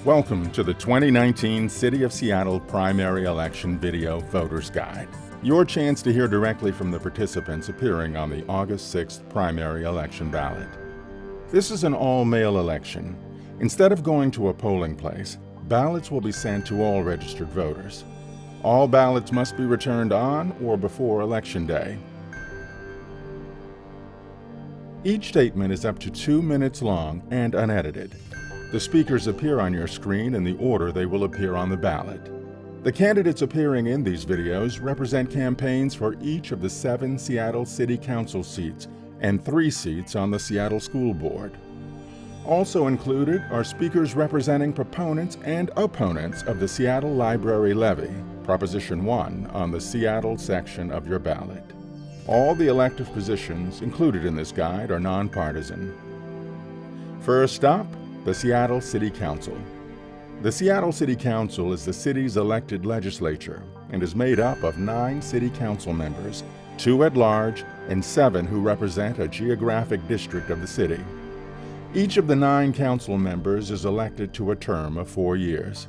Welcome to the 2019 City of Seattle Primary Election Video Voter's Guide. Your chance to hear directly from the participants appearing on the August 6th primary election ballot. This is an all-mail election. Instead of going to a polling place, ballots will be sent to all registered voters. All ballots must be returned on or before Election Day. Each statement is up to 2 minutes long and unedited. The speakers appear on your screen in the order they will appear on the ballot. The candidates appearing in these videos represent campaigns for each of the 7 Seattle City Council seats and 3 seats on the Seattle School Board. Also included are speakers representing proponents and opponents of the Seattle Library Levy, Proposition 1, on the Seattle section of your ballot. All the elective positions included in this guide are nonpartisan. First stop, the Seattle City Council. The Seattle City Council is the city's elected legislature and is made up of 9 city council members, 2 at large, and 7 who represent a geographic district of the city. Each of the 9 council members is elected to a term of 4 years.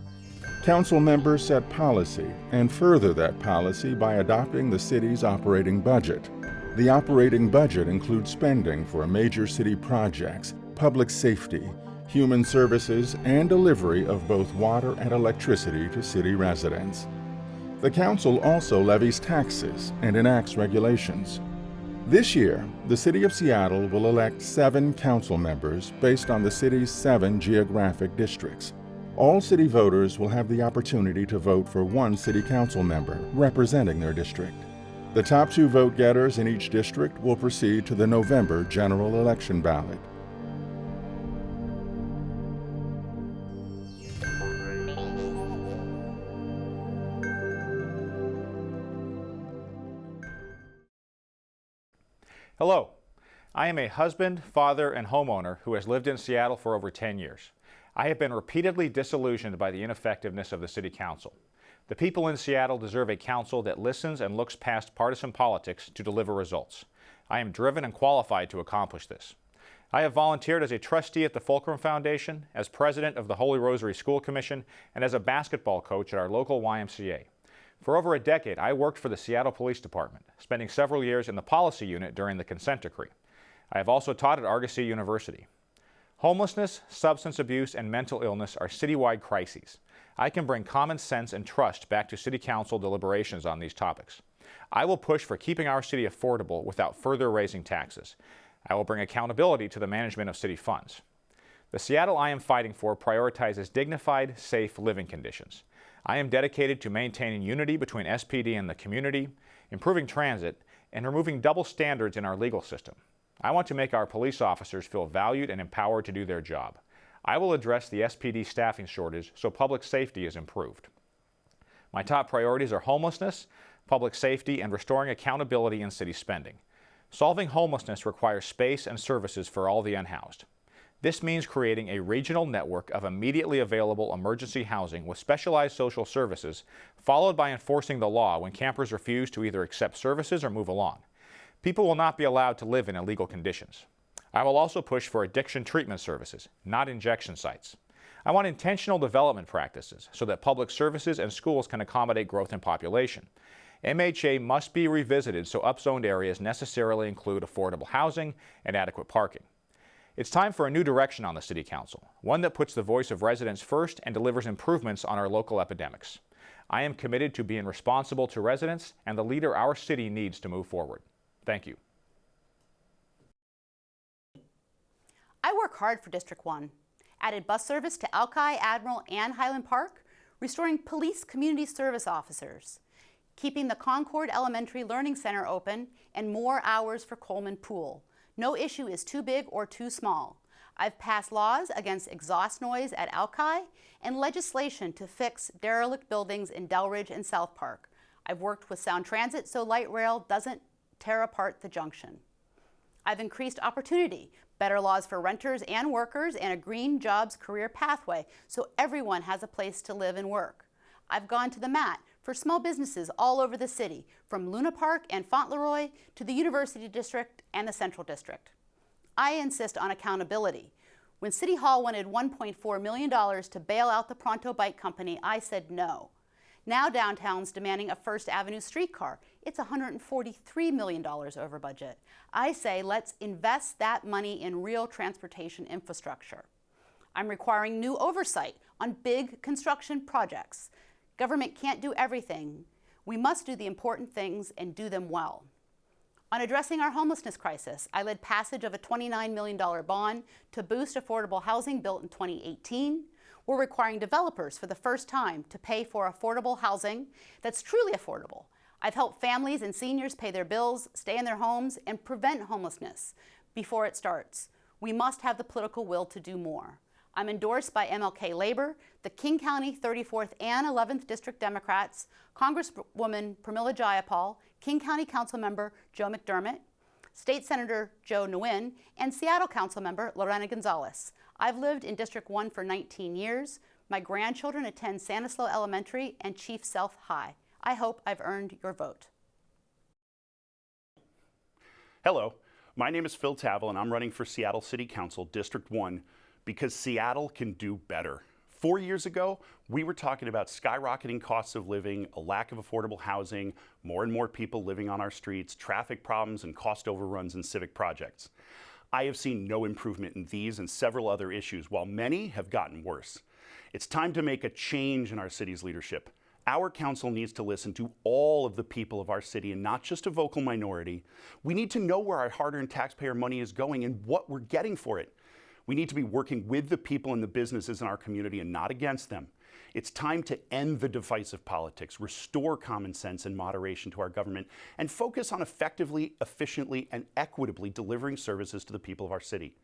Council members set policy and further that policy by adopting the city's operating budget. The operating budget includes spending for major city projects, public safety, human services, and delivery of both water and electricity to city residents. The council also levies taxes and enacts regulations. This year, the City of Seattle will elect 7 council members based on the city's 7 geographic districts. All city voters will have the opportunity to vote for 1 city council member representing their district. The top 2 vote getters in each district will proceed to the November general election ballot. Hello, I am a husband, father, and homeowner who has lived in Seattle for over 10 years. I have been repeatedly disillusioned by the ineffectiveness of the City Council. The people in Seattle deserve a council that listens and looks past partisan politics to deliver results. I am driven and qualified to accomplish this. I have volunteered as a trustee at the Fulcrum Foundation, as president of the Holy Rosary School Commission, and as a basketball coach at our local YMCA. For over a decade, I worked for the Seattle Police Department, spending several years in the policy unit during the consent decree. I have also taught at Argosy University. Homelessness, substance abuse, and mental illness are citywide crises. I can bring common sense and trust back to City Council deliberations on these topics. I will push for keeping our city affordable without further raising taxes. I will bring accountability to the management of city funds. The Seattle I am fighting for prioritizes dignified, safe living conditions. I am dedicated to maintaining unity between SPD and the community, improving transit, and removing double standards in our legal system. I want to make our police officers feel valued and empowered to do their job. I will address the SPD staffing shortage so public safety is improved. My top priorities are homelessness, public safety, and restoring accountability in city spending. Solving homelessness requires space and services for all the unhoused. This means creating a regional network of immediately available emergency housing with specialized social services, followed by enforcing the law when campers refuse to either accept services or move along. People will not be allowed to live in illegal conditions. I will also push for addiction treatment services, not injection sites. I want intentional development practices so that public services and schools can accommodate growth in population. MHA must be revisited so upzoned areas necessarily include affordable housing and adequate parking. It's time for a new direction on the City Council, one that puts the voice of residents first and delivers improvements on our local epidemics. I am committed to being responsible to residents and the leader our city needs to move forward. Thank you. I work hard for District 1. Added bus service to Alki, Admiral, and Highland Park, restoring police community service officers, keeping the Concord Elementary Learning Center open, and more hours for Coleman Pool. No issue is too big or too small. I've passed laws against exhaust noise at Alki and legislation to fix derelict buildings in Delridge and South Park. I've worked with Sound Transit so light rail doesn't tear apart the junction. I've increased opportunity, better laws for renters and workers, and a green jobs career pathway so everyone has a place to live and work. I've gone to the mat for small businesses all over the city, from Luna Park and Fauntleroy to the University District and the Central District. I insist on accountability. When City Hall wanted $1.4 million to bail out the Pronto Bike Company, I said no. Now downtown's demanding a First Avenue streetcar. It's $143 million over budget. I say let's invest that money in real transportation infrastructure. I'm requiring new oversight on big construction projects. Government can't do everything. We must do the important things and do them well. On addressing our homelessness crisis, I led passage of a $29 million bond to boost affordable housing built in 2018. We're requiring developers for the first time to pay for affordable housing that's truly affordable. I've helped families and seniors pay their bills, stay in their homes, and prevent homelessness before it starts. We must have the political will to do more. I'm endorsed by MLK Labor, the King County 34th and 11th District Democrats, Congresswoman Pramila Jayapal, King County Council Member Joe McDermott, State Senator Joe Nguyen, and Seattle Council Member Lorena Gonzalez. I've lived in District 1 for 19 years. My grandchildren attend Sanislo Elementary and Chief Sealth High. I hope I've earned your vote. Hello, my name is Phil Tavel and I'm running for Seattle City Council District 1 because Seattle can do better. 4 years ago, we were talking about skyrocketing costs of living, a lack of affordable housing, more and more people living on our streets, traffic problems, and cost overruns in civic projects. I have seen no improvement in these and several other issues, while many have gotten worse. It's time to make a change in our city's leadership. Our council needs to listen to all of the people of our city and not just a vocal minority. We need to know where our hard-earned taxpayer money is going and what we're getting for it. We need to be working with the people and the businesses in our community and not against them. It's time to end the divisive politics, restore common sense and moderation to our government, and focus on effectively, efficiently, and equitably delivering services to the people of our city.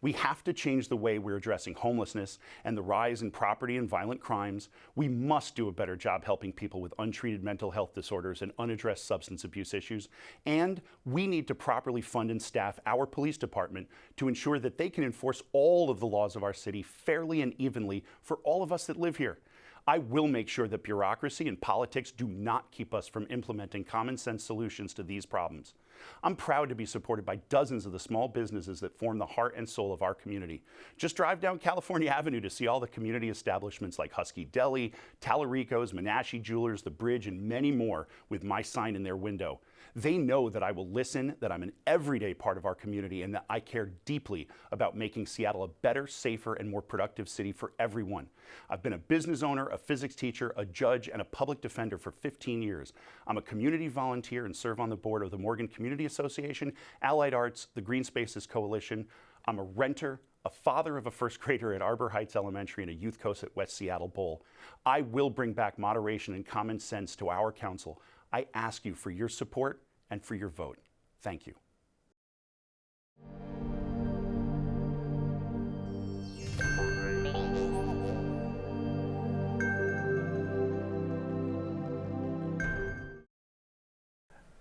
We have to change the way we're addressing homelessness and the rise in property and violent crimes. We must do a better job helping people with untreated mental health disorders and unaddressed substance abuse issues. And we need to properly fund and staff our police department to ensure that they can enforce all of the laws of our city fairly and evenly for all of us that live here. I will make sure that bureaucracy and politics do not keep us from implementing common sense solutions to these problems. I'm proud to be supported by dozens of the small businesses that form the heart and soul of our community. Just drive down California Avenue to see all the community establishments like Husky Deli, Tallarico's, Menashe Jewelers, The Bridge, and many more with my sign in their window. They know that I will listen, that I'm an everyday part of our community, and that I care deeply about making Seattle a better, safer, and more productive city for everyone. I've been a business owner, a physics teacher, a judge, and a public defender for 15 years. I'm a community volunteer and serve on the board of the Morgan Community Association, Allied Arts, the Green Spaces Coalition. I'm a renter, a father of a first grader at Arbor Heights Elementary, and a youth coach at West Seattle Bowl. I will bring back moderation and common sense to our council. I ask you for your support and for your vote. Thank you.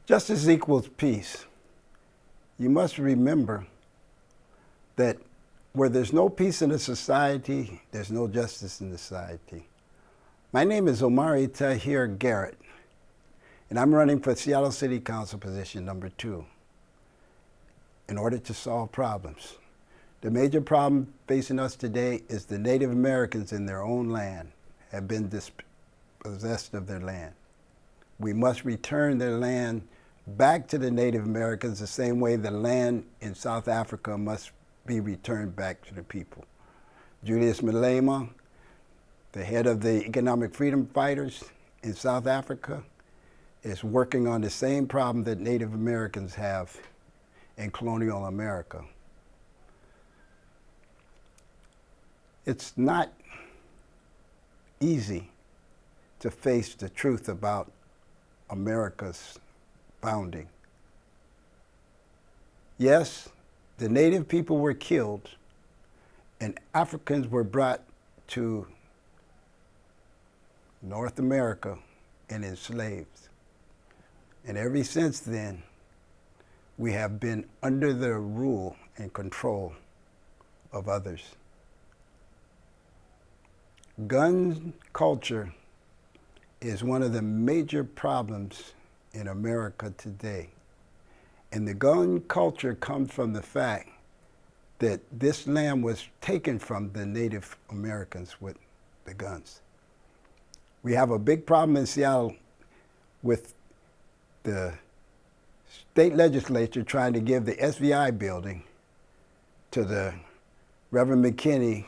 Justice equals peace. You must remember that where there's no peace in a society, there's no justice in the society. My name is Omari Tahir Garrett, and I'm running for Seattle City Council position number 2 in order to solve problems. The major problem facing us today is the Native Americans in their own land have been dispossessed of their land. We must return their land back to the Native Americans the same way the land in South Africa must be returned back to the people. Julius Malema, the head of the Economic Freedom Fighters in South Africa, is working on the same problem that Native Americans have in colonial America. It's not easy to face the truth about America's founding. Yes, the Native people were killed and Africans were brought to North America and enslaved. And ever since then, we have been under the rule and control of others. Gun culture is one of the major problems in America today. And the gun culture comes from the fact that this land was taken from the Native Americans with the guns. We have a big problem in Seattle with the state legislature trying to give the SVI building to the Reverend McKinney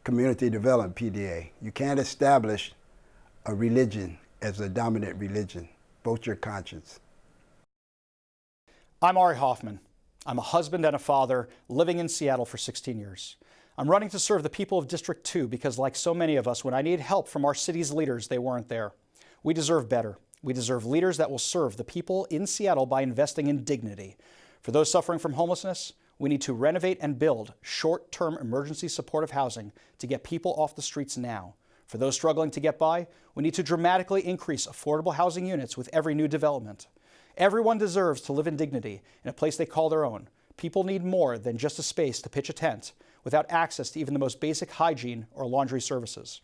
Community Development PDA. You can't establish a religion as a dominant religion. Vote your conscience. I'm Ari Hoffman. I'm a husband and a father living in Seattle for 16 years. I'm running to serve the people of District 2 because, like so many of us, when I needed help from our city's leaders, they weren't there. We deserve better. We deserve leaders that will serve the people in Seattle by investing in dignity. For those suffering from homelessness, we need to renovate and build short-term emergency supportive housing to get people off the streets now. For those struggling to get by, we need to dramatically increase affordable housing units with every new development. Everyone deserves to live in dignity in a place they call their own. People need more than just a space to pitch a tent without access to even the most basic hygiene or laundry services.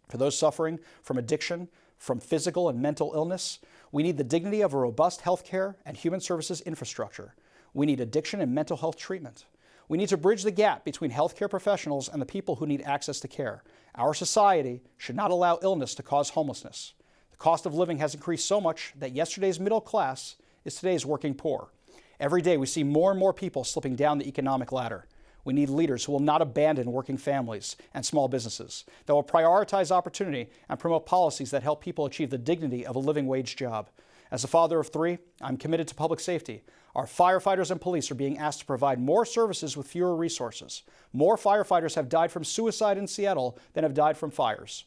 For those suffering from addiction, from physical and mental illness, we need the dignity of a robust healthcare and human services infrastructure. We need addiction and mental health treatment. We need to bridge the gap between healthcare professionals and the people who need access to care. Our society should not allow illness to cause homelessness. The cost of living has increased so much that yesterday's middle class is today's working poor. Every day we see more and more people slipping down the economic ladder. We need leaders who will not abandon working families and small businesses, that will prioritize opportunity and promote policies that help people achieve the dignity of a living wage job. As a father of 3, I'm committed to public safety. Our firefighters and police are being asked to provide more services with fewer resources. More firefighters have died from suicide in Seattle than have died from fires.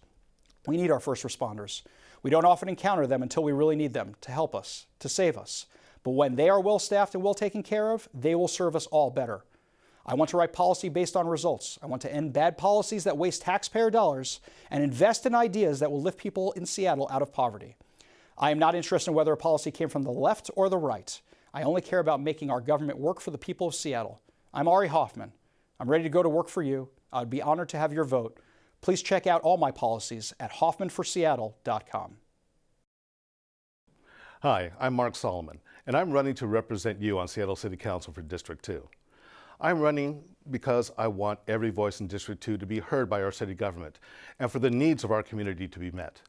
We need our first responders. We don't often encounter them until we really need them to help us, to save us. But when they are well-staffed and well taken care of, they will serve us all better. I want to write policy based on results. I want to end bad policies that waste taxpayer dollars and invest in ideas that will lift people in Seattle out of poverty. I am not interested in whether a policy came from the left or the right. I only care about making our government work for the people of Seattle. I'm Ari Hoffman. I'm ready to go to work for you. I would be honored to have your vote. Please check out all my policies at hoffmanforseattle.com. Hi, I'm Mark Solomon, and I'm running to represent you on Seattle City Council for District 2. I'm running because I want every voice in District 2 to be heard by our city government and for the needs of our community to be met.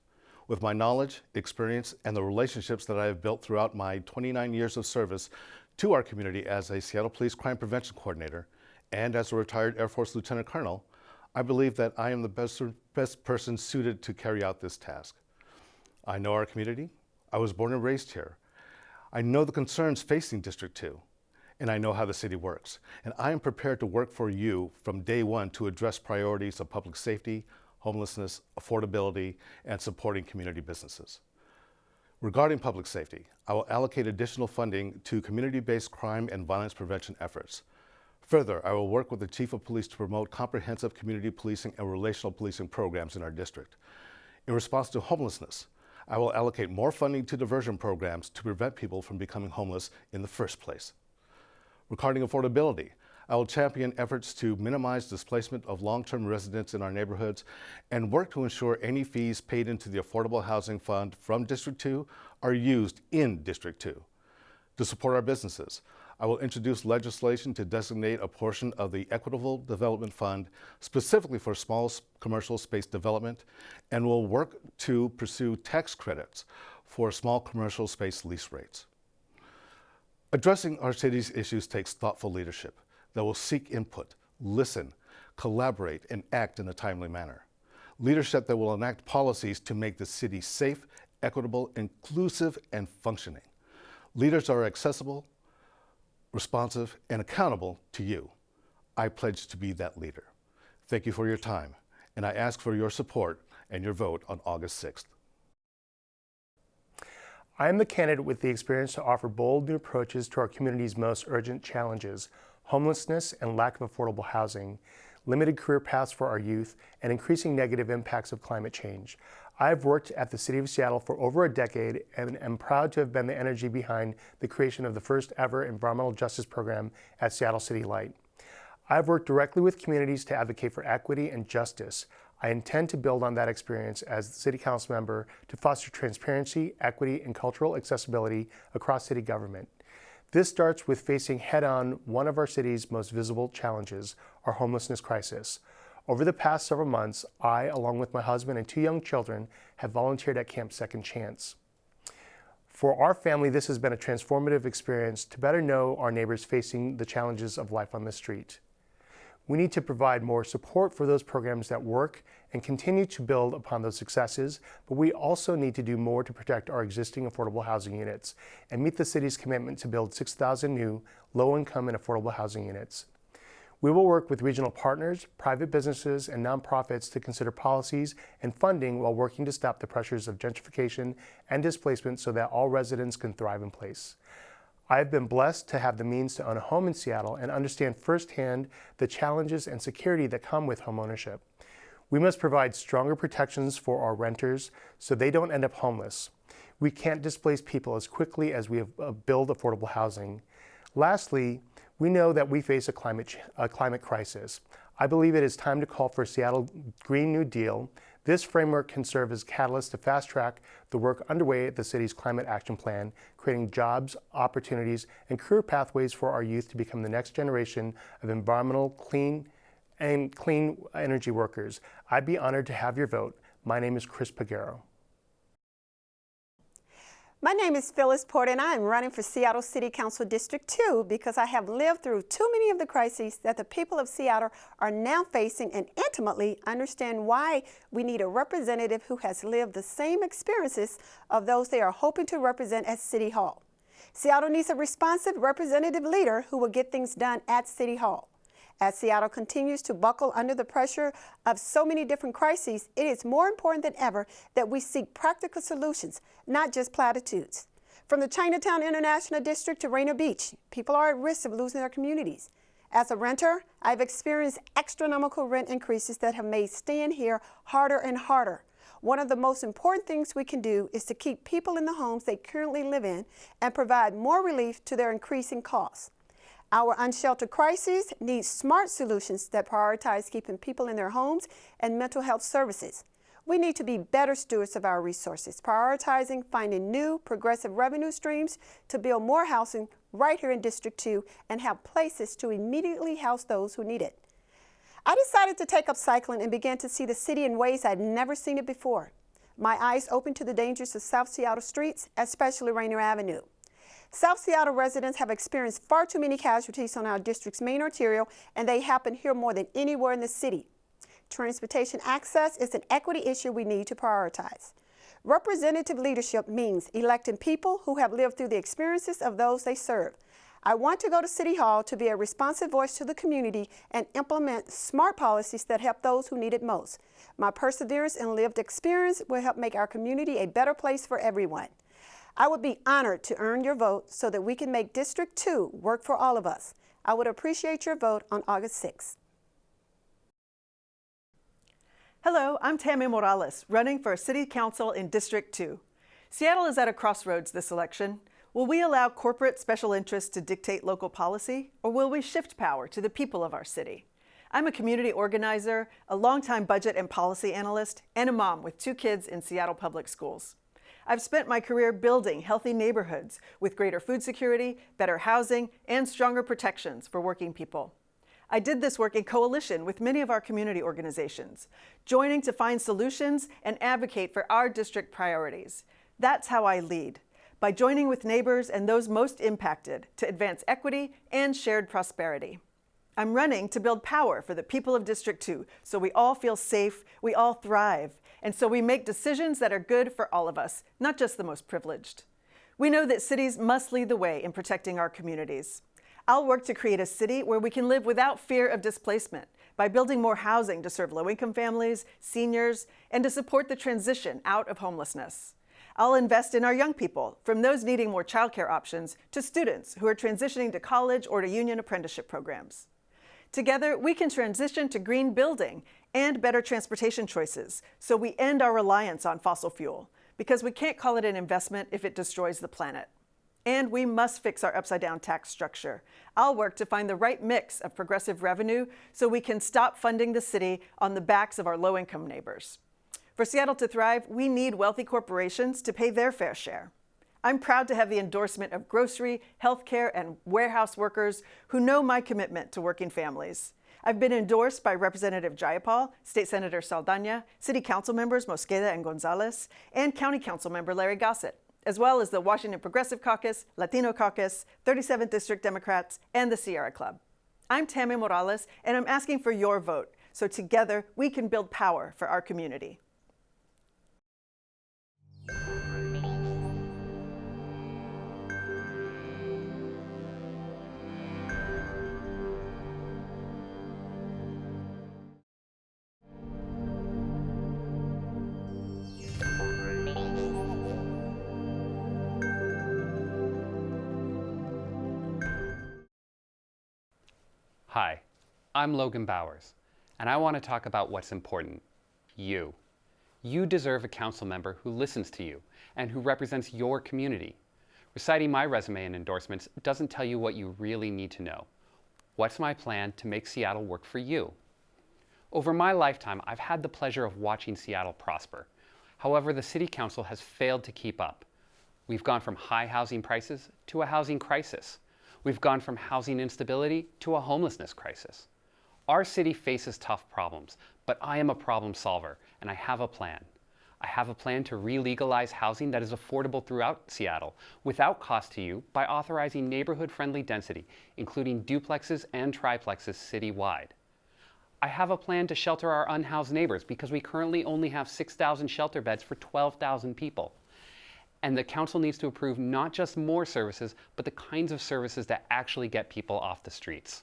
With my knowledge, experience, and the relationships that I have built throughout my 29 years of service to our community as a Seattle Police Crime Prevention Coordinator and as a retired Air Force Lieutenant Colonel, I believe that I am the best person suited to carry out this task. I know our community. I was born and raised here. I know the concerns facing District 2, and I know how the city works. And I am prepared to work for you from day one to address priorities of public safety, homelessness, affordability, and supporting community businesses. Regarding public safety, I will allocate additional funding to community-based crime and violence prevention efforts. Further, I will work with the Chief of Police to promote comprehensive community policing and relational policing programs in our district. In response to homelessness, I will allocate more funding to diversion programs to prevent people from becoming homeless in the first place. Regarding affordability, I will champion efforts to minimize displacement of long-term residents in our neighborhoods and work to ensure any fees paid into the Affordable Housing Fund from District 2 are used in District 2. To support our businesses, I will introduce legislation to designate a portion of the Equitable Development Fund specifically for small commercial space development and will work to pursue tax credits for small commercial space lease rates. Addressing our city's issues takes thoughtful leadership that will seek input, listen, collaborate, and act in a timely manner. Leadership that will enact policies to make the city safe, equitable, inclusive, and functioning. Leaders are accessible, responsive, and accountable to you. I pledge to be that leader. Thank you for your time, and I ask for your support and your vote on August 6th. I am the candidate with the experience to offer bold new approaches to our community's most urgent challenges: homelessness and lack of affordable housing, limited career paths for our youth, and increasing negative impacts of climate change. I've worked at the City of Seattle for over a decade and am proud to have been the energy behind the creation of the first ever environmental justice program at Seattle City Light. I've worked directly with communities to advocate for equity and justice. I intend to build on that experience as the City Council member to foster transparency, equity, and cultural accessibility across city government. This starts with facing head-on one of our city's most visible challenges, our homelessness crisis. Over the past several months, I, along with my husband and 2 young children, have volunteered at Camp Second Chance. For our family, this has been a transformative experience to better know our neighbors facing the challenges of life on the street. We need to provide more support for those programs that work and continue to build upon those successes, but we also need to do more to protect our existing affordable housing units and meet the city's commitment to build 6,000 new low-income and affordable housing units. We will work with regional partners, private businesses, and nonprofits to consider policies and funding while working to stop the pressures of gentrification and displacement so that all residents can thrive in place. I have been blessed to have the means to own a home in Seattle and understand firsthand the challenges and security that come with homeownership. We must provide stronger protections for our renters so they don't end up homeless. We can't displace people as quickly as we build affordable housing. Lastly, we know that we face a climate crisis. I believe it is time to call for a Seattle Green New Deal. This framework can serve as catalyst to fast-track the work underway at the city's climate action plan, creating jobs, opportunities, and career pathways for our youth to become the next generation of environmental, clean energy workers. I'd be honored to have your vote. My name is Chris Pagaro. My name is Phyllis Porter, and I am running for Seattle City Council District 2 because I have lived through too many of the crises that the people of Seattle are now facing and intimately understand why we need a representative who has lived the same experiences of those they are hoping to represent at City Hall. Seattle needs a responsive representative leader who will get things done at City Hall. As Seattle continues to buckle under the pressure of so many different crises, it is more important than ever that we seek practical solutions, not just platitudes. From the Chinatown International District to Rainier Beach, people are at risk of losing their communities. As a renter, I've experienced astronomical rent increases that have made staying here harder and harder. One of the most important things we can do is to keep people in the homes they currently live in and provide more relief to their increasing costs. Our unsheltered crises need smart solutions that prioritize keeping people in their homes and mental health services. We need to be better stewards of our resources, prioritizing finding new progressive revenue streams to build more housing right here in District 2 and have places to immediately house those who need it. I decided to take up cycling and began to see the city in ways I'd never seen it before. My eyes opened to the dangers of South Seattle streets, especially Rainier Avenue. South Seattle residents have experienced far too many casualties on our district's main arterial, and they happen here more than anywhere in the city. Transportation access is an equity issue we need to prioritize. Representative leadership means electing people who have lived through the experiences of those they serve. I want to go to City Hall to be a responsive voice to the community and implement smart policies that help those who need it most. My perseverance and lived experience will help make our community a better place for everyone. I would be honored to earn your vote so that we can make District 2 work for all of us. I would appreciate your vote on August 6th. Hello, I'm Tammy Morales, running for City Council in District 2. Seattle is at a crossroads this election. Will we allow corporate special interests to dictate local policy, or will we shift power to the people of our city? I'm a community organizer, a longtime budget and policy analyst, and a mom with 2 kids in Seattle public schools. I've spent my career building healthy neighborhoods with greater food security, better housing, and stronger protections for working people. I did this work in coalition with many of our community organizations, joining to find solutions and advocate for our district priorities. That's how I lead, by joining with neighbors and those most impacted to advance equity and shared prosperity. I'm running to build power for the people of District 2 so we all feel safe, we all thrive, and so we make decisions that are good for all of us, not just the most privileged. We know that cities must lead the way in protecting our communities. I'll work to create a city where we can live without fear of displacement by building more housing to serve low-income families, seniors, and to support the transition out of homelessness. I'll invest in our young people, from those needing more childcare options to students who are transitioning to college or to union apprenticeship programs. Together, we can transition to green building and better transportation choices so we end our reliance on fossil fuel, because we can't call it an investment if it destroys the planet. And we must fix our upside-down tax structure. I'll work to find the right mix of progressive revenue so we can stop funding the city on the backs of our low-income neighbors. For Seattle to thrive, we need wealthy corporations to pay their fair share. I'm proud to have the endorsement of grocery, healthcare, and warehouse workers who know my commitment to working families. I've been endorsed by Representative Jayapal, State Senator Saldana, City Council members Mosqueda and Gonzalez, and County Council member Larry Gossett, as well as the Washington Progressive Caucus, Latino Caucus, 37th District Democrats, and the Sierra Club. I'm Tammy Morales, and I'm asking for your vote, so together we can build power for our community. Hi, I'm Logan Bowers, and I want to talk about what's important, you. You deserve a council member who listens to you and who represents your community. Reciting my resume and endorsements doesn't tell you what you really need to know. What's my plan to make Seattle work for you? Over my lifetime, I've had the pleasure of watching Seattle prosper. However, the City Council has failed to keep up. We've gone from high housing prices to a housing crisis. We've gone from housing instability to a homelessness crisis. Our city faces tough problems, but I am a problem solver, and I have a plan. I have a plan to re-legalize housing that is affordable throughout Seattle without cost to you by authorizing neighborhood-friendly density, including duplexes and triplexes citywide. I have a plan to shelter our unhoused neighbors because we currently only have 6,000 shelter beds for 12,000 people. And the council needs to approve not just more services, but the kinds of services that actually get people off the streets.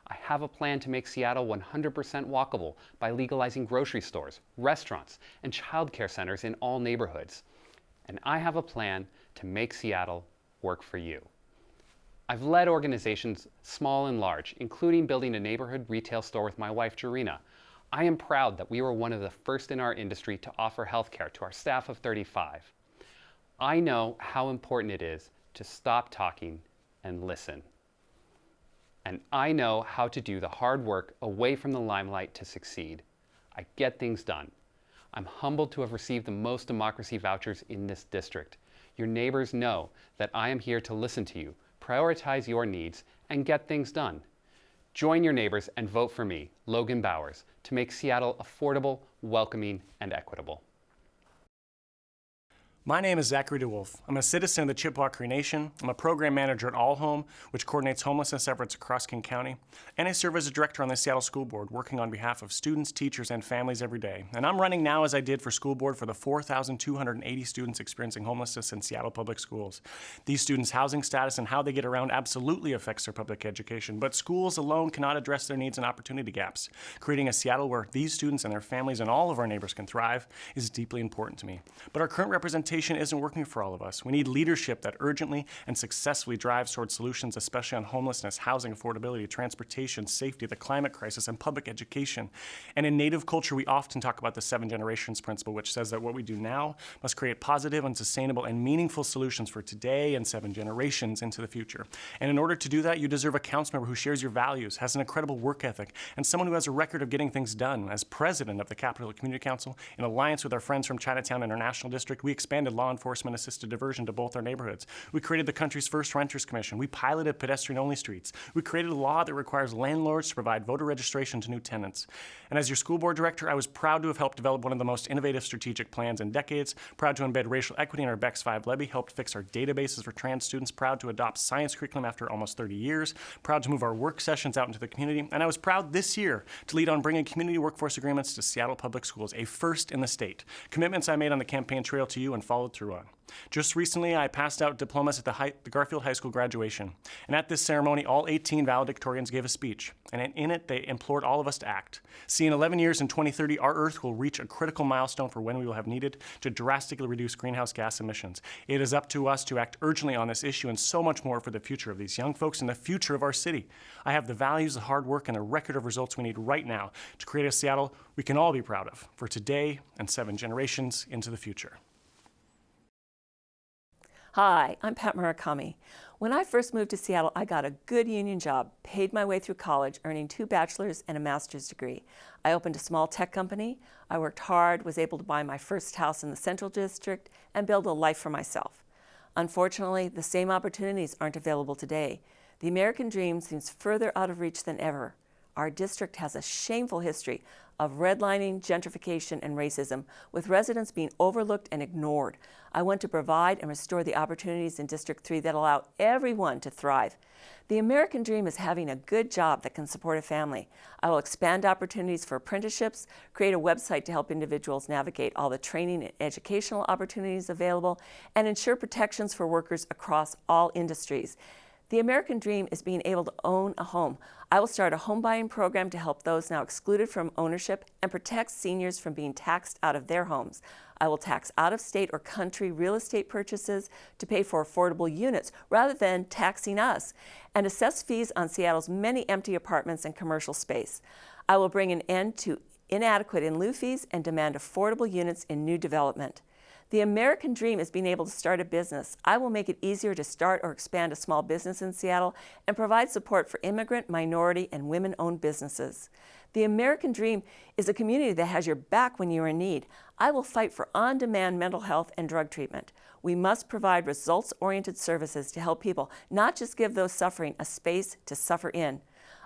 I have a plan to make Seattle 100% walkable by legalizing grocery stores, restaurants, and childcare centers in all neighborhoods. And I have a plan to make Seattle work for you. I've led organizations small and large, including building a neighborhood retail store with my wife, Jarena. I am proud that we were one of the first in our industry to offer healthcare to our staff of 35. I know how important it is to stop talking and listen. And I know how to do the hard work away from the limelight to succeed. I get things done. I'm humbled to have received the most democracy vouchers in this district. Your neighbors know that I am here to listen to you, prioritize your needs, and get things done. Join your neighbors and vote for me, Logan Bowers, to make Seattle affordable, welcoming, and equitable. My name is Zachary DeWolf. I'm a citizen of the Chippewa Cree Nation. I'm a program manager at All Home, which coordinates homelessness efforts across King County. And I serve as a director on the Seattle School Board, working on behalf of students, teachers, and families every day. And I'm running now, as I did for school board, for the 4,280 students experiencing homelessness in Seattle Public Schools. These students' housing status and how they get around absolutely affects their public education, but schools alone cannot address their needs and opportunity gaps. Creating a Seattle where these students and their families and all of our neighbors can thrive is deeply important to me. But our current representation isn't working for all of us. We need leadership that urgently and successfully drives towards solutions, especially on homelessness, housing affordability, transportation, safety, the climate crisis, and public education. And in Native culture, we often talk about the 7 generations principle, which says that what we do now must create positive and sustainable and meaningful solutions for today and 7 generations into the future. And in order to do that, you deserve a council member who shares your values, has an incredible work ethic, and someone who has a record of getting things done. As president of the Capitol Community Council, in alliance with our friends from Chinatown International District, we expanded law enforcement assisted diversion to both our neighborhoods. We created the country's first renters commission. We piloted pedestrian-only streets. We created a law that requires landlords to provide voter registration to new tenants. And as your school board director, I was proud to have helped develop one of the most innovative strategic plans in decades, proud to embed racial equity in our BEX 5 levy, helped fix our databases for trans students, proud to adopt science curriculum after almost 30 years, proud to move our work sessions out into the community, and I was proud this year to lead on bringing community workforce agreements to Seattle Public Schools, a first in the state. Commitments I made on the campaign trail to you and followed through on. Just recently, I passed out diplomas at the Garfield High School graduation. And at this ceremony, all 18 valedictorians gave a speech. And in it, they implored all of us to act. See, in 11 years, in 2030, our Earth will reach a critical milestone for when we will have needed to drastically reduce greenhouse gas emissions. It is up to us to act urgently on this issue and so much more for the future of these young folks and the future of our city. I have the values, the hard work, and the record of results we need right now to create a Seattle we can all be proud of for today and 7 generations into the future. Hi, I'm Pat Murakami. When I first moved to Seattle, I got a good union job, paid my way through college, earning 2 bachelor's and a master's degree. I opened a small tech company. I worked hard, was able to buy my first house in the Central District, and build a life for myself. Unfortunately, the same opportunities aren't available today. The American dream seems further out of reach than ever. Our district has a shameful history of redlining, gentrification, and racism, with residents being overlooked and ignored. I want to provide and restore the opportunities in District 3 that allow everyone to thrive. The American dream is having a good job that can support a family. I will expand opportunities for apprenticeships, create a website to help individuals navigate all the training and educational opportunities available, and ensure protections for workers across all industries. The American dream is being able to own a home. I will start a home buying program to help those now excluded from ownership and protect seniors from being taxed out of their homes. I will tax out-of-state or country real estate purchases to pay for affordable units rather than taxing us, and assess fees on Seattle's many empty apartments and commercial space. I will bring an end to inadequate in lieu fees and demand affordable units in new development. The American dream is being able to start a business. I will make it easier to start or expand a small business in Seattle and provide support for immigrant, minority, and women-owned businesses. The American dream is a community that has your back when you are in need. I will fight for on-demand mental health and drug treatment. We must provide results-oriented services to help people, not just give those suffering a space to suffer in.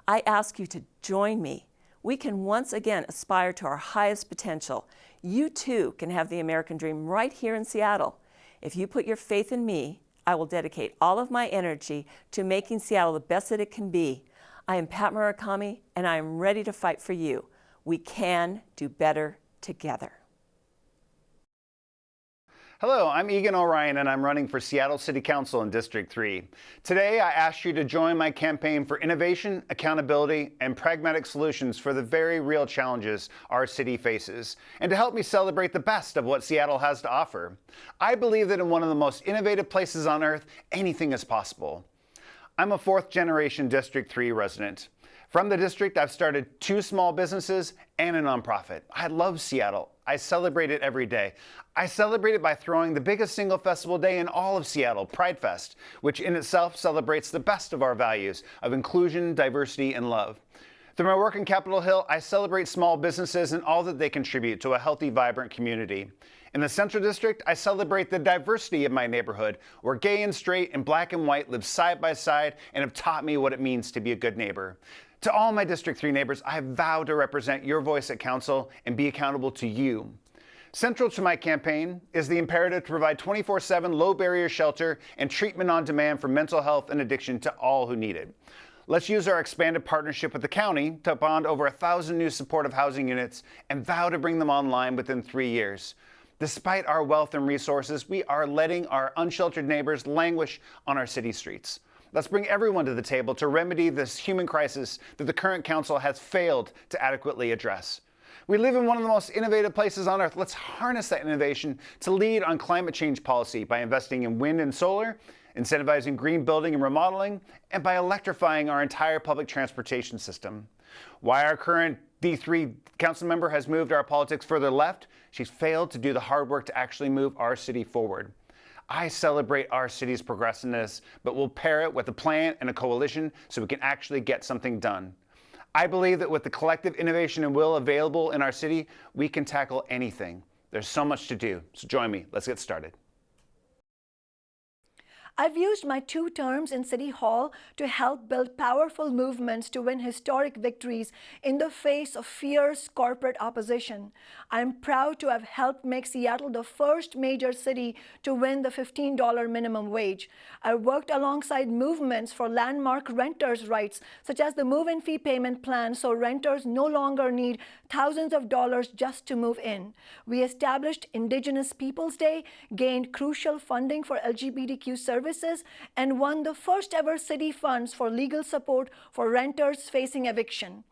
I ask you to join me. We can once again aspire to our highest potential. You too can have the American dream right here in Seattle. If you put your faith in me, I will dedicate all of my energy to making Seattle the best that it can be. I am Pat Murakami, and I am ready to fight for you. We can do better together. Hello, I'm Egan O'Ryan, and I'm running for Seattle City Council in District 3. Today, I ask you to join my campaign for innovation, accountability, and pragmatic solutions for the very real challenges our city faces, and to help me celebrate the best of what Seattle has to offer. I believe that in one of the most innovative places on earth, anything is possible. I'm a fourth-generation District 3 resident. From the district, I've started 2 small businesses and a nonprofit. I love Seattle. I celebrate it every day. I celebrate it by throwing the biggest single festival day in all of Seattle, Pride Fest, which in itself celebrates the best of our values of inclusion, diversity, and love. Through my work in Capitol Hill, I celebrate small businesses and all that they contribute to a healthy, vibrant community. In the Central District, I celebrate the diversity of my neighborhood, where gay and straight and black and white live side by side and have taught me what it means to be a good neighbor. To all my District 3 neighbors, I have vowed to represent your voice at Council and be accountable to you. Central to my campaign is the imperative to provide 24/7 low-barrier shelter and treatment on demand for mental health and addiction to all who need it. Let's use our expanded partnership with the county to bond over 1,000 new supportive housing units and vow to bring them online within 3 years. Despite our wealth and resources, we are letting our unsheltered neighbors languish on our city streets. Let's bring everyone to the table to remedy this human crisis that the current council has failed to adequately address. We live in one of the most innovative places on earth. Let's harness that innovation to lead on climate change policy by investing in wind and solar, incentivizing green building and remodeling, and by electrifying our entire public transportation system. Why our current D3 council member has moved our politics further left, she's failed to do the hard work to actually move our city forward. I celebrate our city's progressiveness, but we'll pair it with a plan and a coalition so we can actually get something done. I believe that with the collective innovation and will available in our city, we can tackle anything. There's so much to do, so join me. Let's get started. I've used my 2 terms in City Hall to help build powerful movements to win historic victories in the face of fierce corporate opposition. I'm proud to have helped make Seattle the first major city to win the $15 minimum wage. I worked alongside movements for landmark renters' rights, such as the move-in fee payment plan, so renters no longer need thousands of dollars just to move in. We established Indigenous Peoples Day, gained crucial funding for LGBTQ services, and won the first ever city funds for legal support for renters facing eviction.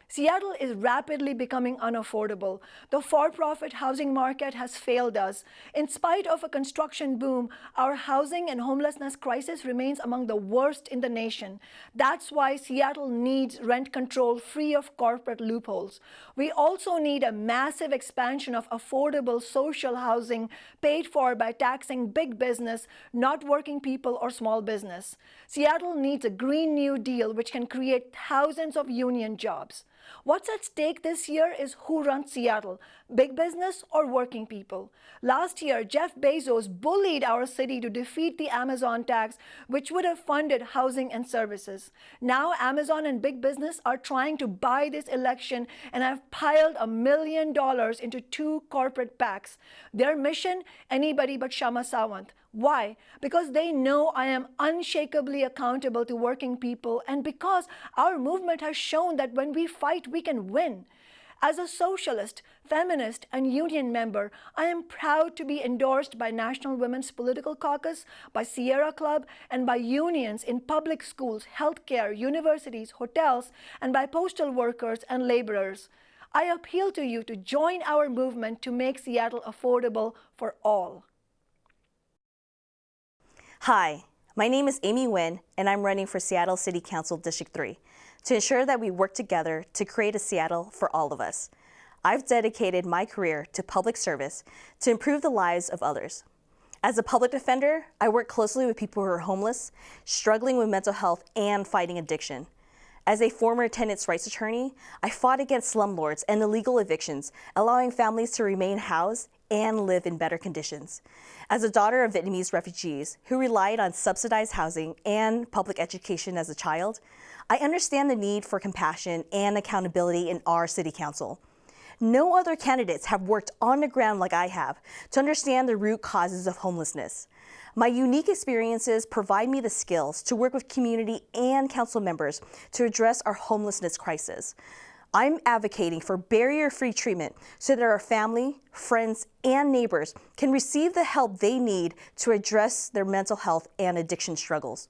Seattle is rapidly becoming unaffordable. The for-profit housing market has failed us. In spite of a construction boom, our housing and homelessness crisis remains among the worst in the nation. That's why Seattle needs rent control free of corporate loopholes. We also need a massive expansion of affordable social housing paid for by taxing big business, not working people or small business. Seattle needs a Green New Deal which can create thousands of union jobs. What's at stake this year is who runs Seattle, big business or working people. Last year, Jeff Bezos bullied our city to defeat the Amazon tax, which would have funded housing and services. Now, Amazon and big business are trying to buy this election and have piled $1 million into 2 corporate PACs. Their mission, anybody but Shama Sawant. Why? Because they know I am unshakably accountable to working people, and because our movement has shown that when we fight, we can win. As a socialist, feminist, and union member, I am proud to be endorsed by National Women's Political Caucus, by Sierra Club, and by unions in public schools, healthcare, universities, hotels, and by postal workers and laborers. I appeal to you to join our movement to make Seattle affordable for all. Hi, my name is Amy Nguyen, and I'm running for Seattle City Council District 3 to ensure that we work together to create a Seattle for all of us. I've dedicated my career to public service to improve the lives of others. As a public defender, I work closely with people who are homeless, struggling with mental health, and fighting addiction. As a former tenants' rights attorney, I fought against slumlords and illegal evictions, allowing families to remain housed and live in better conditions. As a daughter of Vietnamese refugees who relied on subsidized housing and public education as a child, I understand the need for compassion and accountability in our city council. No other candidates have worked on the ground like I have to understand the root causes of homelessness. My unique experiences provide me the skills to work with community and council members to address our homelessness crisis. I'm advocating for barrier-free treatment so that our family, friends, and neighbors can receive the help they need to address their mental health and addiction struggles.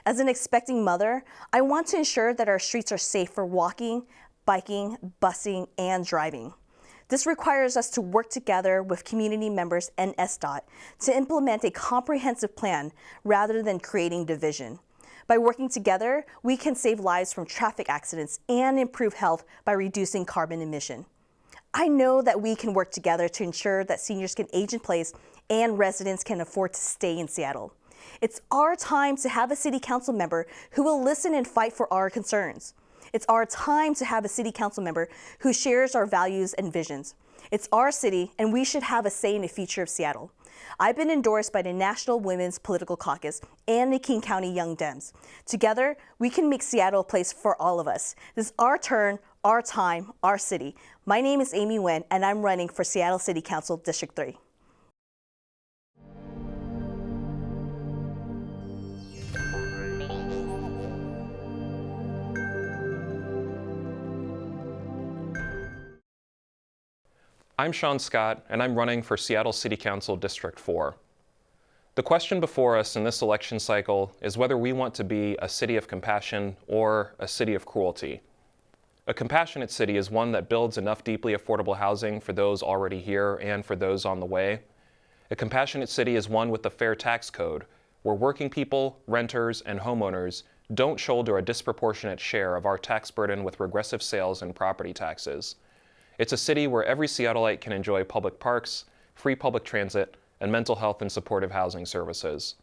As an expecting mother, I want to ensure that our streets are safe for walking, biking, busing, and driving. This requires us to work together with community members and SDOT to implement a comprehensive plan rather than creating division. By working together, we can save lives from traffic accidents and improve health by reducing carbon emission. I know that we can work together to ensure that seniors can age in place and residents can afford to stay in Seattle. It's our time to have a city council member who will listen and fight for our concerns. It's our time to have a city council member who shares our values and visions. It's our city, and we should have a say in the future of Seattle. I've been endorsed by the National Women's Political Caucus and the King County Young Dems. Together, we can make Seattle a place for all of us. This is our turn, our time, our city. My name is Amy Nguyen, and I'm running for Seattle City Council District 3. I'm Sean Scott, and I'm running for Seattle City Council District 4. The question before us in this election cycle is whether we want to be a city of compassion or a city of cruelty. A compassionate city is one that builds enough deeply affordable housing for those already here and for those on the way. A compassionate city is one with a fair tax code, where working people, renters, and homeowners don't shoulder a disproportionate share of our tax burden with regressive sales and property taxes. It's a city where every Seattleite can enjoy public parks, free public transit, and mental health and supportive housing services.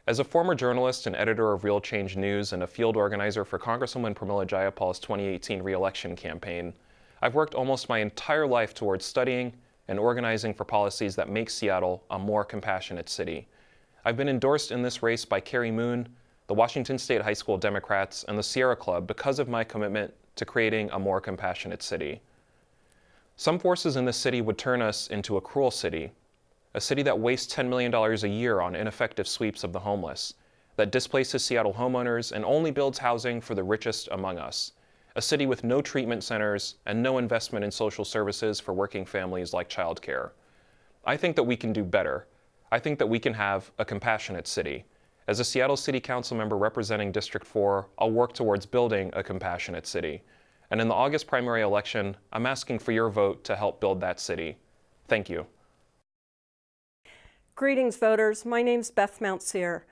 As a former journalist and editor of Real Change News and a field organizer for Congresswoman Pramila Jayapal's 2018 re-election campaign, I've worked almost my entire life towards studying and organizing for policies that make Seattle a more compassionate city. I've been endorsed in this race by Carrie Moon, the Washington State High School Democrats, and the Sierra Club because of my commitment to creating a more compassionate city. Some forces in this city would turn us into a cruel city, a city that wastes $10 million a year on ineffective sweeps of the homeless, that displaces Seattle homeowners and only builds housing for the richest among us, a city with no treatment centers and no investment in social services for working families like childcare. I think that we can do better. I think that we can have a compassionate city. As a Seattle City Council member representing District 4, I'll work towards building a compassionate city. And in the August primary election, I'm asking for your vote to help build that city. Thank you. Greetings, voters. My name's Beth Mountseer.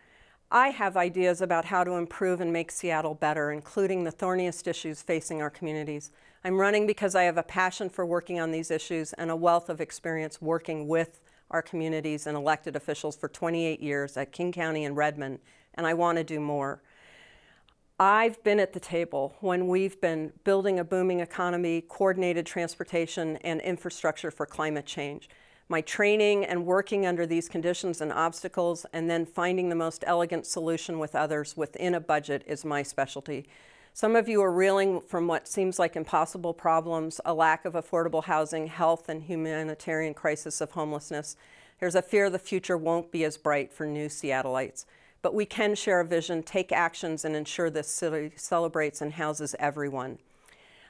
I have ideas about how to improve and make Seattle better, including the thorniest issues facing our communities. I'm running because I have a passion for working on these issues and a wealth of experience working with our communities and elected officials for 28 years at King County and Redmond, and I want to do more. I've been at the table when we've been building a booming economy, coordinated transportation, and infrastructure for climate change. My training and working under these conditions and obstacles, and then finding the most elegant solution with others within a budget is my specialty. Some of you are reeling from what seems like impossible problems, a lack of affordable housing, health, and humanitarian crisis of homelessness. There's a fear the future won't be as bright for new Seattleites. But we can share a vision, take actions, and ensure this city celebrates and houses everyone.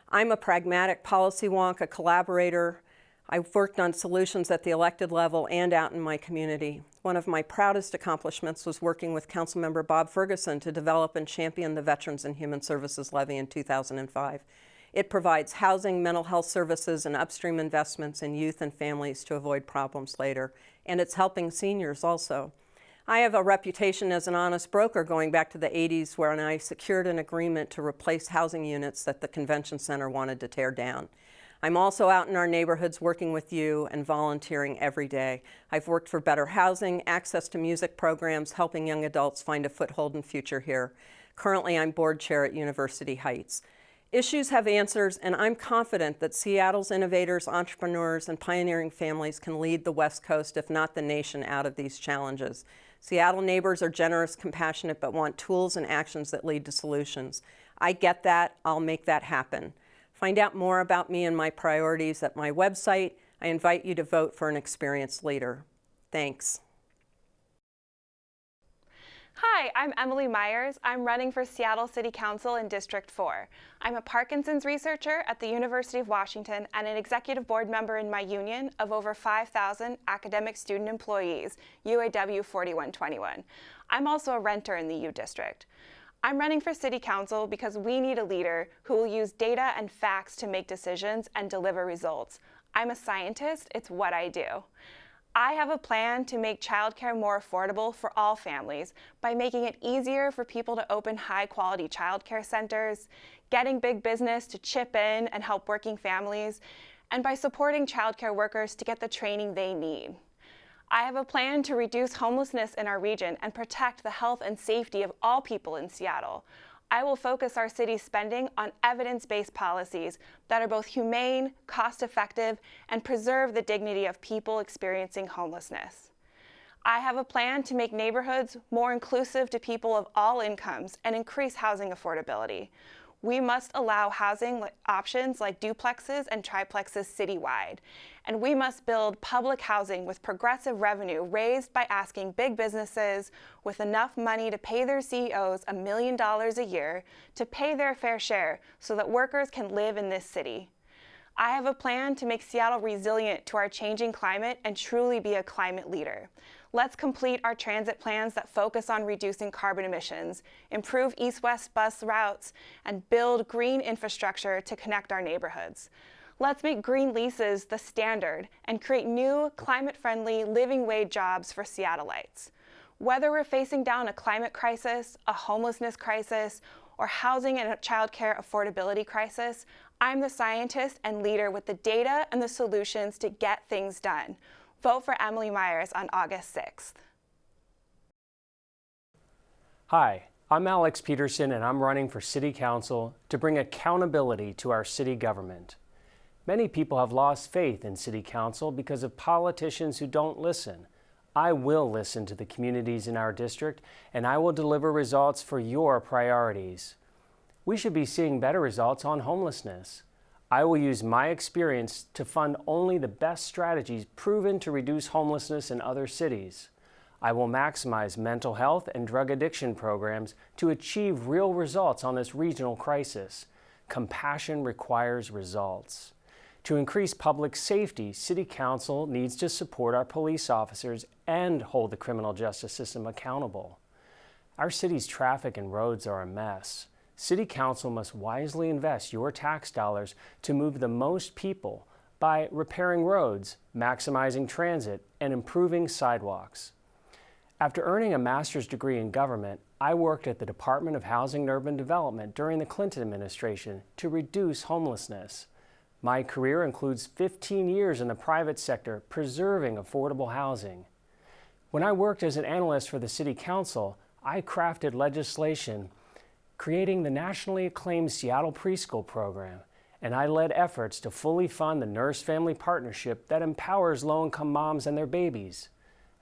I'm a pragmatic policy wonk, a collaborator. I've worked on solutions at the elected level and out in my community. One of my proudest accomplishments was working with Councilmember Bob Ferguson to develop and champion the Veterans and Human Services Levy in 2005. It provides housing, mental health services, and upstream investments in youth and families to avoid problems later. And it's helping seniors also. I have a reputation as an honest broker going back to the 80s when I secured an agreement to replace housing units that the convention center wanted to tear down. I'm also out in our neighborhoods working with you and volunteering every day. I've worked for better housing, access to music programs, helping young adults find a foothold and future here. Currently, I'm board chair at University Heights. Issues have answers, and I'm confident that Seattle's innovators, entrepreneurs, and pioneering families can lead the West Coast, if not the nation, out of these challenges. Seattle neighbors are generous, compassionate, but want tools and actions that lead to solutions. I get that. I'll make that happen. Find out more about me and my priorities at my website. I invite you to vote for an experienced leader. Thanks. Hi, I'm Emily Myers. I'm running for Seattle City Council in District 4. I'm a Parkinson's researcher at the University of Washington and an executive board member in my union of over 5,000 academic student employees, UAW 4121. I'm also a renter in the U District. I'm running for City Council because we need a leader who will use data and facts to make decisions and deliver results. I'm a scientist. It's what I do. I have a plan to make childcare more affordable for all families by making it easier for people to open high-quality childcare centers, getting big business to chip in and help working families, and by supporting childcare workers to get the training they need. I have a plan to reduce homelessness in our region and protect the health and safety of all people in Seattle. I will focus our city's spending on evidence-based policies that are both humane, cost-effective, and preserve the dignity of people experiencing homelessness. I have a plan to make neighborhoods more inclusive to people of all incomes and increase housing affordability. We must allow housing options like duplexes and triplexes citywide. And we must build public housing with progressive revenue raised by asking big businesses with enough money to pay their CEOs $1 million a year to pay their fair share so that workers can live in this city. I have a plan to make Seattle resilient to our changing climate and truly be a climate leader. Let's complete our transit plans that focus on reducing carbon emissions, improve east-west bus routes, and build green infrastructure to connect our neighborhoods. Let's make green leases the standard and create new, climate-friendly, living wage jobs for Seattleites. Whether we're facing down a climate crisis, a homelessness crisis, or housing and childcare affordability crisis, I'm the scientist and leader with the data and the solutions to get things done. Vote for Emily Myers on August 6th. Hi, I'm Alex Peterson, and I'm running for City Council to bring accountability to our city government. Many people have lost faith in City Council because of politicians who don't listen. I will listen to the communities in our district, and I will deliver results for your priorities. We should be seeing better results on homelessness. I will use my experience to fund only the best strategies proven to reduce homelessness in other cities. I will maximize mental health and drug addiction programs to achieve real results on this regional crisis. Compassion requires results. To increase public safety, City Council needs to support our police officers and hold the criminal justice system accountable. Our city's traffic and roads are a mess. City Council must wisely invest your tax dollars to move the most people by repairing roads, maximizing transit, and improving sidewalks. After earning a master's degree in government, I worked at the Department of Housing and Urban Development during the Clinton administration to reduce homelessness. My career includes 15 years in the private sector preserving affordable housing. When I worked as an analyst for the City Council, I crafted legislation creating the nationally acclaimed Seattle Preschool Program, and I led efforts to fully fund the Nurse Family Partnership that empowers low-income moms and their babies.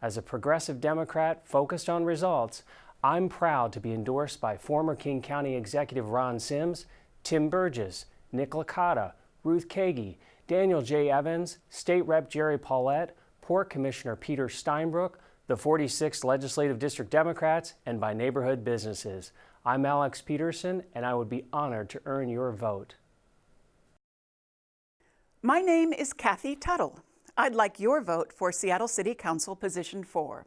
As a progressive Democrat focused on results, I'm proud to be endorsed by former King County Executive Ron Sims, Tim Burgess, Nick Licata, Ruth Kagi, Daniel J. Evans, State Rep. Jerry Paulette, Port Commissioner Peter Steinbrook, the 46th Legislative District Democrats, and by neighborhood businesses. I'm Alex Peterson, and I would be honored to earn your vote. My name is Kathy Tuttle. I'd like your vote for Seattle City Council Position 4.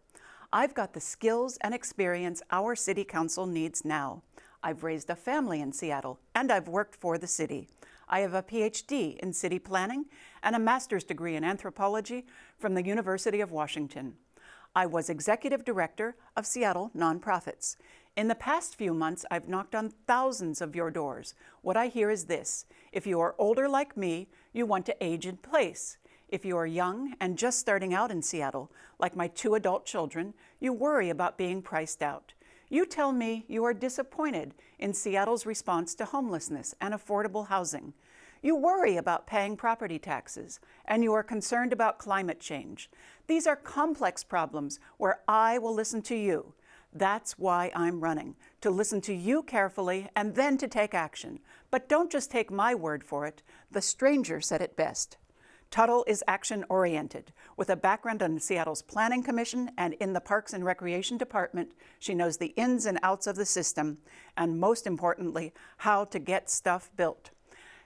I've got the skills and experience our City Council needs now. I've raised a family in Seattle, and I've worked for the city. I have a PhD in city planning and a master's degree in anthropology from the University of Washington. I was executive director of Seattle Nonprofits. In the past few months, I've knocked on thousands of your doors. What I hear is this: if you are older like me, you want to age in place. If you are young and just starting out in Seattle, like my 2 adult children, you worry about being priced out. You tell me you are disappointed in Seattle's response to homelessness and affordable housing. You worry about paying property taxes, and you are concerned about climate change. These are complex problems where I will listen to you. That's why I'm running, to listen to you carefully and then to take action. But don't just take my word for it. The stranger said it best. Tuttle is action-oriented. With a background on Seattle's Planning Commission and in the Parks and Recreation Department, she knows the ins and outs of the system, and most importantly, how to get stuff built.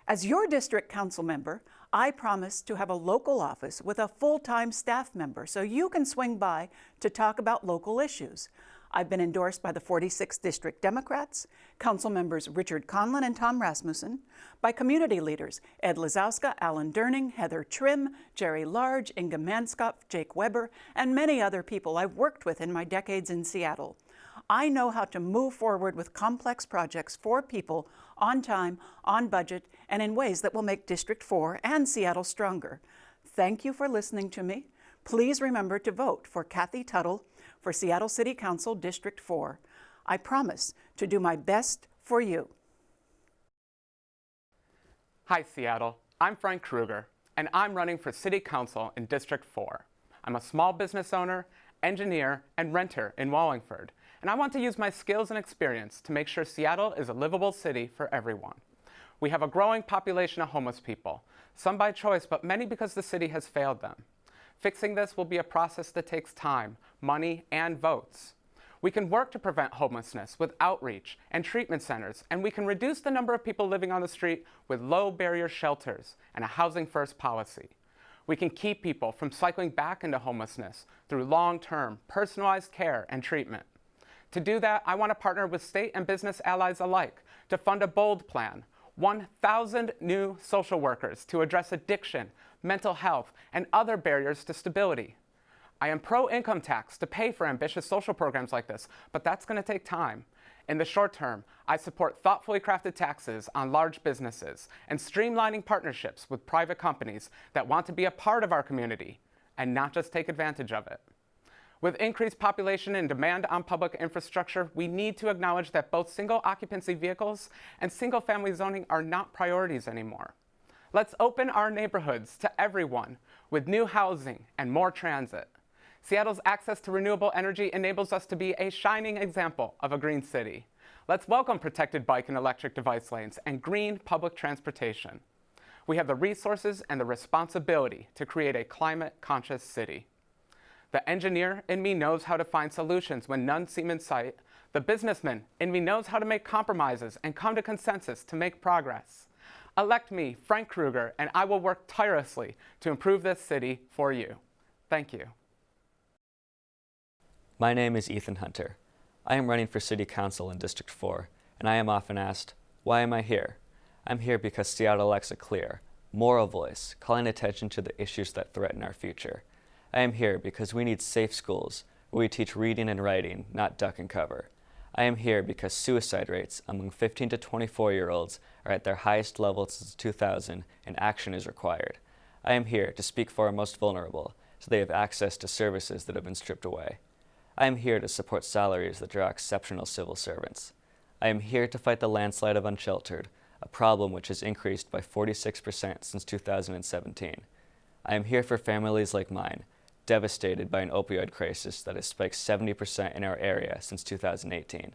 As your district council member, I promise to have a local office with a full-time staff member so you can swing by to talk about local issues. I've been endorsed by the 46th District Democrats, Council members Richard Conlon and Tom Rasmussen, by community leaders Ed Lazowska, Alan Durning, Heather Trim, Jerry Large, Inga Manskopf, Jake Weber, and many other people I've worked with in my decades in Seattle. I know how to move forward with complex projects for people on time, on budget, and in ways that will make District 4 and Seattle stronger. Thank you for listening to me. Please remember to vote for Kathy Tuttle for Seattle City Council District 4. I promise to do my best for you. Hi, Seattle. I'm Frank Kruger, and I'm running for City Council in District 4. I'm a small business owner, engineer, and renter in Wallingford, and I want to use my skills and experience to make sure Seattle is a livable city for everyone. We have a growing population of homeless people, some by choice, but many because the city has failed them. Fixing this will be a process that takes time, money, and votes. We can work to prevent homelessness with outreach and treatment centers, and we can reduce the number of people living on the street with low-barrier shelters and a housing-first policy. We can keep people from cycling back into homelessness through long-term, personalized care and treatment. To do that, I want to partner with state and business allies alike to fund a bold plan, 1,000 new social workers to address addiction, mental health, and other barriers to stability. I am pro-income tax to pay for ambitious social programs like this, but that's going to take time. In the short term, I support thoughtfully crafted taxes on large businesses and streamlining partnerships with private companies that want to be a part of our community and not just take advantage of it. With increased population and demand on public infrastructure, we need to acknowledge that both single occupancy vehicles and single family zoning are not priorities anymore. Let's open our neighborhoods to everyone with new housing and more transit. Seattle's access to renewable energy enables us to be a shining example of a green city. Let's welcome protected bike and electric device lanes and green public transportation. We have the resources and the responsibility to create a climate-conscious city. The engineer in me knows how to find solutions when none seem in sight. The businessman in me knows how to make compromises and come to consensus to make progress. Elect me, Frank Kruger, and I will work tirelessly to improve this city for you. Thank you. My name is Ethan Hunter. I am running for City Council in District 4, and I am often asked, why am I here? I'm here because Seattle lacks a clear, moral voice calling attention to the issues that threaten our future. I am here because we need safe schools where we teach reading and writing, not duck and cover. I am here because suicide rates among 15 to 24-year-olds are at their highest level since 2000 and action is required. I am here to speak for our most vulnerable so they have access to services that have been stripped away. I am here to support salaries that draw exceptional civil servants. I am here to fight the landslide of unsheltered, a problem which has increased by 46% since 2017. I am here for families like mine, devastated by an opioid crisis that has spiked 70% in our area since 2018.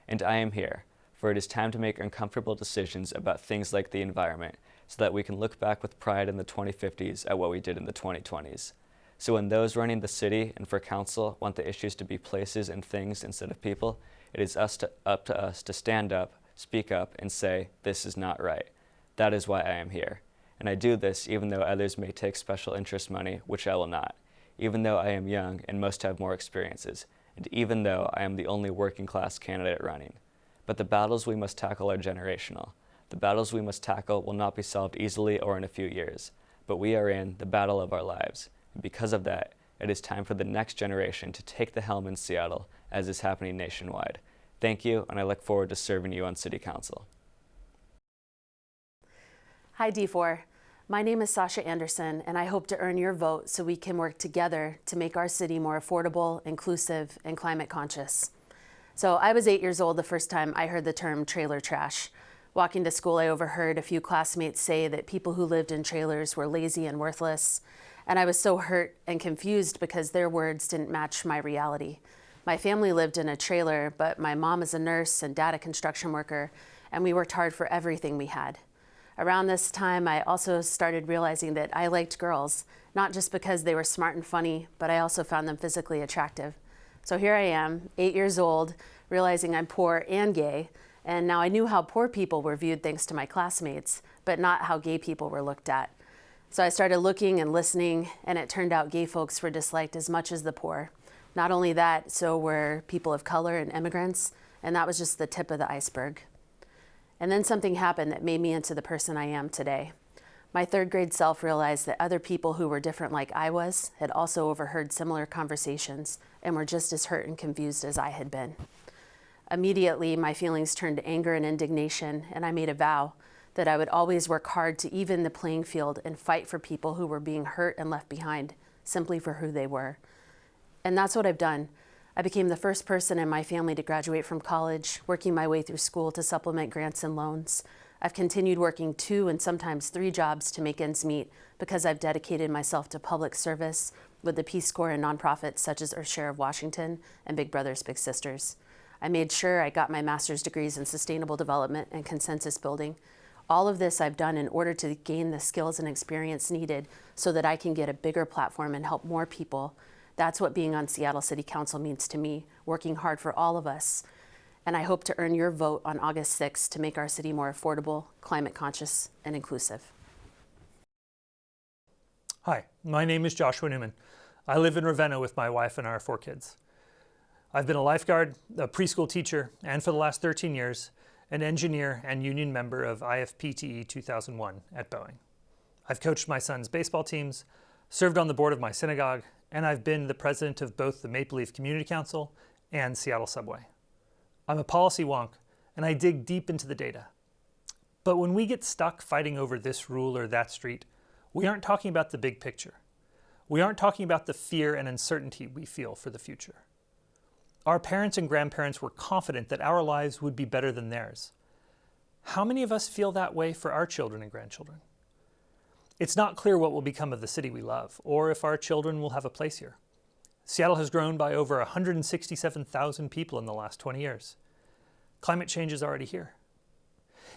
And I am here, for it is time to make uncomfortable decisions about things like the environment so that we can look back with pride in the 2050s at what we did in the 2020s. So when those running the city and for council want the issues to be places and things instead of people, it is up to us to stand up, speak up, and say, this is not right. That is why I am here. And I do this even though others may take special interest money, which I will not, even though I am young and most have more experiences, and even though I am the only working class candidate running. But the battles we must tackle are generational. The battles we must tackle will not be solved easily or in a few years, but we are in the battle of our lives. And because of that, it is time for the next generation to take the helm in Seattle, as is happening nationwide. Thank you, and I look forward to serving you on City Council. Hi, D4. My name is Sasha Anderson, and I hope to earn your vote so we can work together to make our city more affordable, inclusive, and climate conscious. So I was 8 years old the first time I heard the term trailer trash. Walking to school, I overheard a few classmates say that people who lived in trailers were lazy and worthless. And I was so hurt and confused because their words didn't match my reality. My family lived in a trailer, but my mom is a nurse and dad a construction worker, and we worked hard for everything we had. Around this time, I also started realizing that I liked girls, not just because they were smart and funny, but I also found them physically attractive. So here I am, 8 years old, realizing I'm poor and gay, and now I knew how poor people were viewed thanks to my classmates, but not how gay people were looked at. So I started looking and listening, and it turned out gay folks were disliked as much as the poor. Not only that, so were people of color and immigrants, and that was just the tip of the iceberg. And then something happened that made me into the person I am today. My third grade self realized that other people who were different like I was had also overheard similar conversations and were just as hurt and confused as I had been. Immediately, my feelings turned to anger and indignation, and I made a vow that I would always work hard to even the playing field and fight for people who were being hurt and left behind simply for who they were. And that's what I've done. I became the first person in my family to graduate from college, working my way through school to supplement grants and loans. I've continued working 2 and sometimes 3 jobs to make ends meet because I've dedicated myself to public service with the Peace Corps and nonprofits such as Our Share of Washington and Big Brothers Big Sisters. I made sure I got my master's degrees in sustainable development and consensus building. All of this I've done in order to gain the skills and experience needed so that I can get a bigger platform and help more people. That's what being on Seattle City Council means to me, working hard for all of us. And I hope to earn your vote on August 6th to make our city more affordable, climate conscious, and inclusive. Hi, my name is Joshua Newman. I live in Ravenna with my wife and our 4 kids. I've been a lifeguard, a preschool teacher, and for the last 13 years, an engineer and union member of IFPTE 2001 at Boeing. I've coached my son's baseball teams, served on the board of my synagogue, and I've been the president of both the Maple Leaf Community Council and Seattle Subway. I'm a policy wonk, and I dig deep into the data. But when we get stuck fighting over this rule or that street, we aren't talking about the big picture. We aren't talking about the fear and uncertainty we feel for the future. Our parents and grandparents were confident that our lives would be better than theirs. How many of us feel that way for our children and grandchildren? It's not clear what will become of the city we love, or if our children will have a place here. Seattle has grown by over 167,000 people in the last 20 years. Climate change is already here.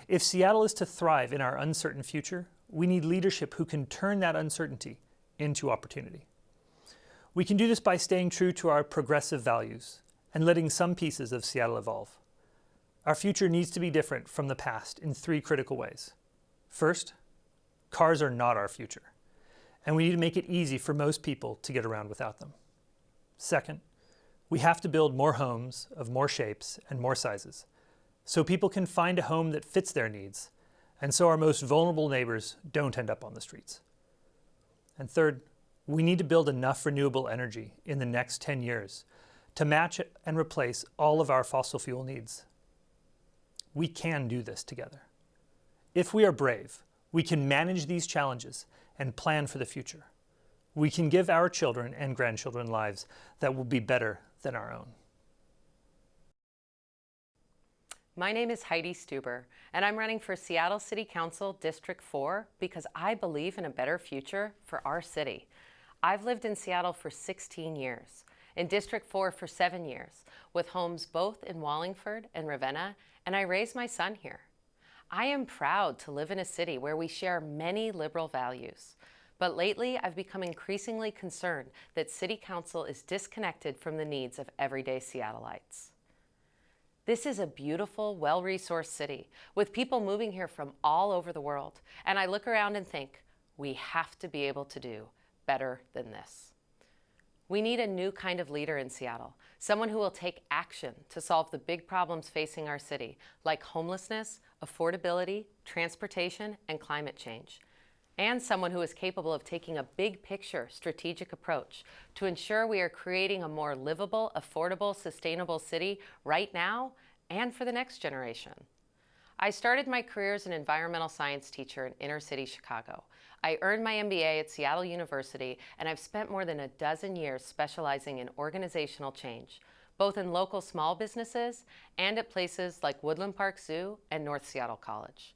If Seattle is to thrive in our uncertain future, we need leadership who can turn that uncertainty into opportunity. We can do this by staying true to our progressive values and letting some pieces of Seattle evolve. Our future needs to be different from the past in 3 critical ways. First, cars are not our future, and we need to make it easy for most people to get around without them. Second, we have to build more homes of more shapes and more sizes so people can find a home that fits their needs, and so our most vulnerable neighbors don't end up on the streets. And third, we need to build enough renewable energy in the next 10 years to match and replace all of our fossil fuel needs. We can do this together. If we are brave, we can manage these challenges and plan for the future. We can give our children and grandchildren lives that will be better than our own. My name is Heidi Stuber, and I'm running for Seattle City Council District 4 because I believe in a better future for our city. I've lived in Seattle for 16 years, in District 4 for 7 years, with homes both in Wallingford and Ravenna, and I raised my son here. I am proud to live in a city where we share many liberal values. But lately, I've become increasingly concerned that City Council is disconnected from the needs of everyday Seattleites. This is a beautiful, well-resourced city with people moving here from all over the world. And I look around and think, we have to be able to do better than this. We need a new kind of leader in Seattle, someone who will take action to solve the big problems facing our city, like homelessness, affordability, transportation, and climate change. And someone who is capable of taking a big picture strategic approach to ensure we are creating a more livable, affordable, sustainable city right now and for the next generation. I started my career as an environmental science teacher in inner city Chicago. I earned my MBA at Seattle University, and I've spent more than a dozen years specializing in organizational change, both in local small businesses and at places like Woodland Park Zoo and North Seattle College.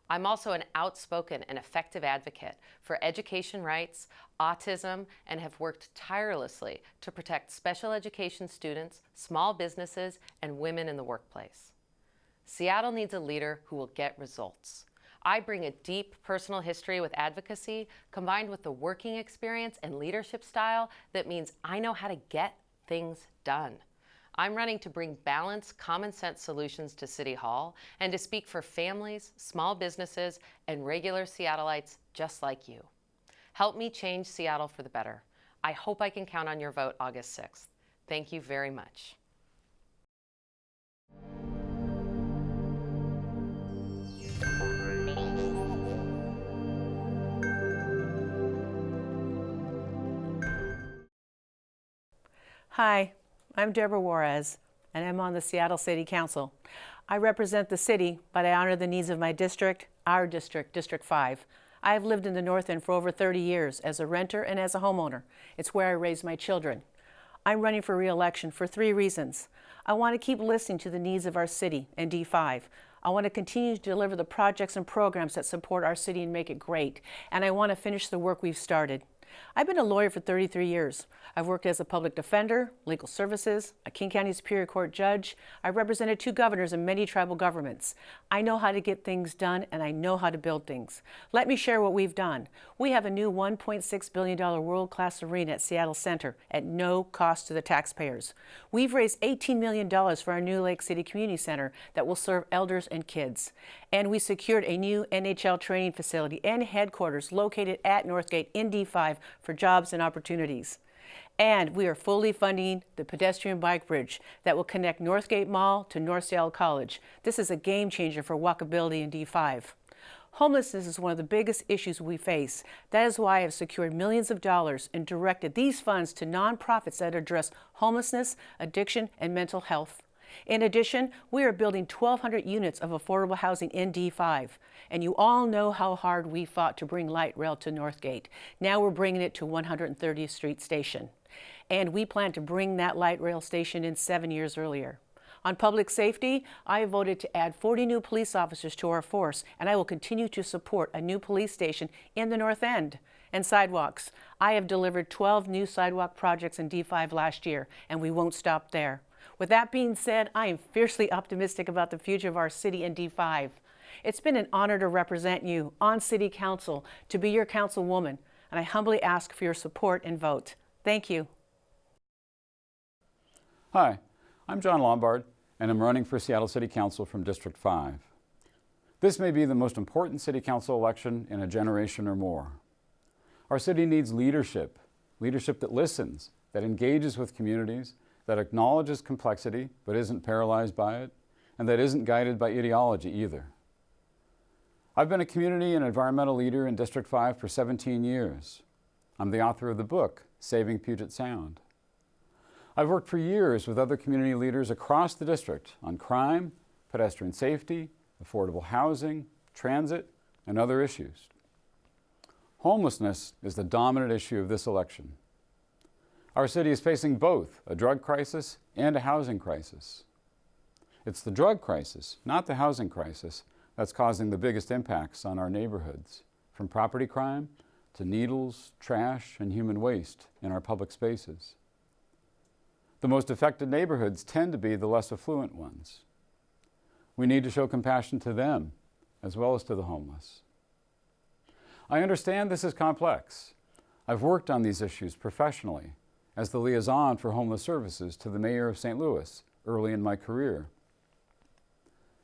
I'm also an outspoken and effective advocate for education rights, autism, and have worked tirelessly to protect special education students, small businesses, and women in the workplace. Seattle needs a leader who will get results. I bring a deep personal history with advocacy combined with the working experience and leadership style that means I know how to get things done. I'm running to bring balanced, common sense solutions to City Hall and to speak for families, small businesses, and regular Seattleites just like you. Help me change Seattle for the better. I hope I can count on your vote August 6th. Thank you very much. Hi, I'm Deborah Juarez, and I'm on the Seattle City Council. I represent the city, but I honor the needs of my district, our district, District 5. I have lived in the North End for over 30 years as a renter and as a homeowner. It's where I raised my children. I'm running for re-election for 3 reasons. I want to keep listening to the needs of our city and D5. I want to continue to deliver the projects and programs that support our city and make it great. And I want to finish the work we've started. I've been a lawyer for 33 years. I've worked as a public defender, legal services, a King County Superior Court judge. I represented 2 governors and many tribal governments. I know how to get things done, and I know how to build things. Let me share what we've done. We have a new $1.6 billion world-class arena at Seattle Center at no cost to the taxpayers. We've raised $18 million for our new Lake City Community Center that will serve elders and kids. And we secured a new NHL training facility and headquarters located at Northgate in D5 for jobs and opportunities. And we are fully funding the pedestrian bike bridge that will connect Northgate Mall to North Seattle College. This is a game changer for walkability in D5. Homelessness is one of the biggest issues we face. That is why I have secured millions of dollars and directed these funds to nonprofits that address homelessness, addiction, and mental health. In addition, we are building 1,200 units of affordable housing in D5. And you all know how hard we fought to bring light rail to Northgate. Now we're bringing it to 130th Street Station. And we plan to bring that light rail station in 7 years earlier. On public safety, I voted to add 40 new police officers to our force, and I will continue to support a new police station in the North End. And sidewalks. I have delivered 12 new sidewalk projects in D5 last year, and we won't stop there. With that being said, I am fiercely optimistic about the future of our city in D5. It's been an honor to represent you on City Council, to be your councilwoman, and I humbly ask for your support and vote. Thank you. Hi, I'm John Lombard, and I'm running for Seattle City Council from District 5. This may be the most important City Council election in a generation or more. Our city needs leadership, leadership that listens, that engages with communities, that acknowledges complexity but isn't paralyzed by it, and that isn't guided by ideology either. I've been a community and environmental leader in District 5 for 17 years. I'm the author of the book, Saving Puget Sound. I've worked for years with other community leaders across the district on crime, pedestrian safety, affordable housing, transit, and other issues. Homelessness is the dominant issue of this election. Our city is facing both a drug crisis and a housing crisis. It's the drug crisis, not the housing crisis, that's causing the biggest impacts on our neighborhoods, from property crime to needles, trash, and human waste in our public spaces. The most affected neighborhoods tend to be the less affluent ones. We need to show compassion to them as well as to the homeless. I understand this is complex. I've worked on these issues professionally as the liaison for homeless services to the mayor of St. Louis early in my career.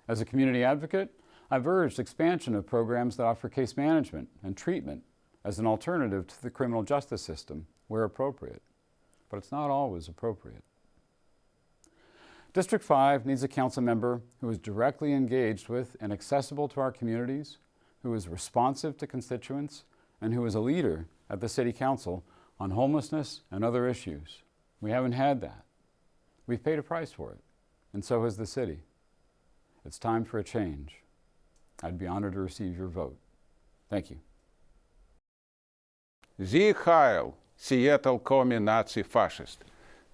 As a community advocate, I've urged expansion of programs that offer case management and treatment as an alternative to the criminal justice system where appropriate, but it's not always appropriate. District 5 needs a council member who is directly engaged with and accessible to our communities, who is responsive to constituents, and who is a leader at the City Council on homelessness and other issues. We haven't had that. We've paid a price for it, and so has the city. It's time for a change. I'd be honored to receive your vote. Thank you. Sieg Heil, Seattle Commie Nazi Fascist.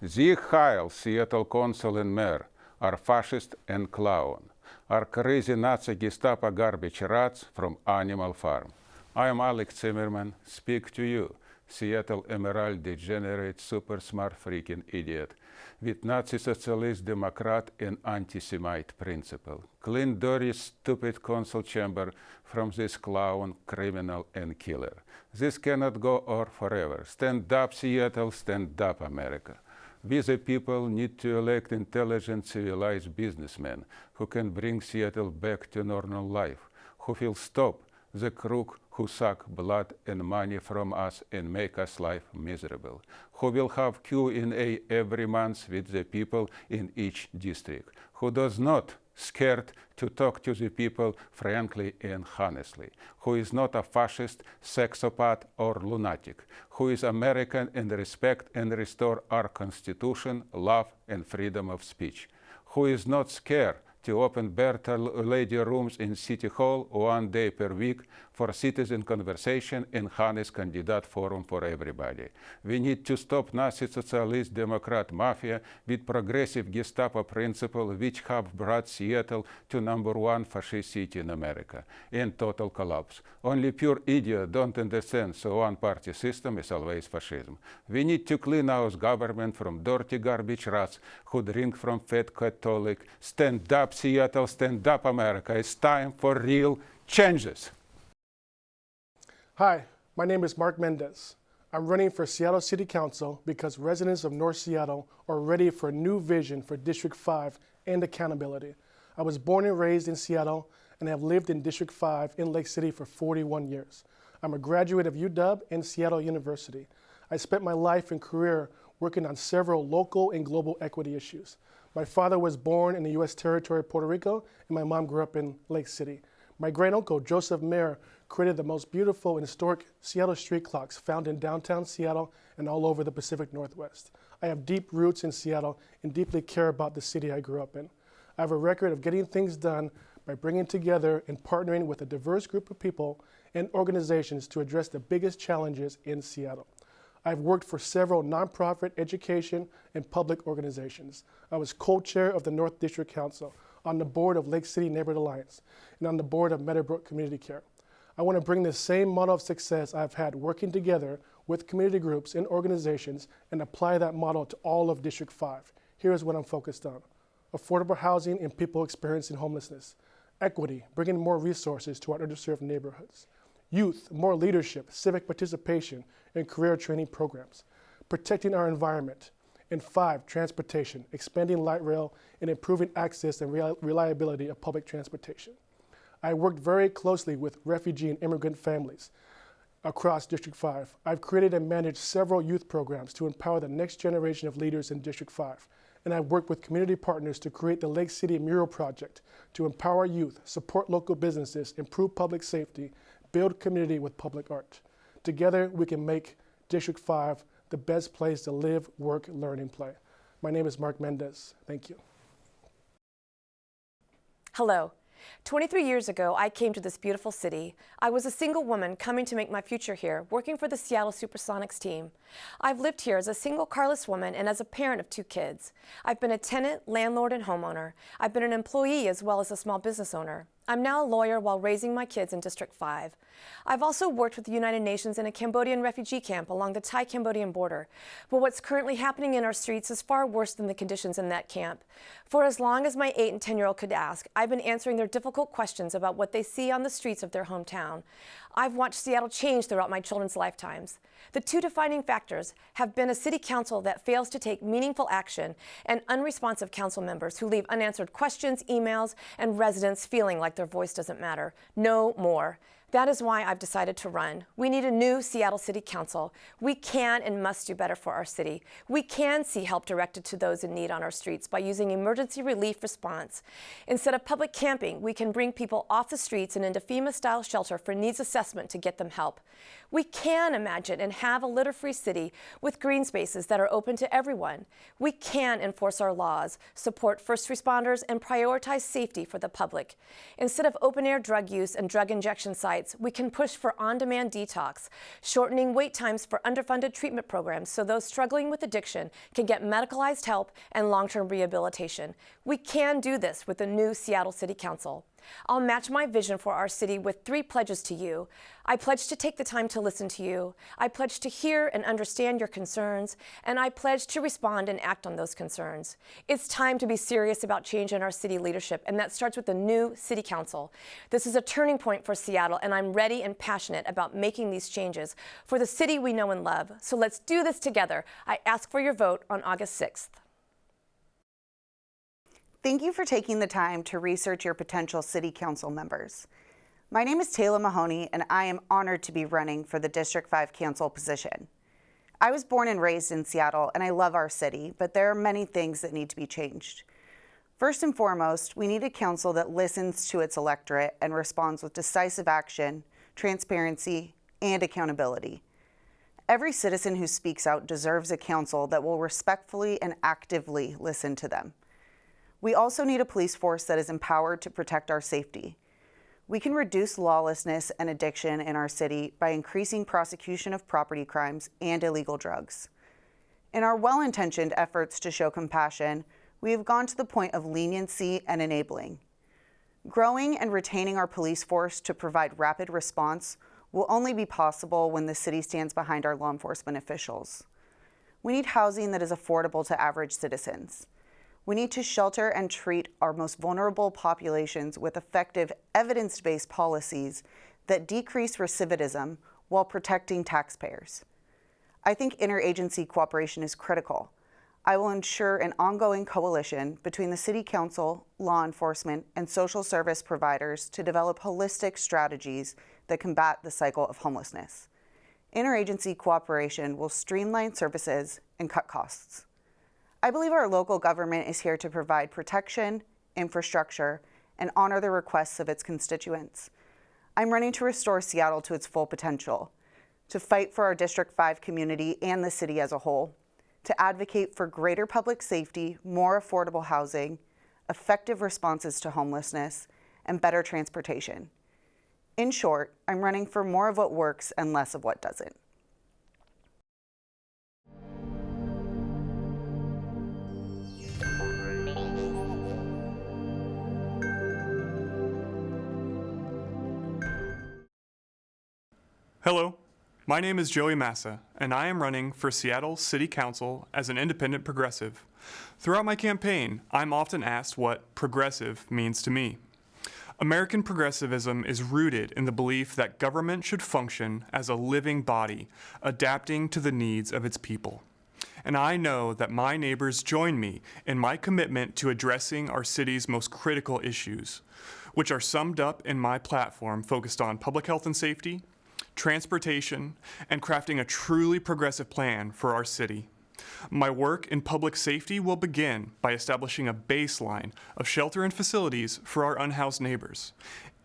Sieg Heil, Seattle Consul and Mayor, are fascist and clown, are crazy Nazi Gestapo garbage rats from Animal Farm. I am Alex Zimmerman, speak to you, Seattle Emerald degenerate super smart freaking idiot, with Nazi socialist Democrat and anti-Semite principle. Clean dirty stupid council chamber from this clown, criminal and killer. This cannot go on forever. Stand up Seattle, stand up America. We the people need to elect intelligent, civilized businessmen who can bring Seattle back to normal life, who will stop the crook who suck blood and money from us and make us life miserable, who will have Q&A every month with the people in each district, who does not scared to talk to the people frankly and honestly, who is not a fascist, sexopath, or lunatic, who is American and respect and restore our Constitution, love, and freedom of speech, who is not scared to open better lady rooms in City Hall 1 day per week for citizen conversation and honest candidate forum for everybody. We need to stop Nazi socialist Democrat mafia with progressive Gestapo principle which have brought Seattle to #1 fascist city in America in total collapse. Only pure idiot don't understand so one-party system is always fascism. We need to clean our government from dirty garbage rats who drink from fat Catholic. Stand up Seattle, stand up America. It's time for real changes. Hi, my name is Mark Mendez. I'm running for Seattle City Council because residents of North Seattle are ready for a new vision for District 5 and accountability. I was born and raised in Seattle and have lived in District 5 in Lake City for 41 years. I'm a graduate of UW and Seattle University. I spent my life and career working on several local and global equity issues. My father was born in the U.S. territory of Puerto Rico, and my mom grew up in Lake City. My great-uncle, Joseph Mayer, created the most beautiful and historic Seattle street clocks found in downtown Seattle and all over the Pacific Northwest. I have deep roots in Seattle and deeply care about the city I grew up in. I have a record of getting things done by bringing together and partnering with a diverse group of people and organizations to address the biggest challenges in Seattle. I've worked for several nonprofit education and public organizations. I was co-chair of the North District Council, on the board of Lake City Neighborhood Alliance, and on the board of Meadowbrook Community Care. I want to bring the same model of success I've had working together with community groups and organizations and apply that model to all of District 5. Here's what I'm focused on: affordable housing and people experiencing homelessness; equity, bringing more resources to our underserved neighborhoods; youth, more leadership, civic participation, and career training programs; protecting our environment; and 5, transportation, expanding light rail and improving access and reliability of public transportation. I worked very closely with refugee and immigrant families across District 5. I've created and managed several youth programs to empower the next generation of leaders in District 5. And I've worked with community partners to create the Lake City Mural Project to empower youth, support local businesses, improve public safety, build community with public art. Together, we can make District 5 the best place to live, work, learn, and play. My name is Mark Mendez. Thank you. Hello, 23 years ago, I came to this beautiful city. I was a single woman coming to make my future here, working for the Seattle Supersonics team. I've lived here as a single carless woman and as a parent of 2 kids. I've been a tenant, landlord, and homeowner. I've been an employee as well as a small business owner. I'm now a lawyer while raising my kids in District 5. I've also worked with the United Nations in a Cambodian refugee camp along the Thai-Cambodian border. But what's currently happening in our streets is far worse than the conditions in that camp. For as long as my 8- and 10-year-old could ask, I've been answering their difficult questions about what they see on the streets of their hometown. I've watched Seattle change throughout my children's lifetimes. The 2 defining factors have been a city council that fails to take meaningful action and unresponsive council members who leave unanswered questions, emails, and residents feeling like their voice doesn't matter. No more. That is why I've decided to run. We need a new Seattle City Council. We can and must do better for our city. We can see help directed to those in need on our streets by using emergency relief response. Instead of public camping, we can bring people off the streets and into FEMA-style shelter for needs assessment to get them help. We can imagine and have a litter-free city with green spaces that are open to everyone. We can enforce our laws, support first responders, and prioritize safety for the public. Instead of open-air drug use and drug injection sites, we can push for on-demand detox, shortening wait times for underfunded treatment programs so those struggling with addiction can get medicalized help and long-term rehabilitation. We can do this with the new Seattle City Council. I'll match my vision for our city with 3 pledges to you. I pledge to take the time to listen to you. I pledge to hear and understand your concerns. And I pledge to respond and act on those concerns. It's time to be serious about change in our city leadership, and that starts with the new City Council. This is a turning point for Seattle, and I'm ready and passionate about making these changes for the city we know and love. So let's do this together. I ask for your vote on August 6th. Thank you for taking the time to research your potential City Council members. My name is Taylor Mahoney, and I am honored to be running for the District 5 Council position. I was born and raised in Seattle, and I love our city, but there are many things that need to be changed. First and foremost, we need a council that listens to its electorate and responds with decisive action, transparency, and accountability. Every citizen who speaks out deserves a council that will respectfully and actively listen to them. We also need a police force that is empowered to protect our safety. We can reduce lawlessness and addiction in our city by increasing prosecution of property crimes and illegal drugs. In our well-intentioned efforts to show compassion, we have gone to the point of leniency and enabling. Growing and retaining our police force to provide rapid response will only be possible when the city stands behind our law enforcement officials. We need housing that is affordable to average citizens. We need to shelter and treat our most vulnerable populations with effective evidence-based policies that decrease recidivism while protecting taxpayers. I think interagency cooperation is critical. I will ensure an ongoing coalition between the City Council, law enforcement, and social service providers to develop holistic strategies that combat the cycle of homelessness. Interagency cooperation will streamline services and cut costs. I believe our local government is here to provide protection, infrastructure, and honor the requests of its constituents. I'm running to restore Seattle to its full potential, to fight for our District 5 community and the city as a whole, to advocate for greater public safety, more affordable housing, effective responses to homelessness, and better transportation. In short, I'm running for more of what works and less of what doesn't. Hello, my name is Joey Massa, and I am running for Seattle City Council as an independent progressive. Throughout my campaign, I'm often asked what progressive means to me. American progressivism is rooted in the belief that government should function as a living body, adapting to the needs of its people. And I know that my neighbors join me in my commitment to addressing our city's most critical issues, which are summed up in my platform focused on public health and safety, transportation, and crafting a truly progressive plan for our city. My work in public safety will begin by establishing a baseline of shelter and facilities for our unhoused neighbors.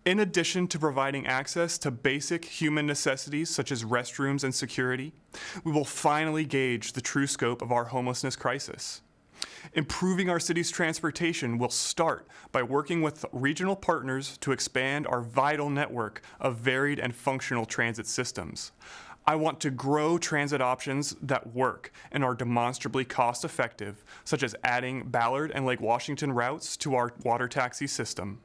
In addition to providing access to basic human necessities such as restrooms and security, we will finally gauge the true scope of our homelessness crisis. Improving our city's transportation will start by working with regional partners to expand our vital network of varied and functional transit systems. I want to grow transit options that work and are demonstrably cost-effective, such as adding Ballard and Lake Washington routes to our water taxi system.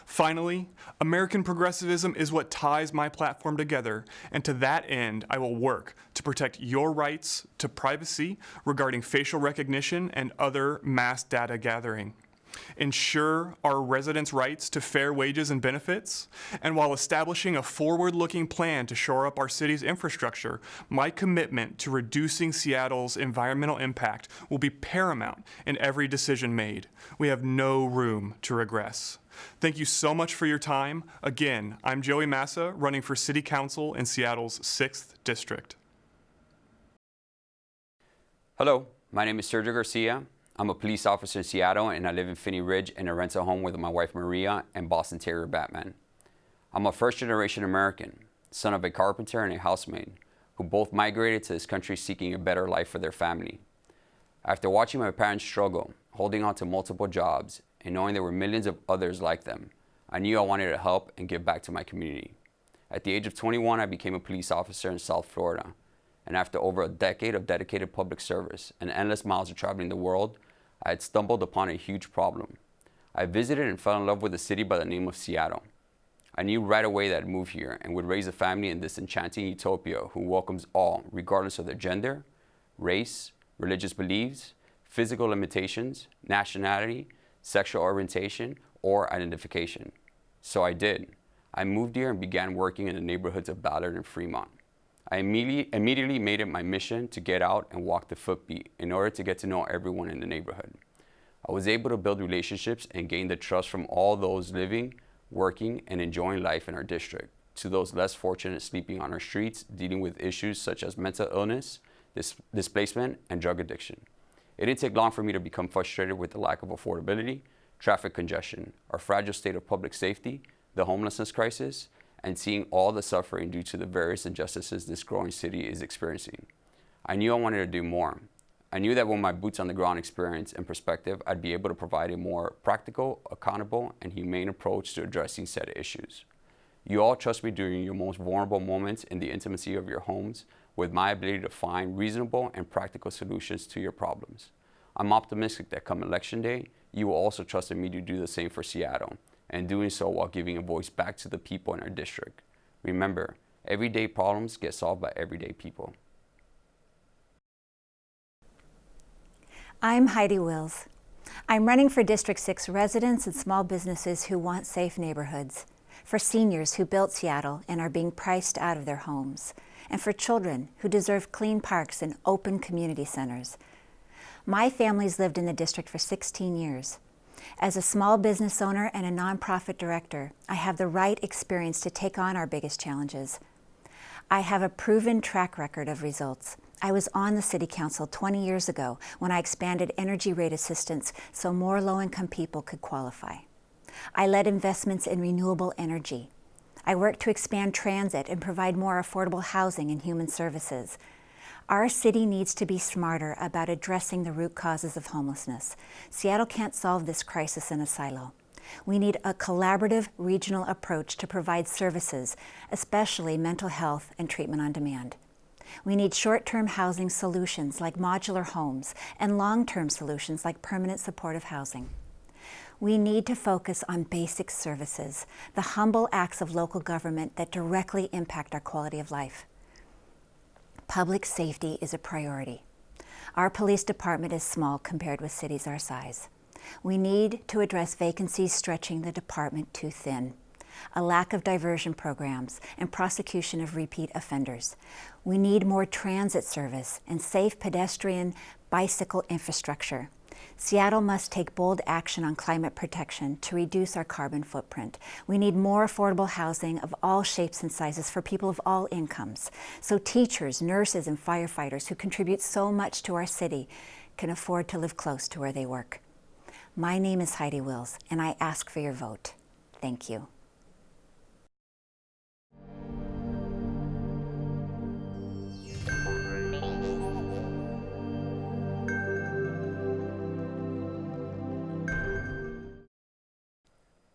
Finally, American progressivism is what ties my platform together, and to that end, I will work to protect your rights to privacy regarding facial recognition and other mass data gathering, ensure our residents' rights to fair wages and benefits, and while establishing a forward-looking plan to shore up our city's infrastructure, my commitment to reducing Seattle's environmental impact will be paramount in every decision made. We have no room to regress. Thank you so much for your time. Again, I'm Joey Massa, running for City Council in Seattle's 6th District. Hello, my name is Sergio Garcia. I'm a police officer in Seattle, and I live in Finney Ridge in a rental home with my wife Maria and Boston Terrier Batman. I'm a first-generation American, son of a carpenter and a housemaid, who both migrated to this country seeking a better life for their family. After watching my parents struggle, holding on to multiple jobs, and knowing there were millions of others like them, I knew I wanted to help and give back to my community. At the age of 21, I became a police officer in South Florida. And after over a decade of dedicated public service and endless miles of traveling the world, I had stumbled upon a huge problem. I visited and fell in love with a city by the name of Seattle. I knew right away that I'd move here and would raise a family in this enchanting utopia who welcomes all, regardless of their gender, race, religious beliefs, physical limitations, nationality, sexual orientation, or identification. So I did. I moved here and began working in the neighborhoods of Ballard and Fremont. I immediately made it my mission to get out and walk the footbeat in order to get to know everyone in the neighborhood. I was able to build relationships and gain the trust from all those living, working, and enjoying life in our district, to those less fortunate sleeping on our streets, dealing with issues such as mental illness, displacement, and drug addiction. It didn't take long for me to become frustrated with the lack of affordability, traffic congestion, our fragile state of public safety, the homelessness crisis, and seeing all the suffering due to the various injustices this growing city is experiencing. I knew I wanted to do more. I knew that with my boots on the ground experience and perspective, I'd be able to provide a more practical, accountable, and humane approach to addressing said issues. You all trust me during your most vulnerable moments in the intimacy of your homes with my ability to find reasonable and practical solutions to your problems. I'm optimistic that come election day, you will also trust in me to do the same for Seattle, and doing so while giving a voice back to the people in our district. Remember, everyday problems get solved by everyday people. I'm Heidi Wills. I'm running for District 6 residents and small businesses who want safe neighborhoods, for seniors who built Seattle and are being priced out of their homes, and for children who deserve clean parks and open community centers. My family's lived in the district for 16 years. As a small business owner and a nonprofit director, I have the right experience to take on our biggest challenges. I have a proven track record of results. I was on the City Council 20 years ago when I expanded energy rate assistance so more low-income people could qualify. I led investments in renewable energy. I worked to expand transit and provide more affordable housing and human services. Our city needs to be smarter about addressing the root causes of homelessness. Seattle can't solve this crisis in a silo. We need a collaborative regional approach to provide services, especially mental health and treatment on demand. We need short-term housing solutions like modular homes and long-term solutions like permanent supportive housing. We need to focus on basic services, the humble acts of local government that directly impact our quality of life. Public safety is a priority. Our police department is small compared with cities our size. We need to address vacancies stretching the department too thin, a lack of diversion programs, and prosecution of repeat offenders. We need more transit service and safe pedestrian bicycle infrastructure. Seattle must take bold action on climate protection to reduce our carbon footprint. We need more affordable housing of all shapes and sizes for people of all incomes, so teachers, nurses, and firefighters who contribute so much to our city can afford to live close to where they work. My name is Heidi Wills, and I ask for your vote. Thank you.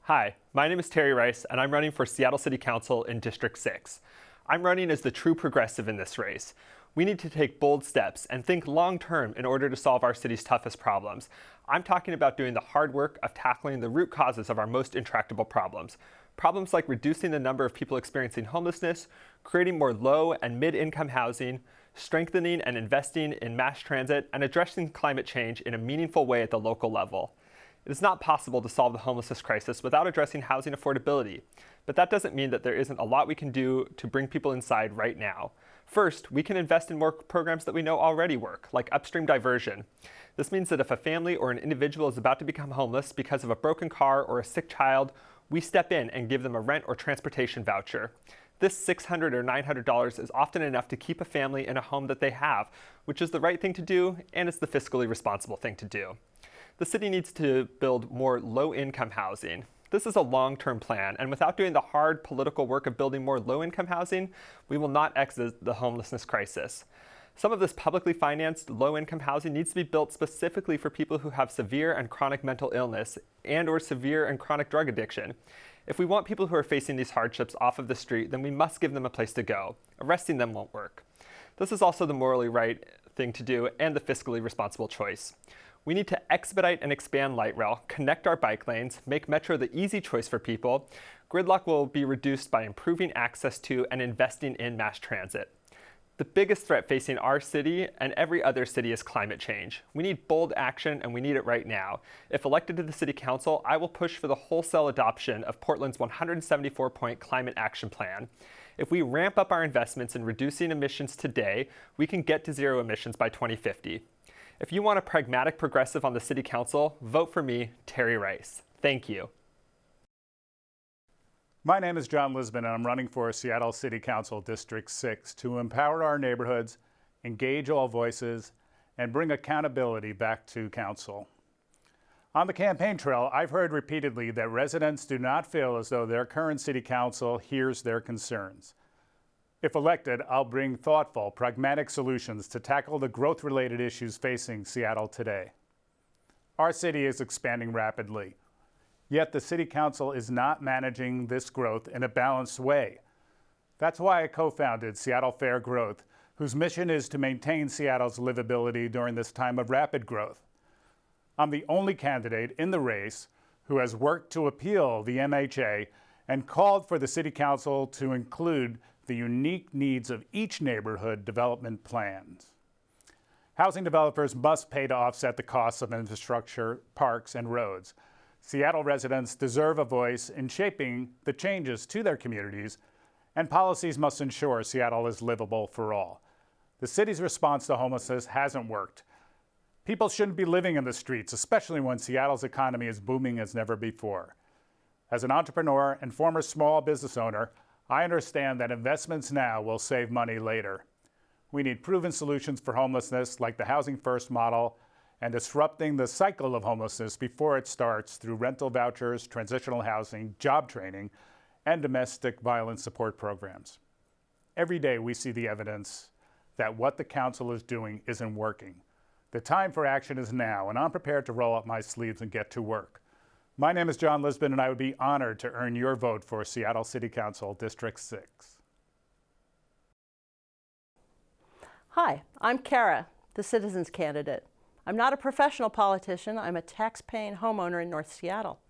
Hi, my name is Terry Rice, and I'm running for Seattle City Council in District 6. I'm running as the true progressive in this race. We need to take bold steps and think long-term in order to solve our city's toughest problems. I'm talking about doing the hard work of tackling the root causes of our most intractable problems. Problems like reducing the number of people experiencing homelessness, creating more low and mid-income housing, strengthening and investing in mass transit, and addressing climate change in a meaningful way at the local level. It is not possible to solve the homelessness crisis without addressing housing affordability, but that doesn't mean that there isn't a lot we can do to bring people inside right now. First, we can invest in more programs that we know already work, like upstream diversion. This means that if a family or an individual is about to become homeless because of a broken car or a sick child, we step in and give them a rent or transportation voucher. This $600 or $900 is often enough to keep a family in a home that they have, which is the right thing to do, and it's the fiscally responsible thing to do. The city needs to build more low-income housing. This is a long-term plan, and without doing the hard political work of building more low-income housing, we will not exit the homelessness crisis. Some of this publicly financed low-income housing needs to be built specifically for people who have severe and chronic mental illness and/or severe and chronic drug addiction. If we want people who are facing these hardships off of the street, then we must give them a place to go. Arresting them won't work. This is also the morally right thing to do and the fiscally responsible choice. We need to expedite and expand light rail, connect our bike lanes, make Metro the easy choice for people. Gridlock will be reduced by improving access to and investing in mass transit. The biggest threat facing our city and every other city is climate change. We need bold action, and we need it right now. If elected to the City Council, I will push for the wholesale adoption of Portland's 174-point climate action plan. If we ramp up our investments in reducing emissions today, we can get to zero emissions by 2050. If you want a pragmatic progressive on the City Council, vote for me, Terry Rice. Thank you. My name is John Lisbon, and I'm running for Seattle City Council District 6 to empower our neighborhoods, engage all voices, and bring accountability back to council. On the campaign trail, I've heard repeatedly that residents do not feel as though their current City Council hears their concerns. If elected, I'll bring thoughtful, pragmatic solutions to tackle the growth-related issues facing Seattle today. Our city is expanding rapidly. Yet the City Council is not managing this growth in a balanced way. That's why I co-founded Seattle Fair Growth, whose mission is to maintain Seattle's livability during this time of rapid growth. I'm the only candidate in the race who has worked to appeal the MHA and called for the City Council to include the unique needs of each neighborhood development plans. Housing developers must pay to offset the costs of infrastructure, parks, and roads. Seattle residents deserve a voice in shaping the changes to their communities, and policies must ensure Seattle is livable for all. The city's response to homelessness hasn't worked. People shouldn't be living in the streets, especially when Seattle's economy is booming as never before. As an entrepreneur and former small business owner, I understand that investments now will save money later. We need proven solutions for homelessness, like the Housing First model, and disrupting the cycle of homelessness before it starts through rental vouchers, transitional housing, job training, and domestic violence support programs. Every day we see the evidence that what the council is doing isn't working. The time for action is now, and I'm prepared to roll up my sleeves and get to work. My name is John Lisbon, and I would be honored to earn your vote for Seattle City Council District 6. Hi, I'm Kara, the Citizens candidate. I'm not a professional politician. I'm a tax-paying homeowner in North Seattle.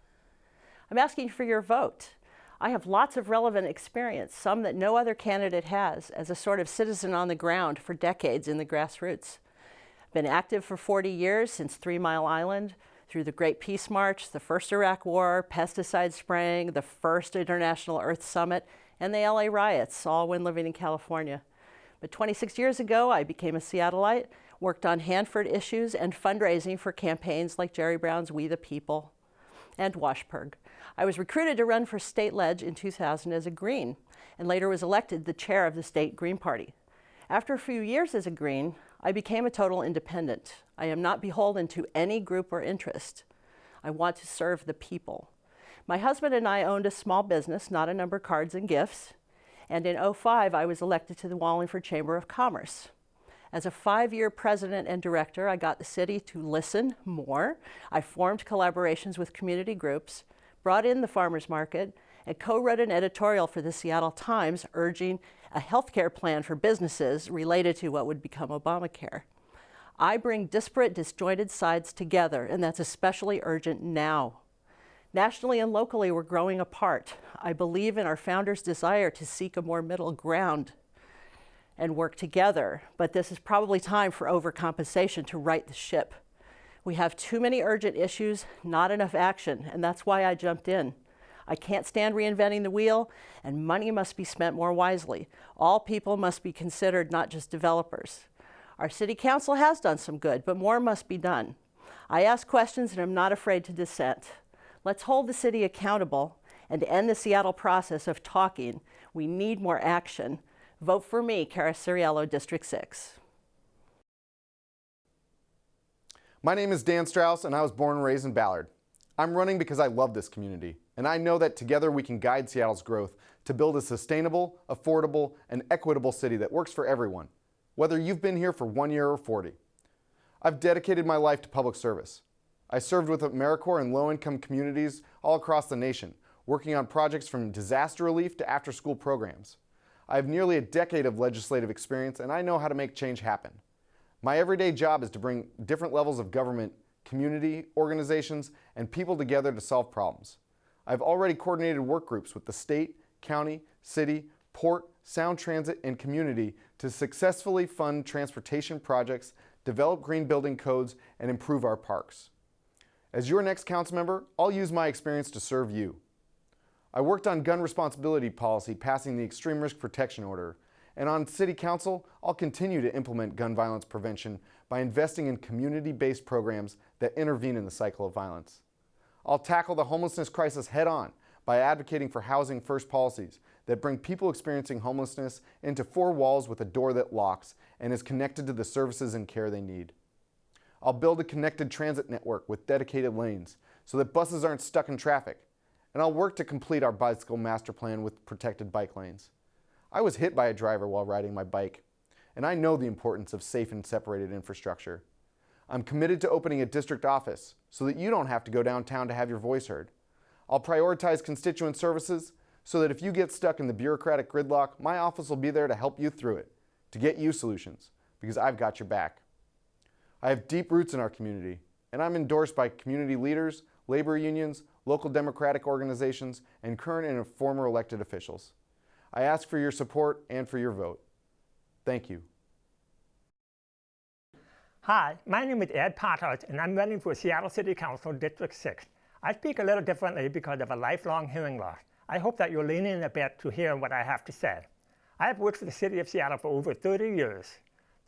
I'm asking for your vote. I have lots of relevant experience, some that no other candidate has, as a sort of citizen on the ground for decades in the grassroots. I've been active for 40 years, since 3 Mile Island, through the Great Peace March, the first Iraq War, pesticide spraying, the first International Earth Summit, and the LA riots, all when living in California. But 26 years ago, I became a Seattleite, worked on Hanford issues and fundraising for campaigns like Jerry Brown's We the People and Washburg. I was recruited to run for state ledge in 2000 as a Green, and later was elected the chair of the state Green Party. After a few years as a Green, I became a total independent. I am not beholden to any group or interest. I want to serve the people. My husband and I owned a small business, Not a Number Cards and Gifts, and in 2005 I was elected to the Wallingford Chamber of Commerce. As a 5-year president and director, I got the city to listen more. I formed collaborations with community groups, brought in the farmers market, and co-wrote an editorial for the Seattle Times urging a health care plan for businesses related to what would become Obamacare. I bring disparate, disjointed sides together, and that's especially urgent now. Nationally and locally, we're growing apart. I believe in our founders' desire to seek a more middle ground and work together, but this is probably time for overcompensation to right the ship. We have too many urgent issues, not enough action, and that's why I jumped in. I can't stand reinventing the wheel, and money must be spent more wisely. All people must be considered, not just developers. Our city council has done some good, but more must be done. I ask questions and I'm not afraid to dissent. Let's hold the city accountable and end the Seattle process of talking. We need more action. Vote for me, Cara Ciriello, District 6. My name is Dan Strauss, and I was born and raised in Ballard. I'm running because I love this community, and I know that together we can guide Seattle's growth to build a sustainable, affordable, and equitable city that works for everyone, whether you've been here for 1 year or 40. I've dedicated my life to public service. I served with AmeriCorps in low-income communities all across the nation, working on projects from disaster relief to after-school programs. I have nearly a decade of legislative experience, and I know how to make change happen. My everyday job is to bring different levels of government, community, organizations, and people together to solve problems. I've already coordinated work groups with the state, county, city, port, sound transit, and community to successfully fund transportation projects, develop green building codes, and improve our parks. As your next council member, I'll use my experience to serve you. I worked on gun responsibility policy, passing the Extreme Risk Protection Order, and on City Council, I'll continue to implement gun violence prevention by investing in community-based programs that intervene in the cycle of violence. I'll tackle the homelessness crisis head-on by advocating for housing first policies that bring people experiencing homelessness into four walls with a door that locks and is connected to the services and care they need. I'll build a connected transit network with dedicated lanes so that buses aren't stuck in traffic, and I'll work to complete our bicycle master plan with protected bike lanes. I was hit by a driver while riding my bike, and I know the importance of safe and separated infrastructure. I'm committed to opening a district office so that you don't have to go downtown to have your voice heard. I'll prioritize constituent services so that if you get stuck in the bureaucratic gridlock, my office will be there to help you through it, to get you solutions, because I've got your back. I have deep roots in our community, and I'm endorsed by community leaders, labor unions, local democratic organizations, and current and former elected officials. I ask for your support and for your vote. Thank you. Hi, my name is Ed Pottert, and I'm running for Seattle City Council District 6. I speak a little differently because of a lifelong hearing loss. I hope that you'll lean in a bit to hear what I have to say. I have worked for the City of Seattle for over 30 years.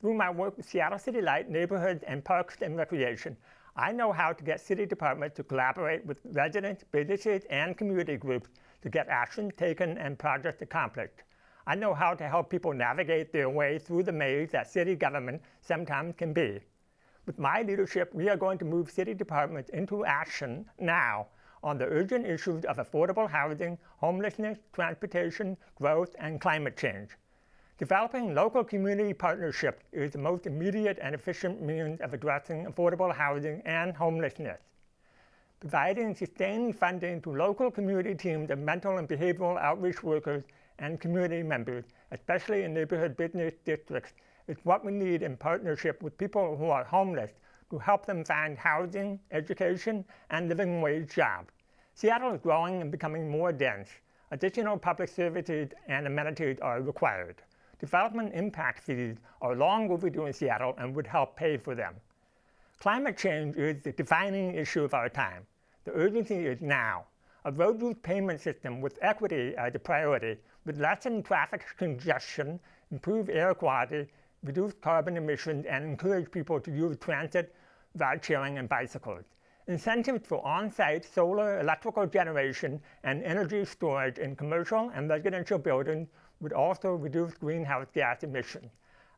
Through my work with Seattle City Light, neighborhoods, and parks and recreation, I know how to get city departments to collaborate with residents, businesses, and community groups to get action taken and projects accomplished. I know how to help people navigate their way through the maze that city government sometimes can be. With my leadership, we are going to move city departments into action now on the urgent issues of affordable housing, homelessness, transportation, growth, and climate change. Developing local community partnerships is the most immediate and efficient means of addressing affordable housing and homelessness. Providing sustained funding to local community teams of mental and behavioral outreach workers and community members, especially in neighborhood business districts, is what we need in partnership with people who are homeless to help them find housing, education, and living wage jobs. Seattle is growing and becoming more dense. Additional public services and amenities are required. Development impact fees are long overdue in Seattle and would help pay for them. Climate change is the defining issue of our time. The urgency is now. A road use payment system with equity as a priority would lessen traffic congestion, improve air quality, reduce carbon emissions, and encourage people to use transit, ride-sharing, and bicycles. Incentives for on-site solar electrical generation and energy storage in commercial and residential buildings would also reduce greenhouse gas emissions.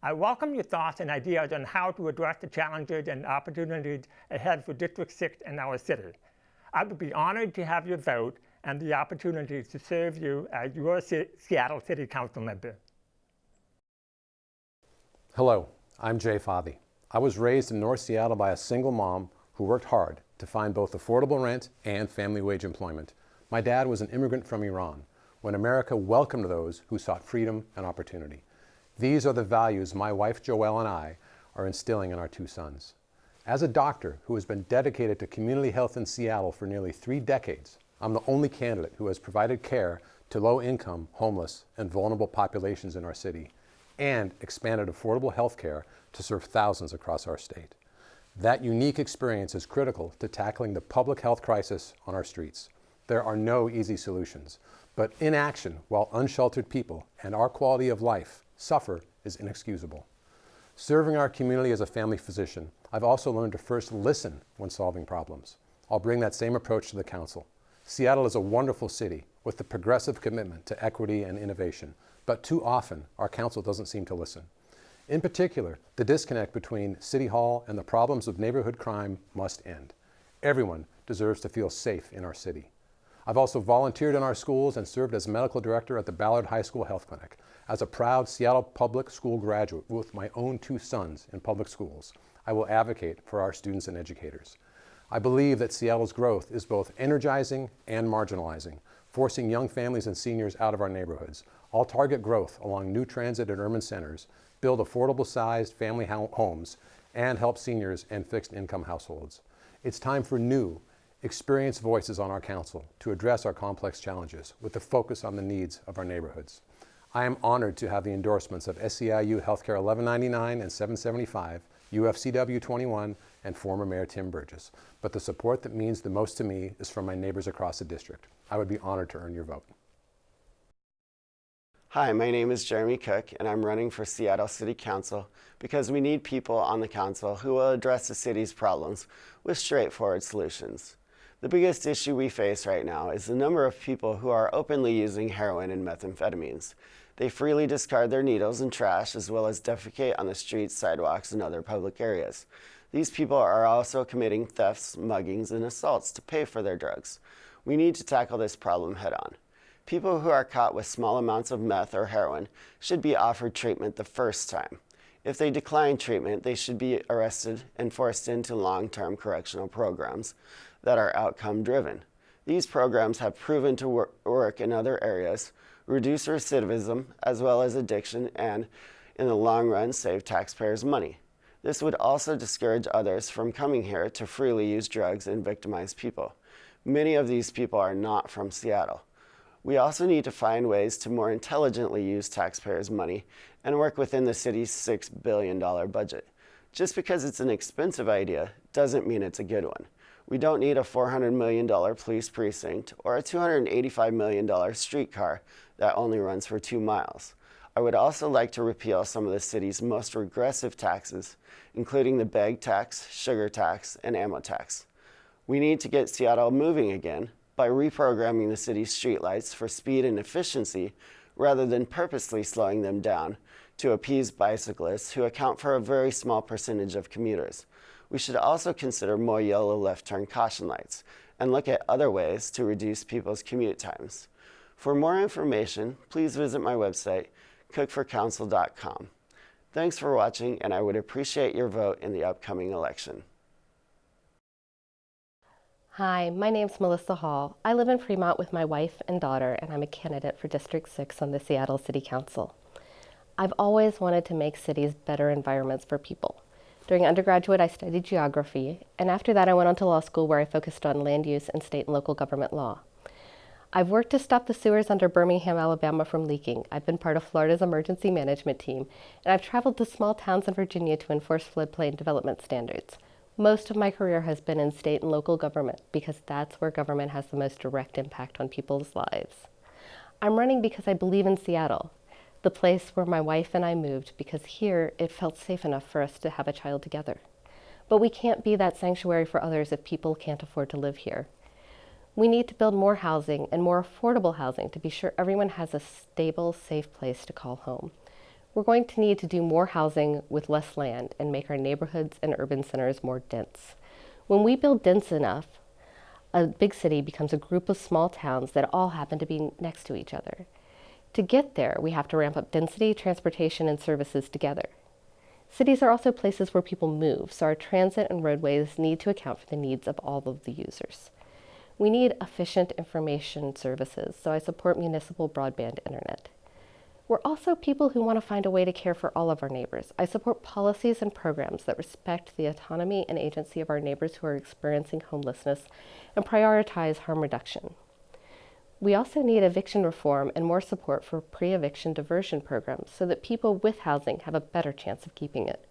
I welcome your thoughts and ideas on how to address the challenges and opportunities ahead for District 6 and our city. I would be honored to have your vote and the opportunity to serve you as your Seattle City Council member. Hello, I'm Jay Favi. I was raised in North Seattle by a single mom who worked hard to find both affordable rent and family wage employment. My dad was an immigrant from Iran when America welcomed those who sought freedom and opportunity. These are the values my wife Joelle and I are instilling in our two sons. As a doctor who has been dedicated to community health in Seattle for nearly 3 decades, I'm the only candidate who has provided care to low-income, homeless, and vulnerable populations in our city, and expanded affordable health care to serve thousands across our state. That unique experience is critical to tackling the public health crisis on our streets. There are no easy solutions, but inaction while unsheltered people and our quality of life suffer is inexcusable. Serving our community as a family physician, I've also learned to first listen when solving problems. I'll bring that same approach to the council. Seattle is a wonderful city with a progressive commitment to equity and innovation, but too often our council doesn't seem to listen. In particular, the disconnect between City Hall and the problems of neighborhood crime must end. Everyone deserves to feel safe in our city. I've also volunteered in our schools and served as medical director at the Ballard High School Health Clinic. As a proud Seattle public school graduate with my own 2 sons in public schools, I will advocate for our students and educators. I believe that Seattle's growth is both energizing and marginalizing, forcing young families and seniors out of our neighborhoods. I'll target growth along new transit and urban centers, build affordable-sized family homes, and help seniors and fixed-income households. It's time for new, experienced voices on our council to address our complex challenges with a focus on the needs of our neighborhoods. I am honored to have the endorsements of SEIU Healthcare 1199 and 775, UFCW 21, and former Mayor Tim Burgess. But the support that means the most to me is from my neighbors across the district. I would be honored to earn your vote. Hi, my name is Jeremy Cook, and I'm running for Seattle City Council because we need people on the council who will address the city's problems with straightforward solutions. The biggest issue we face right now is the number of people who are openly using heroin and methamphetamines. They freely discard their needles in trash as well as defecate on the streets, sidewalks, and other public areas. These people are also committing thefts, muggings, and assaults to pay for their drugs. We need to tackle this problem head on. People who are caught with small amounts of meth or heroin should be offered treatment the first time. If they decline treatment, they should be arrested and forced into long-term correctional programs that are outcome-driven. These programs have proven to work in other areas, reduce recidivism as well as addiction, and in the long run save taxpayers money. This would also discourage others from coming here to freely use drugs and victimize people. Many of these people are not from Seattle. We also need to find ways to more intelligently use taxpayers' money and work within the city's $6 billion budget. Just because it's an expensive idea doesn't mean it's a good one. We don't need a $400 million police precinct or a $285 million streetcar that only runs for 2 miles. I would also like to repeal some of the city's most regressive taxes, including the bag tax, sugar tax, and ammo tax. We need to get Seattle moving again by reprogramming the city's streetlights for speed and efficiency rather than purposely slowing them down to appease bicyclists who account for a very small percentage of commuters. We should also consider more yellow left turn caution lights and look at other ways to reduce people's commute times. For more information, please visit my website, cookforcouncil.com. Thanks for watching, and I would appreciate your vote in the upcoming election. Hi, my name's Melissa Hall. I live in Fremont with my wife and daughter, and I'm a candidate for District 6 on the Seattle City Council. I've always wanted to make cities better environments for people. During undergraduate, I studied geography, and after that I went on to law school where I focused on land use and state and local government law. I've worked to stop the sewers under Birmingham, Alabama from leaking. I've been part of Florida's emergency management team, and I've traveled to small towns in Virginia to enforce floodplain development standards. Most of my career has been in state and local government because that's where government has the most direct impact on people's lives. I'm running because I believe in Seattle, the place where my wife and I moved because here it felt safe enough for us to have a child together. But we can't be that sanctuary for others if people can't afford to live here. We need to build more housing and more affordable housing to be sure everyone has a stable, safe place to call home. We're going to need to do more housing with less land and make our neighborhoods and urban centers more dense. When we build dense enough, a big city becomes a group of small towns that all happen to be next to each other. To get there, we have to ramp up density, transportation, and services together. Cities are also places where people move, so our transit and roadways need to account for the needs of all of the users. We need efficient information services, so I support municipal broadband internet. We're also people who want to find a way to care for all of our neighbors. I support policies and programs that respect the autonomy and agency of our neighbors who are experiencing homelessness and prioritize harm reduction. We also need eviction reform and more support for pre-eviction diversion programs so that people with housing have a better chance of keeping it.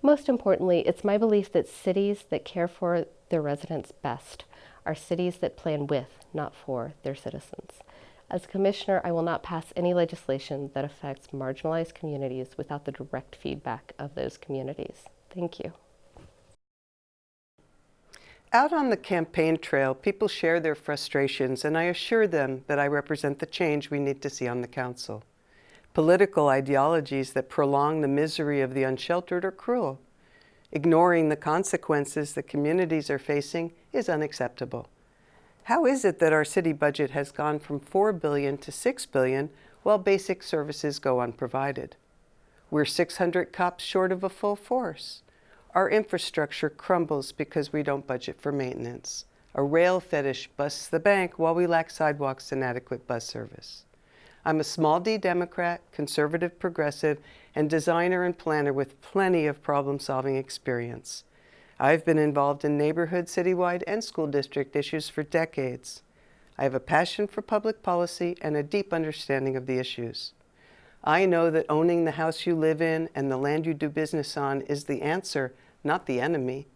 Most importantly, it's my belief that cities that care for their residents best are cities that plan with, not for, their citizens. As Commissioner, I will not pass any legislation that affects marginalized communities without the direct feedback of those communities. Thank you. Out on the campaign trail, people share their frustrations, and I assure them that I represent the change we need to see on the council. Political ideologies that prolong the misery of the unsheltered are cruel. Ignoring the consequences that communities are facing is unacceptable. How is it that our city budget has gone from $4 billion to $6 billion while basic services go unprovided? We're 600 cops short of a full force. Our infrastructure crumbles because we don't budget for maintenance. A rail fetish busts the bank while we lack sidewalks and adequate bus service. I'm a small d Democrat, conservative progressive, and designer and planner with plenty of problem-solving experience. I've been involved in neighborhood, citywide, and school district issues for decades. I have a passion for public policy and a deep understanding of the issues. I know that owning the house you live in and the land you do business on is the answer, not the enemy.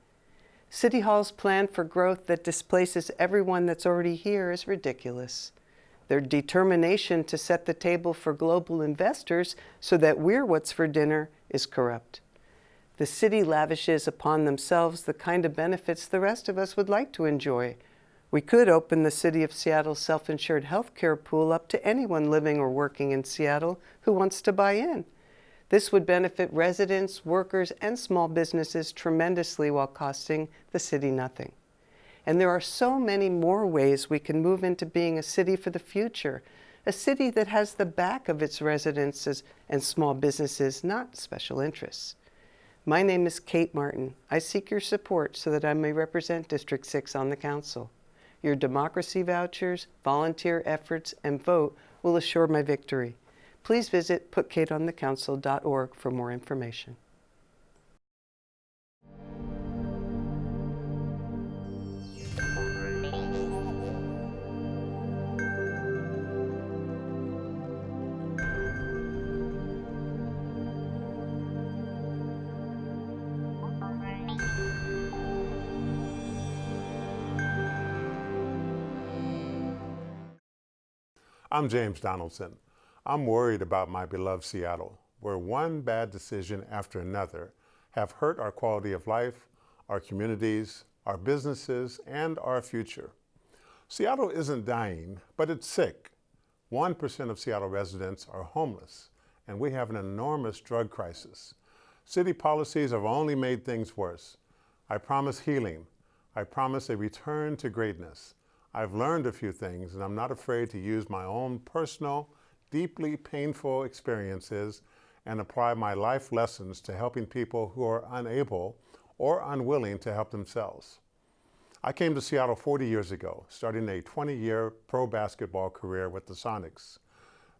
City Hall's plan for growth that displaces everyone that's already here is ridiculous. Their determination to set the table for global investors so that we're what's for dinner is corrupt. The city lavishes upon themselves the kind of benefits the rest of us would like to enjoy. We could open the City of Seattle's self-insured health care pool up to anyone living or working in Seattle who wants to buy in. This would benefit residents, workers, and small businesses tremendously while costing the city nothing. And there are so many more ways we can move into being a city for the future, a city that has the back of its residents and small businesses, not special interests. My name is Kate Martin. I seek your support so that I may represent District 6 on the council. Your democracy vouchers, volunteer efforts, and vote will assure my victory. Please visit putkateonthecouncil.org for more information. I'm James Donaldson. I'm worried about my beloved Seattle, where one bad decision after another have hurt our quality of life, our communities, our businesses, and our future. Seattle isn't dying, but it's sick. 1% of Seattle residents are homeless, and we have an enormous drug crisis. City policies have only made things worse. I promise healing. I promise a return to greatness. I've learned a few things, and I'm not afraid to use my own personal, deeply painful experiences and apply my life lessons to helping people who are unable or unwilling to help themselves. I came to Seattle 40 years ago, starting a 20-year pro basketball career with the Sonics.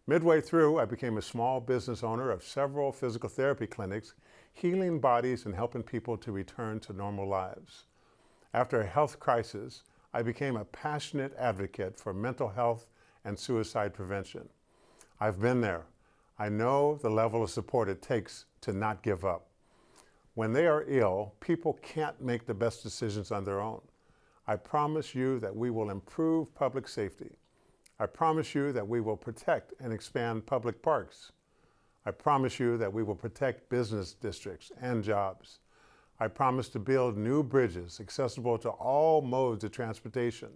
Midway through, I became a small business owner of several physical therapy clinics, healing bodies and helping people to return to normal lives. After a health crisis, I became a passionate advocate for mental health and suicide prevention. I've been there. I know the level of support it takes to not give up. When they are ill, people can't make the best decisions on their own. I promise you that we will improve public safety. I promise you that we will protect and expand public parks. I promise you that we will protect business districts and jobs. I promise to build new bridges accessible to all modes of transportation.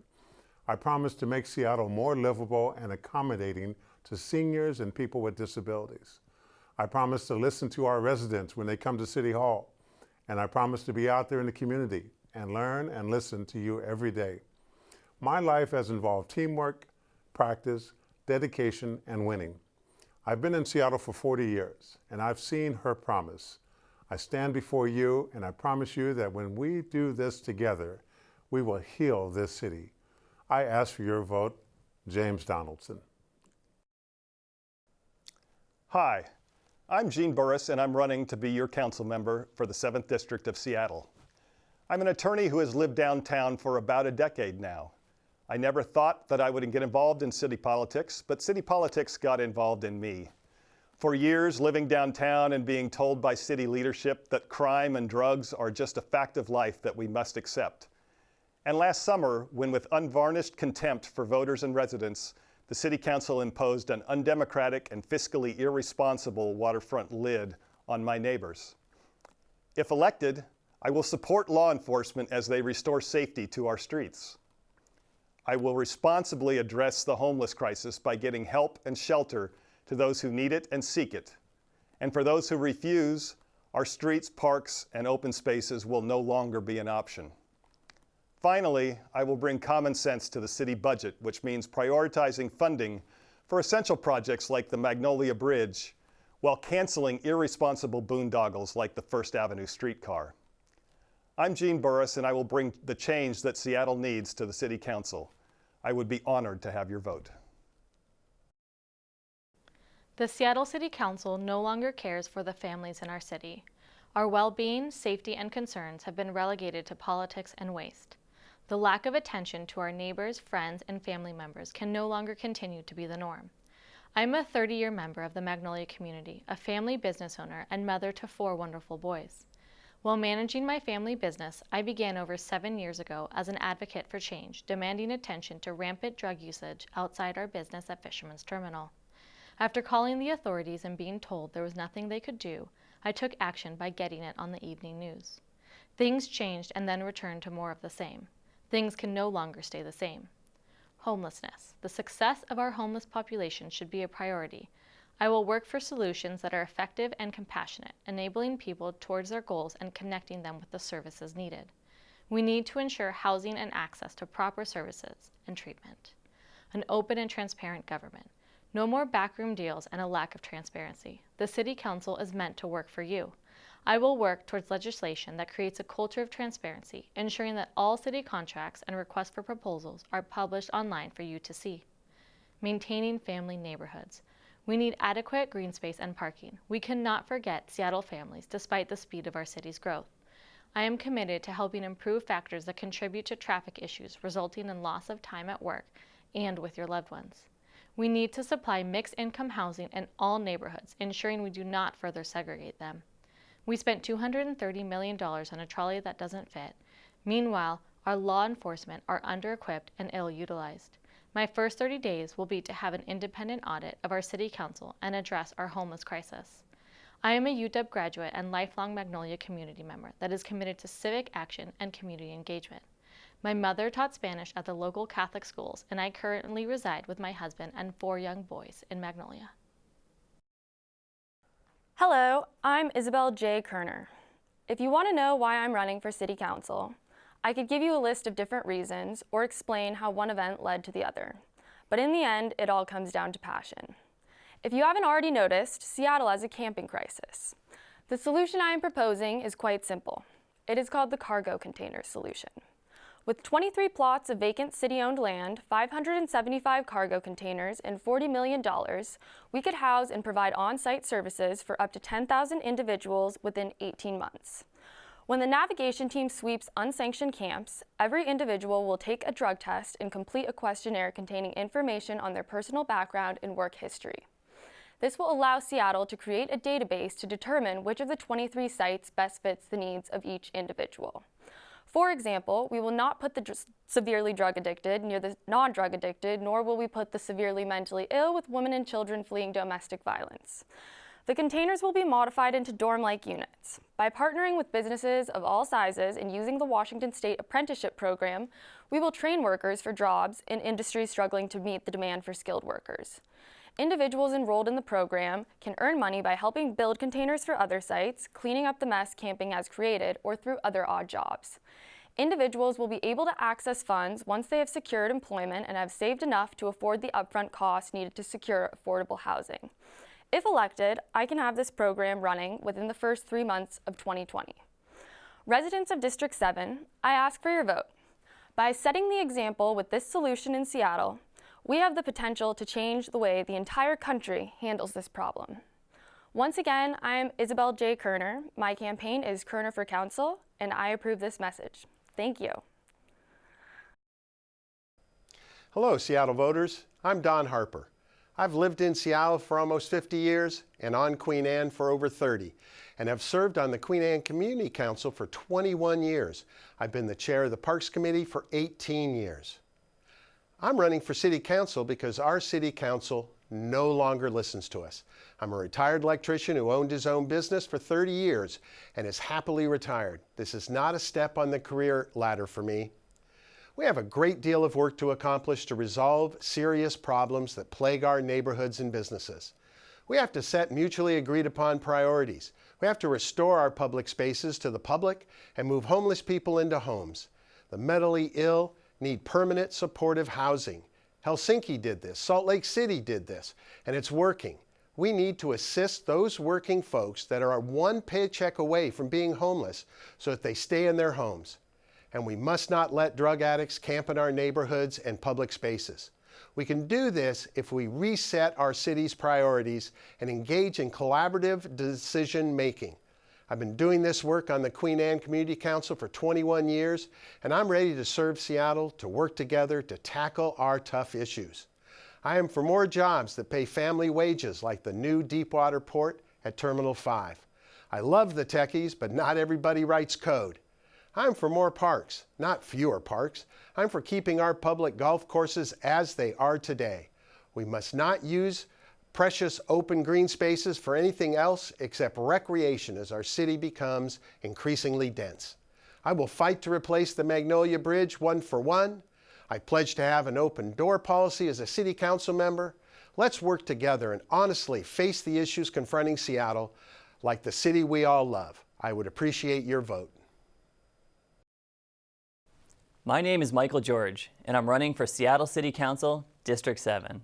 I promise to make Seattle more livable and accommodating to seniors and people with disabilities. I promise to listen to our residents when they come to City Hall. And I promise to be out there in the community and learn and listen to you every day. My life has involved teamwork, practice, dedication, and winning. I've been in Seattle for 40 years, and I've seen her promise. I stand before you, and I promise you that when we do this together, we will heal this city. I ask for your vote, James Donaldson. Hi, I'm Gene Burris, and I'm running to be your council member for the 7th District of Seattle. I'm an attorney who has lived downtown for about a decade now. I never thought that I would get involved in city politics, but city politics got involved in me. For years, living downtown and being told by city leadership that crime and drugs are just a fact of life that we must accept. And last summer, when with unvarnished contempt for voters and residents, the City Council imposed an undemocratic and fiscally irresponsible waterfront lid on my neighbors. If elected, I will support law enforcement as they restore safety to our streets. I will responsibly address the homeless crisis by getting help and shelter to those who need it and seek it. And for those who refuse, our streets, parks, and open spaces will no longer be an option. Finally, I will bring common sense to the city budget, which means prioritizing funding for essential projects like the Magnolia Bridge, while canceling irresponsible boondoggles like the First Avenue streetcar. I'm Gene Burris, and I will bring the change that Seattle needs to the City Council. I would be honored to have your vote. The Seattle City Council no longer cares for the families in our city. Our well-being, safety, and concerns have been relegated to politics and waste. The lack of attention to our neighbors, friends, and family members can no longer continue to be the norm. I'm a 30-year member of the Magnolia community, a family business owner, and mother to 4 wonderful boys. While managing my family business, I began over 7 years ago as an advocate for change, demanding attention to rampant drug usage outside our business at Fisherman's Terminal. After calling the authorities and being told there was nothing they could do, I took action by getting it on the evening news. Things changed and then returned to more of the same. Things can no longer stay the same. Homelessness. The success of our homeless population should be a priority. I will work for solutions that are effective and compassionate, enabling people towards their goals and connecting them with the services needed. We need to ensure housing and access to proper services and treatment. An open and transparent government. No more backroom deals and a lack of transparency. The City Council is meant to work for you. I will work towards legislation that creates a culture of transparency, ensuring that all city contracts and requests for proposals are published online for you to see. Maintaining family neighborhoods. We need adequate green space and parking. We cannot forget Seattle families despite the speed of our city's growth. I am committed to helping improve factors that contribute to traffic issues resulting in loss of time at work and with your loved ones. We need to supply mixed income housing in all neighborhoods, ensuring we do not further segregate them. We spent $230 million on a trolley that doesn't fit. Meanwhile, our law enforcement are under-equipped and ill-utilized. My first 30 days will be to have an independent audit of our City Council and address our homeless crisis. I am a UW graduate and lifelong Magnolia community member that is committed to civic action and community engagement. My mother taught Spanish at the local Catholic schools, and I currently reside with my husband and 4 young boys in Magnolia. Hello, I'm Isabel J. Kerner. If you want to know why I'm running for City Council, I could give you a list of different reasons or explain how one event led to the other. But in the end, it all comes down to passion. If you haven't already noticed, Seattle has a camping crisis. The solution I am proposing is quite simple. It is called the cargo container solution. With 23 plots of vacant city-owned land, 575 cargo containers, and $40 million, we could house and provide on-site services for up to 10,000 individuals within 18 months. When the navigation team sweeps unsanctioned camps, every individual will take a drug test and complete a questionnaire containing information on their personal background and work history. This will allow Seattle to create a database to determine which of the 23 sites best fits the needs of each individual. For example, we will not put the severely drug addicted near the non-drug addicted, nor will we put the severely mentally ill with women and children fleeing domestic violence. The containers will be modified into dorm-like units. By partnering with businesses of all sizes and using the Washington State Apprenticeship Program, we will train workers for jobs in industries struggling to meet the demand for skilled workers. Individuals enrolled in the program can earn money by helping build containers for other sites, cleaning up the mess camping has created, or through other odd jobs. Individuals will be able to access funds once they have secured employment and have saved enough to afford the upfront costs needed to secure affordable housing. If elected, I can have this program running within the first 3 months of 2020. Residents of District 7, I ask for your vote. By setting the example with this solution in Seattle, we have the potential to change the way the entire country handles this problem. Once again, I am Isabel J. Kerner. My campaign is Kerner for Council, and I approve this message. Thank you. Hello, Seattle voters. I'm Don Harper. I've lived in Seattle for almost 50 years and on Queen Anne for over 30, and have served on the Queen Anne Community Council for 21 years. I've been the chair of the Parks Committee for 18 years. I'm running for City Council because our City Council no longer listens to us. I'm a retired electrician who owned his own business for 30 years and is happily retired. This is not a step on the career ladder for me. We have a great deal of work to accomplish to resolve serious problems that plague our neighborhoods and businesses. We have to set mutually agreed upon priorities. We have to restore our public spaces to the public and move homeless people into homes. The mentally ill need permanent supportive housing. Helsinki did this, Salt Lake City did this, and it's working. We need to assist those working folks that are one paycheck away from being homeless so that they stay in their homes. And we must not let drug addicts camp in our neighborhoods and public spaces. We can do this if we reset our city's priorities and engage in collaborative decision making. I've been doing this work on the Queen Anne Community Council for 21 years, and I'm ready to serve Seattle, to work together to tackle our tough issues. I am for more jobs that pay family wages like the new Deepwater Port at Terminal 5. I love the techies, but not everybody writes code. I'm for more parks, not fewer parks. I'm for keeping our public golf courses as they are today. We must not use precious open green spaces for anything else except recreation as our city becomes increasingly dense. I will fight to replace the Magnolia Bridge 1 for 1. I pledge to have an open door policy as a city council member. Let's work together and honestly face the issues confronting Seattle like the city we all love. I would appreciate your vote. My name is Michael George, and I'm running for Seattle City Council, District 7.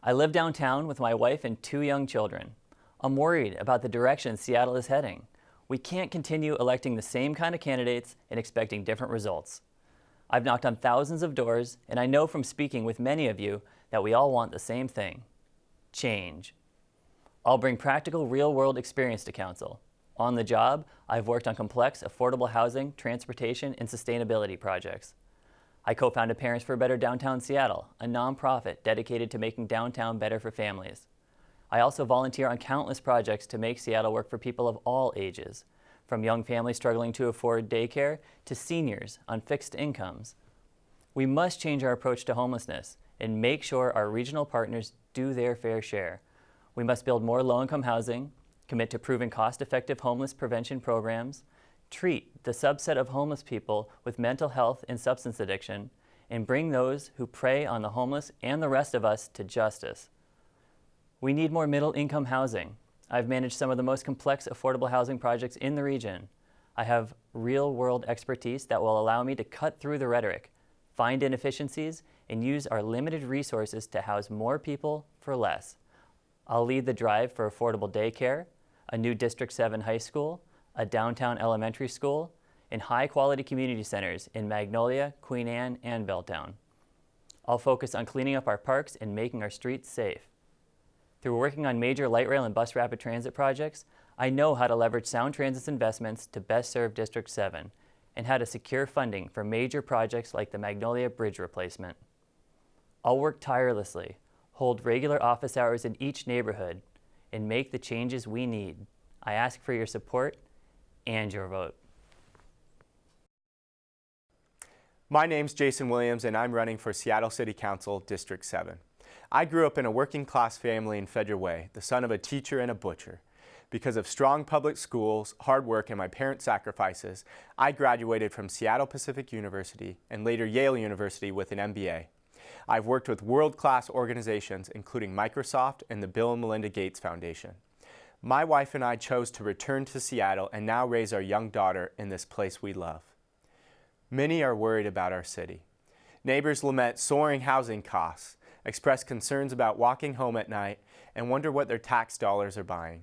I live downtown with my wife and 2 young children. I'm worried about the direction Seattle is heading. We can't continue electing the same kind of candidates and expecting different results. I've knocked on thousands of doors, and I know from speaking with many of you that we all want the same thing: change. I'll bring practical, real-world experience to council. On the job, I've worked on complex, affordable housing, transportation, and sustainability projects. I co-founded Parents for a Better Downtown Seattle, a nonprofit dedicated to making downtown better for families. I also volunteer on countless projects to make Seattle work for people of all ages, from young families struggling to afford daycare to seniors on fixed incomes. We must change our approach to homelessness and make sure our regional partners do their fair share. We must build more low-income housing, commit to proven cost-effective homeless prevention programs, treat the subset of homeless people with mental health and substance addiction, and bring those who prey on the homeless and the rest of us to justice. We need more middle-income housing. I've managed some of the most complex affordable housing projects in the region. I have real-world expertise that will allow me to cut through the rhetoric, find inefficiencies, and use our limited resources to house more people for less. I'll lead the drive for affordable daycare, a new District 7 high school, a downtown elementary school, and high-quality community centers in Magnolia, Queen Anne, and Belltown. I'll focus on cleaning up our parks and making our streets safe. Through working on major light rail and bus rapid transit projects, I know how to leverage Sound Transit's investments to best serve District 7 and how to secure funding for major projects like the Magnolia Bridge replacement. I'll work tirelessly, hold regular office hours in each neighborhood, and make the changes we need. I ask for your support and your vote. My name's Jason Williams, and I'm running for Seattle City Council, District 7. I grew up in a working-class family in Federal Way, the son of a teacher and a butcher. Because of strong public schools, hard work, and my parents' sacrifices, I graduated from Seattle Pacific University and later Yale University with an MBA. I've worked with world-class organizations, including Microsoft and the Bill and Melinda Gates Foundation. My wife and I chose to return to Seattle and now raise our young daughter in this place we love. Many are worried about our city. Neighbors lament soaring housing costs, express concerns about walking home at night, and wonder what their tax dollars are buying.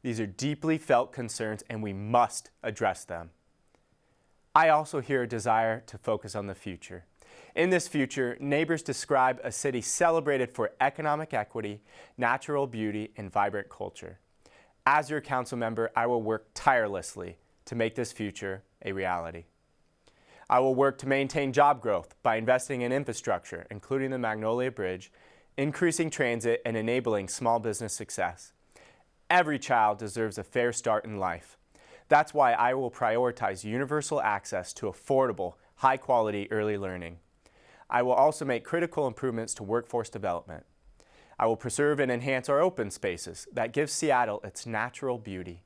These are deeply felt concerns, and we must address them. I also hear a desire to focus on the future. In this future, neighbors describe a city celebrated for economic equity, natural beauty, and vibrant culture. As your council member, I will work tirelessly to make this future a reality. I will work to maintain job growth by investing in infrastructure, including the Magnolia Bridge, increasing transit, and enabling small business success. Every child deserves a fair start in life. That's why I will prioritize universal access to affordable, high-quality early learning. I will also make critical improvements to workforce development. I will preserve and enhance our open spaces that give Seattle its natural beauty.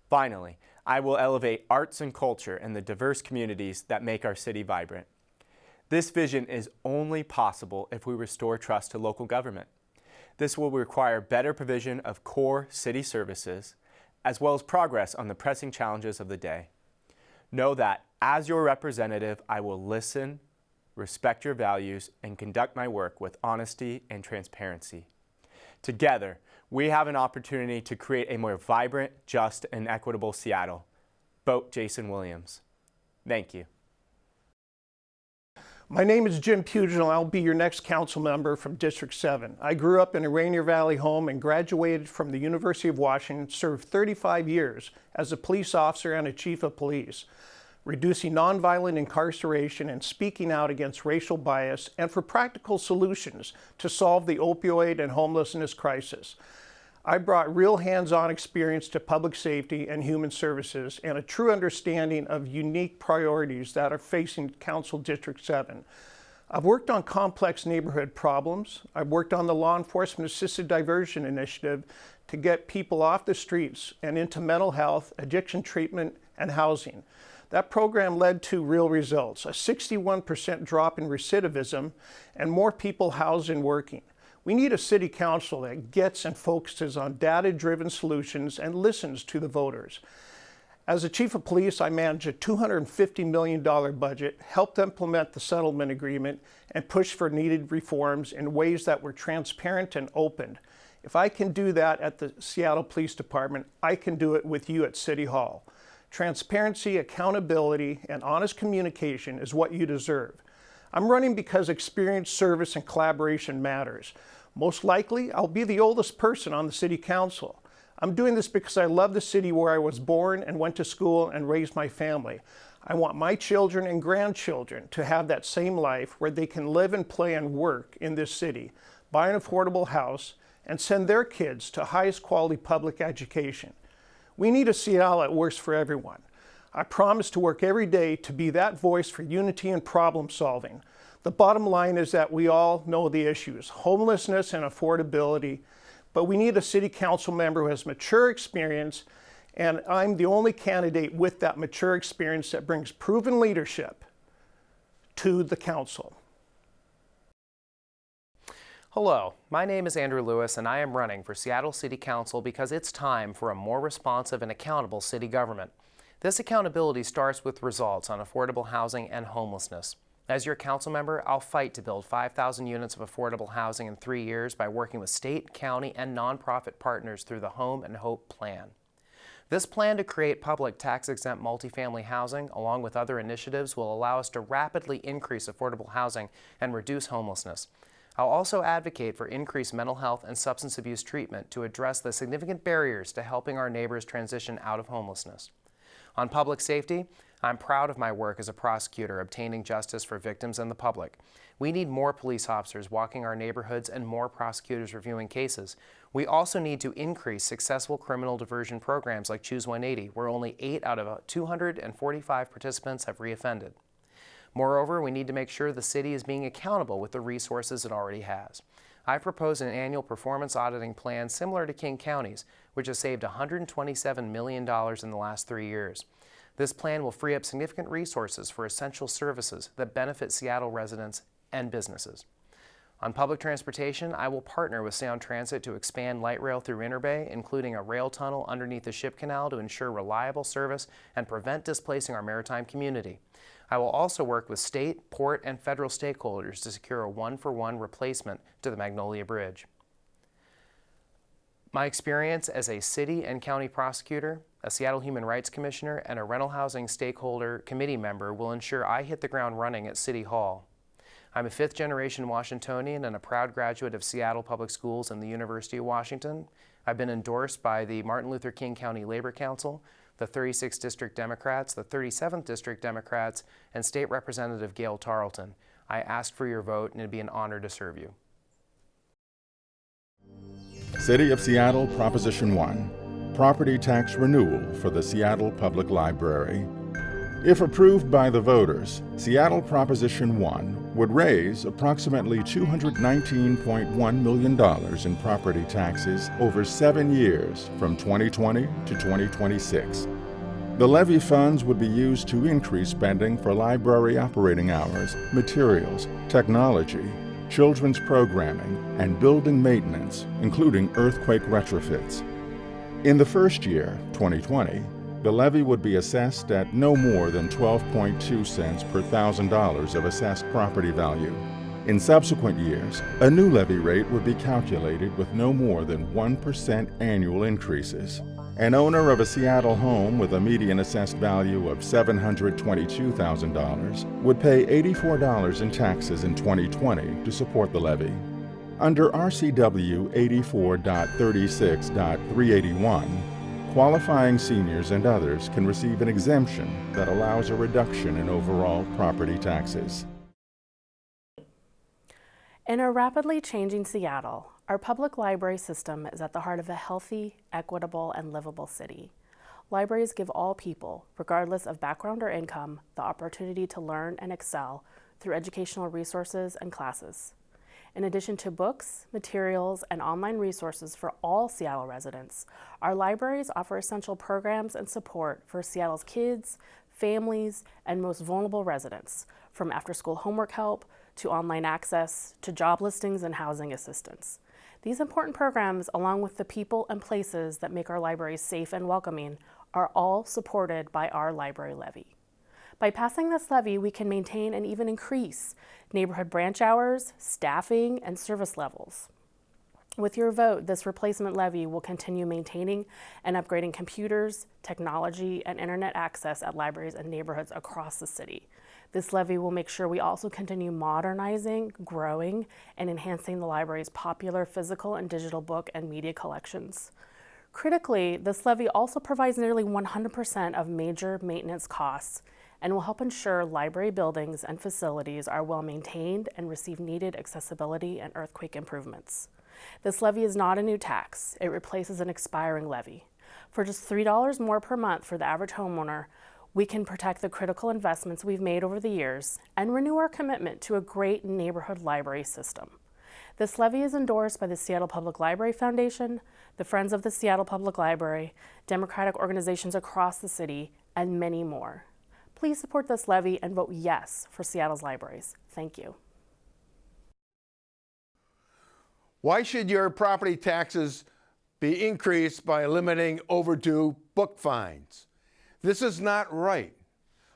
Finally, I will elevate arts and culture in the diverse communities that make our city vibrant. This vision is only possible if we restore trust to local government. This will require better provision of core city services, as well as progress on the pressing challenges of the day. Know that, as your representative, I will listen, respect your values, and conduct my work with honesty and transparency. Together, we have an opportunity to create a more vibrant, just, and equitable Seattle. Vote Jason Williams. Thank you. My name is Jim Puget, and I'll be your next council member from District 7. I grew up in a Rainier Valley home and graduated from the University of Washington, served 35 years as a police officer and a chief of police, reducing nonviolent incarceration and speaking out against racial bias and for practical solutions to solve the opioid and homelessness crisis. I brought real hands-on experience to public safety and human services and a true understanding of unique priorities that are facing Council District 7. I've worked on complex neighborhood problems. I've worked on the Law Enforcement Assisted Diversion Initiative to get people off the streets and into mental health, addiction treatment, and housing. That program led to real results, a 61% drop in recidivism, and more people housed and working. We need a city council that gets and focuses on data-driven solutions and listens to the voters. As a chief of police, I manage a $250 million budget, helped implement the settlement agreement, and push for needed reforms in ways that were transparent and open. If I can do that at the Seattle Police Department, I can do it with you at City Hall. Transparency, accountability, and honest communication is what you deserve. I'm running because experience, service, and collaboration matters. Most likely, I'll be the oldest person on the City Council. I'm doing this because I love the city where I was born and went to school and raised my family. I want my children and grandchildren to have that same life where they can live and play and work in this city, buy an affordable house, and send their kids to highest quality public education. We need a Seattle that works for everyone. I promise to work every day to be that voice for unity and problem solving. The bottom line is that we all know the issues, homelessness and affordability, but we need a city council member who has mature experience, and I'm the only candidate with that mature experience that brings proven leadership to the council. Hello, my name is Andrew Lewis, and I am running for Seattle City Council because it's time for a more responsive and accountable city government. This accountability starts with results on affordable housing and homelessness. As your council member, I'll fight to build 5,000 units of affordable housing in 3 years by working with state, county, and nonprofit partners through the Home and Hope Plan. This plan to create public tax-exempt multifamily housing, along with other initiatives, will allow us to rapidly increase affordable housing and reduce homelessness. I'll also advocate for increased mental health and substance abuse treatment to address the significant barriers to helping our neighbors transition out of homelessness. On public safety, I'm proud of my work as a prosecutor obtaining justice for victims and the public. We need more police officers walking our neighborhoods and more prosecutors reviewing cases. We also need to increase successful criminal diversion programs like Choose 180, where only 8 out of 245 participants have reoffended. Moreover, we need to make sure the city is being accountable with the resources it already has. I propose an annual performance auditing plan similar to King County's, which has saved $127 million in the last 3 years. This plan will free up significant resources for essential services that benefit Seattle residents and businesses. On public transportation, I will partner with Sound Transit to expand light rail through Interbay, including a rail tunnel underneath the ship canal to ensure reliable service and prevent displacing our maritime community. I will also work with state, port, and federal stakeholders to secure a one-for-one replacement to the Magnolia Bridge. My experience as a city and county prosecutor a Seattle Human Rights Commissioner, and a rental housing stakeholder committee member will ensure I hit the ground running at City Hall. I'm a fifth-generation Washingtonian and a proud graduate of Seattle Public Schools and the University of Washington. I've been endorsed by the Martin Luther King County Labor Council, the 36th District Democrats, the 37th District Democrats, and State Representative Gail Tarleton. I ask for your vote, and it'd be an honor to serve you. City of Seattle Proposition 1, Property Tax Renewal for the Seattle Public Library. If approved by the voters, Seattle Proposition 1 would raise approximately $219.1 million in property taxes over 7 years from 2020 to 2026. The levy funds would be used to increase spending for library operating hours, materials, technology, children's programming, and building maintenance, including earthquake retrofits. In the first year, 2020, the levy would be assessed at no more than 12.2 cents per $1,000 of assessed property value. In subsequent years, a new levy rate would be calculated with no more than 1% annual increases. An owner of a Seattle home with a median assessed value of $722,000 would pay $84 in taxes in 2020 to support the levy. Under RCW 84.36.381, qualifying seniors and others can receive an exemption that allows a reduction in overall property taxes. In a rapidly changing Seattle, our public library system is at the heart of a healthy, equitable, and livable city. Libraries give all people, regardless of background or income, the opportunity to learn and excel through educational resources and classes. In addition to books, materials, and online resources for all Seattle residents, our libraries offer essential programs and support for Seattle's kids, families, and most vulnerable residents, from after-school homework help to online access to job listings and housing assistance. These important programs, along with the people and places that make our libraries safe and welcoming, are all supported by our library levy. By passing this levy, we can maintain and even increase neighborhood branch hours, staffing, and service levels. With your vote, this replacement levy will continue maintaining and upgrading computers, technology, and internet access at libraries and neighborhoods across the city. This levy will make sure we also continue modernizing, growing, and enhancing the library's popular physical and digital book and media collections. Critically, this levy also provides nearly 100% of major maintenance costs and will help ensure library buildings and facilities are well maintained and receive needed accessibility and earthquake improvements. This levy is not a new tax. It replaces an expiring levy. For just $3 more per month for the average homeowner, we can protect the critical investments we've made over the years and renew our commitment to a great neighborhood library system. This levy is endorsed by the Seattle Public Library Foundation, the Friends of the Seattle Public Library, Democratic organizations across the city, and many more. Please support this levy and vote yes for Seattle's libraries. Thank you. Why should your property taxes be increased by limiting overdue book fines? This is not right.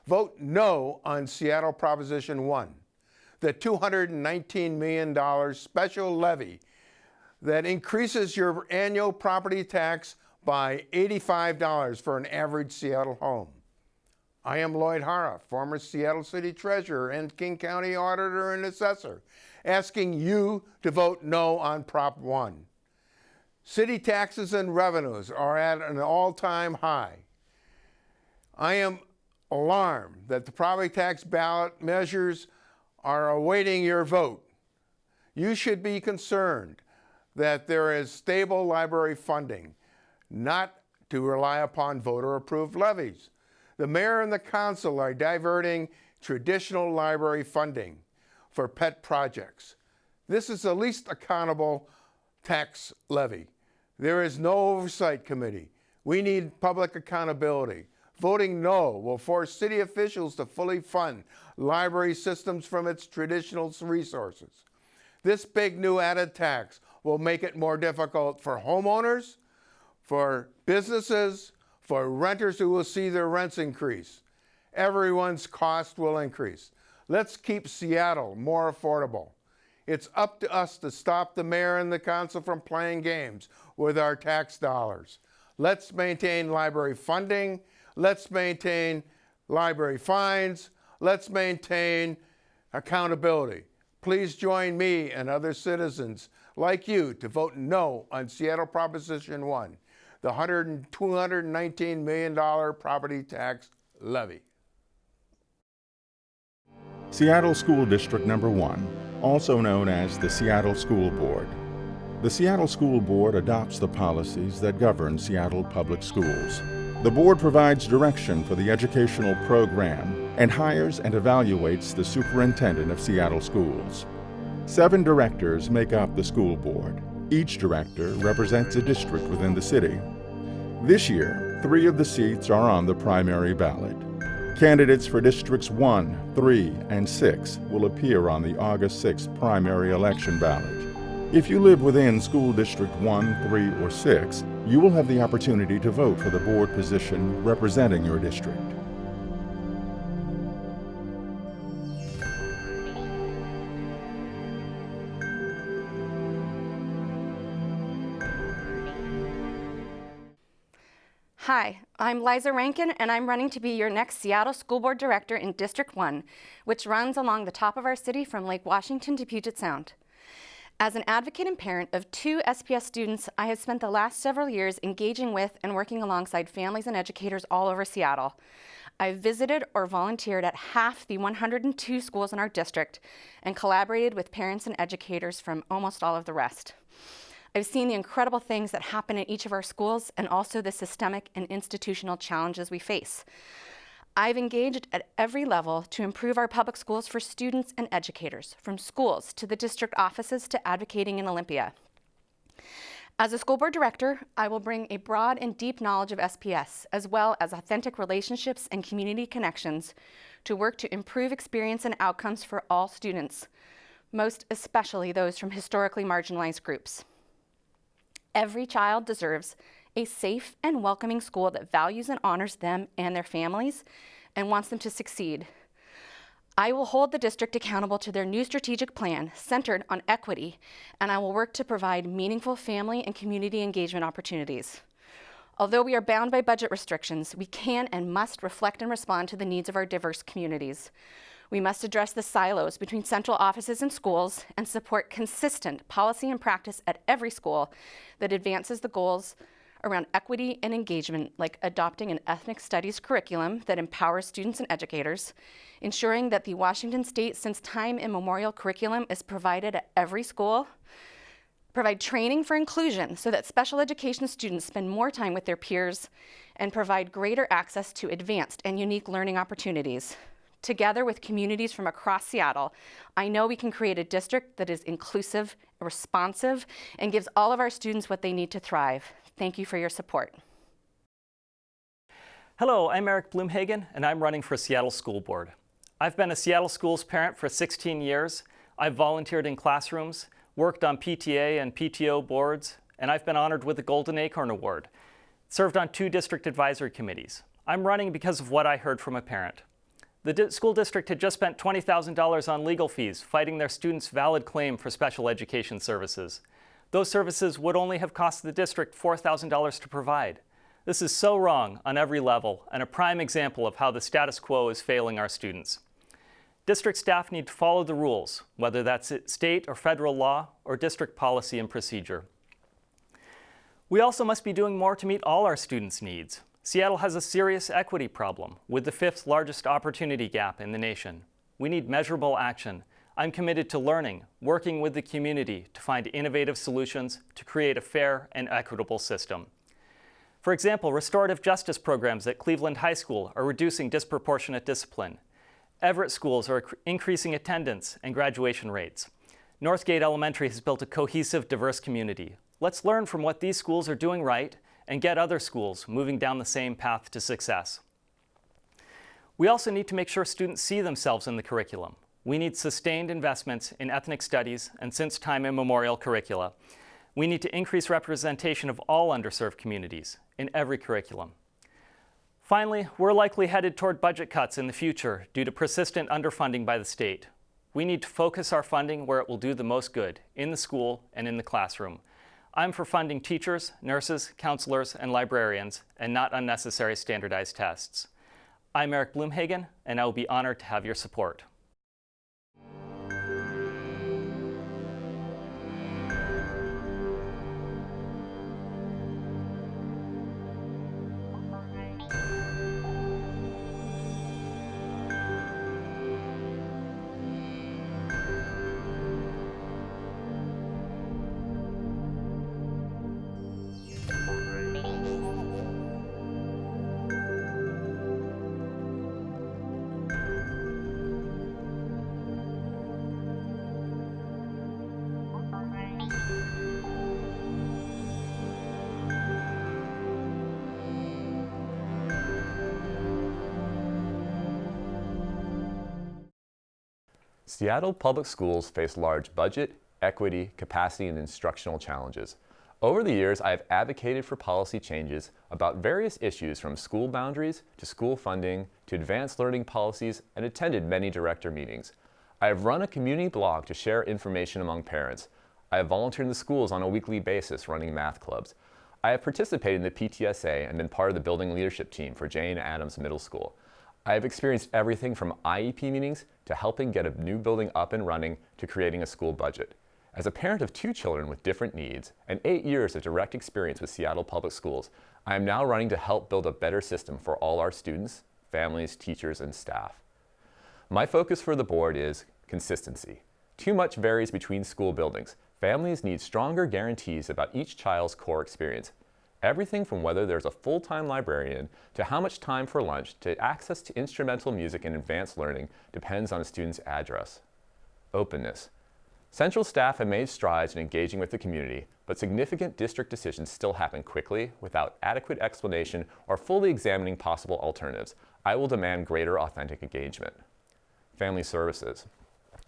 Vote no on Seattle Proposition 1, the $219 million special levy that increases your annual property tax by $85 for an average Seattle home. I am Lloyd Hara, former Seattle City Treasurer and King County Auditor and Assessor, asking you to vote no on Prop 1. City taxes and revenues are at an all-time high. I am alarmed that the property tax ballot measures are awaiting your vote. You should be concerned that there is stable library funding, not to rely upon voter-approved levies. The mayor and the council are diverting traditional library funding for pet projects. This is the least accountable tax levy. There is no oversight committee. We need public accountability. Voting no will force city officials to fully fund library systems from its traditional resources. This big new added tax will make it more difficult for homeowners, for businesses, for renters who will see their rents increase. Everyone's cost will increase. Let's keep Seattle more affordable. It's up to us to stop the mayor and the council from playing games with our tax dollars. Let's maintain library funding. Let's maintain library fines. Let's maintain accountability. Please join me and other citizens like you to vote no on Seattle Proposition 1, the $219 million property tax levy. Seattle School District Number 1, also known as the Seattle School Board. The Seattle School Board adopts the policies that govern Seattle public schools. The board provides direction for the educational program and hires and evaluates the superintendent of Seattle schools. 7 directors make up the school board. Each director represents a district within the city. This year, 3 of the seats are on the primary ballot. Candidates for Districts 1, 3, and 6 will appear on the August 6th primary election ballot. If you live within School District 1, 3, or 6, you will have the opportunity to vote for the board position representing your district. Hi, I'm Liza Rankin, and I'm running to be your next Seattle School Board Director in District 1, which runs along the top of our city from Lake Washington to Puget Sound. As an advocate and parent of 2 SPS students, I have spent the last several years engaging with and working alongside families and educators all over Seattle. I've visited or volunteered at half the 102 schools in our district and collaborated with parents and educators from almost all of the rest. I've seen the incredible things that happen in each of our schools and also the systemic and institutional challenges we face. I've engaged at every level to improve our public schools for students and educators, from schools to the district offices to advocating in Olympia. As a school board director, I will bring a broad and deep knowledge of SPS, as well as authentic relationships and community connections to work to improve experience and outcomes for all students, most especially those from historically marginalized groups. Every child deserves a safe and welcoming school that values and honors them and their families and wants them to succeed. I will hold the district accountable to their new strategic plan centered on equity, and I will work to provide meaningful family and community engagement opportunities. Although we are bound by budget restrictions, we can and must reflect and respond to the needs of our diverse communities. We must address the silos between central offices and schools and support consistent policy and practice at every school that advances the goals around equity and engagement, like adopting an ethnic studies curriculum that empowers students and educators, ensuring that the Washington State since time immemorial curriculum is provided at every school, provide training for inclusion so that special education students spend more time with their peers, and provide greater access to advanced and unique learning opportunities. Together with communities from across Seattle, I know we can create a district that is inclusive, responsive, and gives all of our students what they need to thrive. Thank you for your support. Hello, I'm Eric Bloomhagen, and I'm running for Seattle School Board. I've been a Seattle Schools parent for 16 years. I've volunteered in classrooms, worked on PTA and PTO boards, and I've been honored with the Golden Acorn Award. Served on 2 district advisory committees. I'm running because of what I heard from a parent. The school district had just spent $20,000 on legal fees fighting their students' valid claim for special education services. Those services would only have cost the district $4,000 to provide. This is so wrong on every level and a prime example of how the status quo is failing our students. District staff need to follow the rules, whether that's state or federal law or district policy and procedure. We also must be doing more to meet all our students' needs. Seattle has a serious equity problem with the 5th largest opportunity gap in the nation. We need measurable action. I'm committed to learning, working with the community to find innovative solutions to create a fair and equitable system. For example, restorative justice programs at Cleveland High School are reducing disproportionate discipline. Everett schools are increasing attendance and graduation rates. Northgate Elementary has built a cohesive, diverse community. Let's learn from what these schools are doing right and get other schools moving down the same path to success. We also need to make sure students see themselves in the curriculum. We need sustained investments in ethnic studies and since time immemorial curricula. We need to increase representation of all underserved communities in every curriculum. Finally, we're likely headed toward budget cuts in the future due to persistent underfunding by the state. We need to focus our funding where it will do the most good, in the school and in the classroom. I'm for funding teachers, nurses, counselors, and librarians, and not unnecessary standardized tests. I'm Eric Bloomhagen, and I will be honored to have your support. Seattle Public Schools face large budget, equity, capacity, and instructional challenges. Over the years, I have advocated for policy changes about various issues from school boundaries to school funding to advanced learning policies and attended many director meetings. I have run a community blog to share information among parents. I have volunteered in the schools on a weekly basis running math clubs. I have participated in the PTSA and been part of the building leadership team for Jane Addams Middle School. I have experienced everything from IEP meetings to helping get a new building up and running to creating a school budget. As a parent of 2 children with different needs and 8 years of direct experience with Seattle Public Schools, I am now running to help build a better system for all our students, families, teachers, and staff. My focus for the board is consistency. Too much varies between school buildings. Families need stronger guarantees about each child's core experience. Everything from whether there's a full-time librarian to how much time for lunch to access to instrumental music and advanced learning depends on a student's address. Openness. Central staff have made strides in engaging with the community, but significant district decisions still happen quickly without adequate explanation or fully examining possible alternatives. I will demand greater authentic engagement. Family services.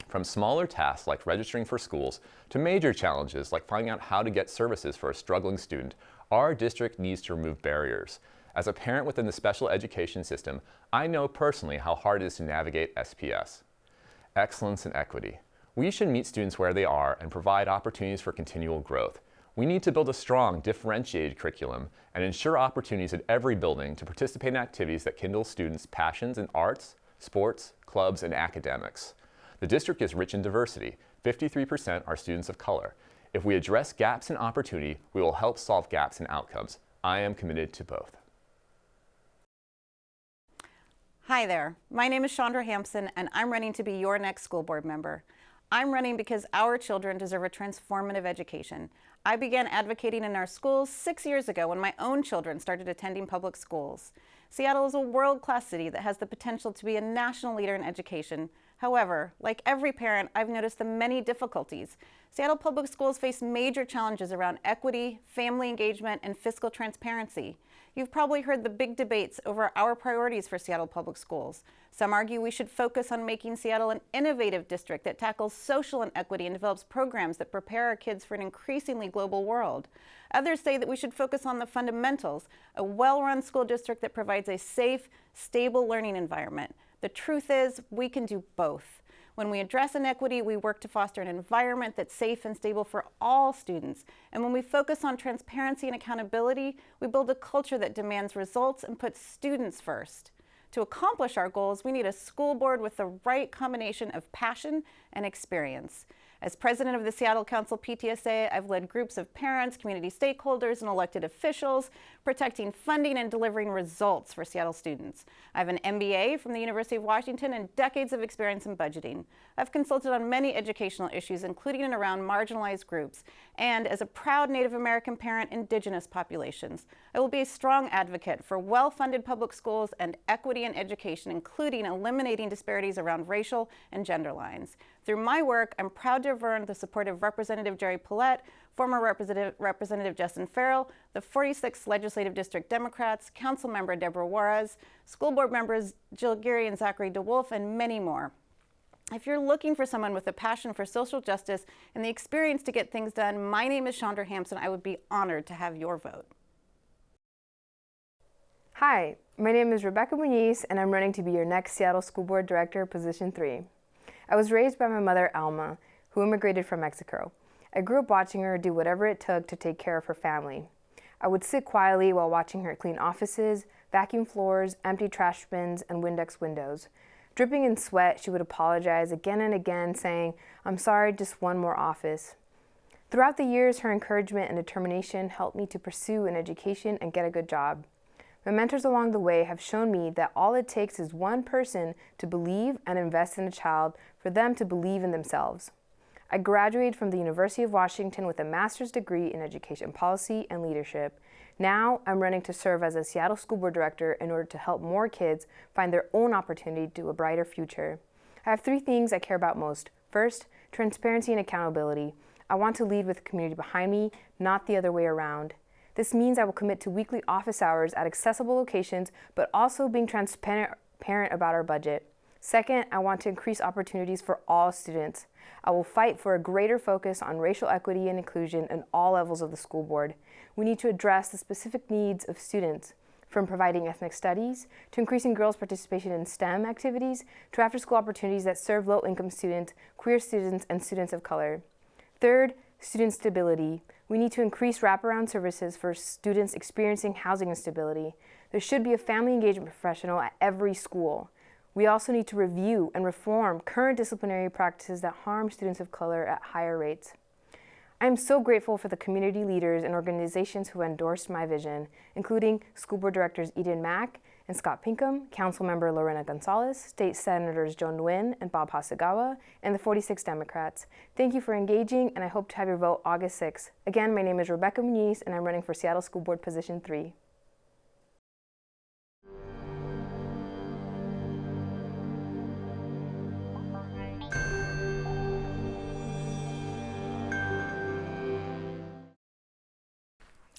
From smaller tasks like registering for schools to major challenges like finding out how to get services for a struggling student, our district needs to remove barriers. As a parent within the special education system, I know personally how hard it is to navigate SPS. Excellence and equity. We should meet students where they are and provide opportunities for continual growth. We need to build a strong, differentiated curriculum and ensure opportunities at every building to participate in activities that kindle students' passions in arts, sports, clubs, and academics. The district is rich in diversity. 53% are students of color. If we address gaps in opportunity, we will help solve gaps in outcomes. I am committed to both. Hi there. My name is Chandra Hampson, and I'm running to be your next school board member. I'm running because our children deserve a transformative education. I began advocating in our schools 6 years ago when my own children started attending public schools. Seattle is a world-class city that has the potential to be a national leader in education. However, like every parent, I've noticed the many difficulties. Seattle Public Schools face major challenges around equity, family engagement, and fiscal transparency. You've probably heard the big debates over our priorities for Seattle Public Schools. Some argue we should focus on making Seattle an innovative district that tackles social inequity and develops programs that prepare our kids for an increasingly global world. Others say that we should focus on the fundamentals, a well-run school district that provides a safe, stable learning environment. The truth is, we can do both. When we address inequity, we work to foster an environment that's safe and stable for all students. And when we focus on transparency and accountability, we build a culture that demands results and puts students first. To accomplish our goals, we need a school board with the right combination of passion and experience. As president of the Seattle Council PTSA, I've led groups of parents, community stakeholders, and elected officials, protecting funding and delivering results for Seattle students. I have an MBA from the University of Washington and decades of experience in budgeting. I've consulted on many educational issues, including and around marginalized groups. And as a proud Native American parent, Indigenous populations, I will be a strong advocate for well-funded public schools and equity in education, including eliminating disparities around racial and gender lines. Through my work, I'm proud to have earned the support of Representative Jerry Paulette, former Representative Justin Farrell, the 46th Legislative District Democrats, Council Member Deborah Juarez, School Board members Jill Geary and Zachary DeWolf, and many more. If you're looking for someone with a passion for social justice and the experience to get things done, my name is Chandra Hampson. I would be honored to have your vote. Hi, my name is Rebecca Muñiz, and I'm running to be your next Seattle School Board Director, Position 3. I was raised by my mother, Alma, who immigrated from Mexico. I grew up watching her do whatever it took to take care of her family. I would sit quietly while watching her clean offices, vacuum floors, empty trash bins, and Windex windows. Dripping in sweat, she would apologize again and again, saying, "I'm sorry, just one more office." Throughout the years, her encouragement and determination helped me to pursue an education and get a good job. My mentors along the way have shown me that all it takes is one person to believe and invest in a child for them to believe in themselves. I graduated from the University of Washington with a master's degree in education policy and leadership. Now I'm running to serve as a Seattle School Board Director in order to help more kids find their own opportunity to a brighter future. I have 3 things I care about most. First, transparency and accountability. I want to lead with the community behind me, not the other way around. This means I will commit to weekly office hours at accessible locations, but also being transparent about our budget. Second, I want to increase opportunities for all students. I will fight for a greater focus on racial equity and inclusion in all levels of the school board. We need to address the specific needs of students, from providing ethnic studies, to increasing girls' participation in STEM activities, to after-school opportunities that serve low-income students, queer students, and students of color. Third, student stability. We need to increase wraparound services for students experiencing housing instability. There should be a family engagement professional at every school. We also need to review and reform current disciplinary practices that harm students of color at higher rates. I am so grateful for the community leaders and organizations who endorsed my vision, including School Board Directors Eden Mack and Scott Pinkham, Councilmember Lorena Gonzalez, State Senators Joan Nguyen and Bob Hasagawa, and the 46 Democrats. Thank you for engaging, and I hope to have your vote August 6th. Again, my name is Rebecca Muniz, and I'm running for Seattle School Board Position 3.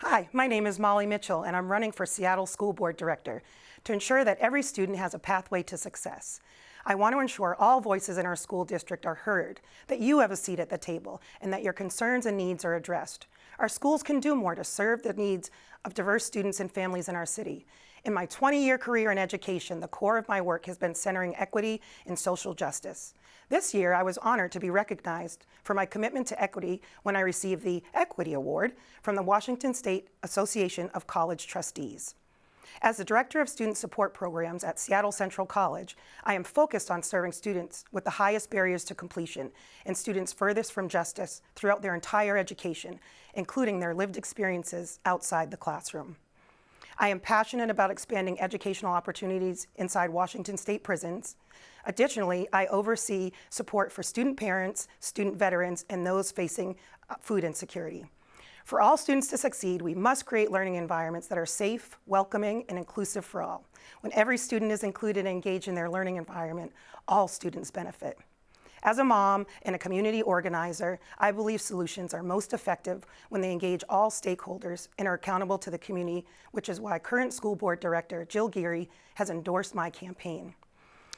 Hi, my name is Molly Mitchell, and I'm running for Seattle School Board Director to ensure that every student has a pathway to success. I want to ensure all voices in our school district are heard, that you have a seat at the table, and that your concerns and needs are addressed. Our schools can do more to serve the needs of diverse students and families in our city. In my 20-year career in education, the core of my work has been centering equity and social justice. This year, I was honored to be recognized for my commitment to equity when I received the Equity Award from the Washington State Association of College Trustees. As the Director of Student Support Programs at Seattle Central College, I am focused on serving students with the highest barriers to completion and students furthest from justice throughout their entire education, including their lived experiences outside the classroom. I am passionate about expanding educational opportunities inside Washington State prisons. Additionally, I oversee support for student parents, student veterans, and those facing food insecurity. For all students to succeed, we must create learning environments that are safe, welcoming, and inclusive for all. When every student is included and engaged in their learning environment, all students benefit. As a mom and a community organizer, I believe solutions are most effective when they engage all stakeholders and are accountable to the community, which is why current School Board Director Jill Geary has endorsed my campaign.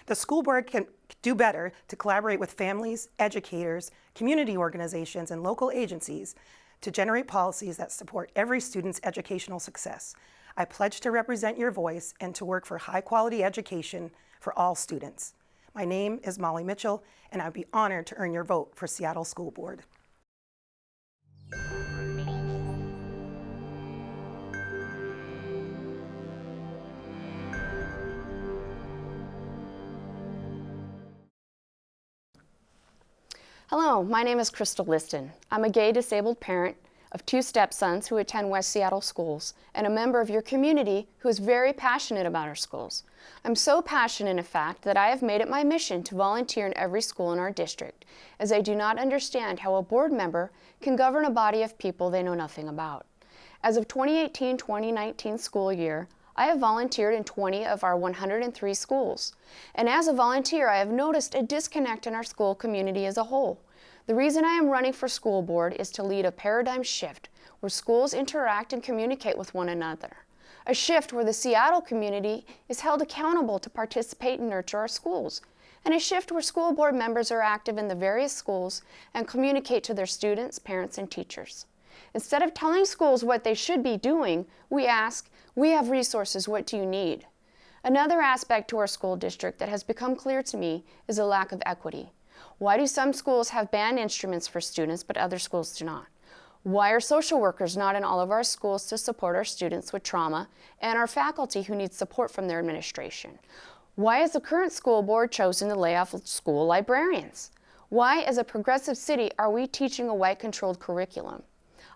The school board can do better to collaborate with families, educators, community organizations, and local agencies to generate policies that support every student's educational success. I pledge to represent your voice and to work for high-quality education for all students. My name is Molly Mitchell, and I'd be honored to earn your vote for Seattle School Board. Hello, my name is Crystal Liston. I'm a gay disabled parent of 2 stepsons who attend West Seattle schools and a member of your community who is very passionate about our schools. I'm so passionate, in fact, that I have made it my mission to volunteer in every school in our district, as I do not understand how a board member can govern a body of people they know nothing about. As of 2018-2019 school year, I have volunteered in 20 of our 103 schools. And as a volunteer, I have noticed a disconnect in our school community as a whole. The reason I am running for school board is to lead a paradigm shift where schools interact and communicate with one another. A shift where the Seattle community is held accountable to participate and nurture our schools. And a shift where school board members are active in the various schools and communicate to their students, parents, and teachers. Instead of telling schools what they should be doing, we ask, "We have resources, what do you need?" Another aspect to our school district that has become clear to me is a lack of equity. Why do some schools have band instruments for students but other schools do not? Why are social workers not in all of our schools to support our students with trauma and our faculty who need support from their administration? Why has the current school board chosen to lay off school librarians? Why, as a progressive city, are we teaching a white-controlled curriculum?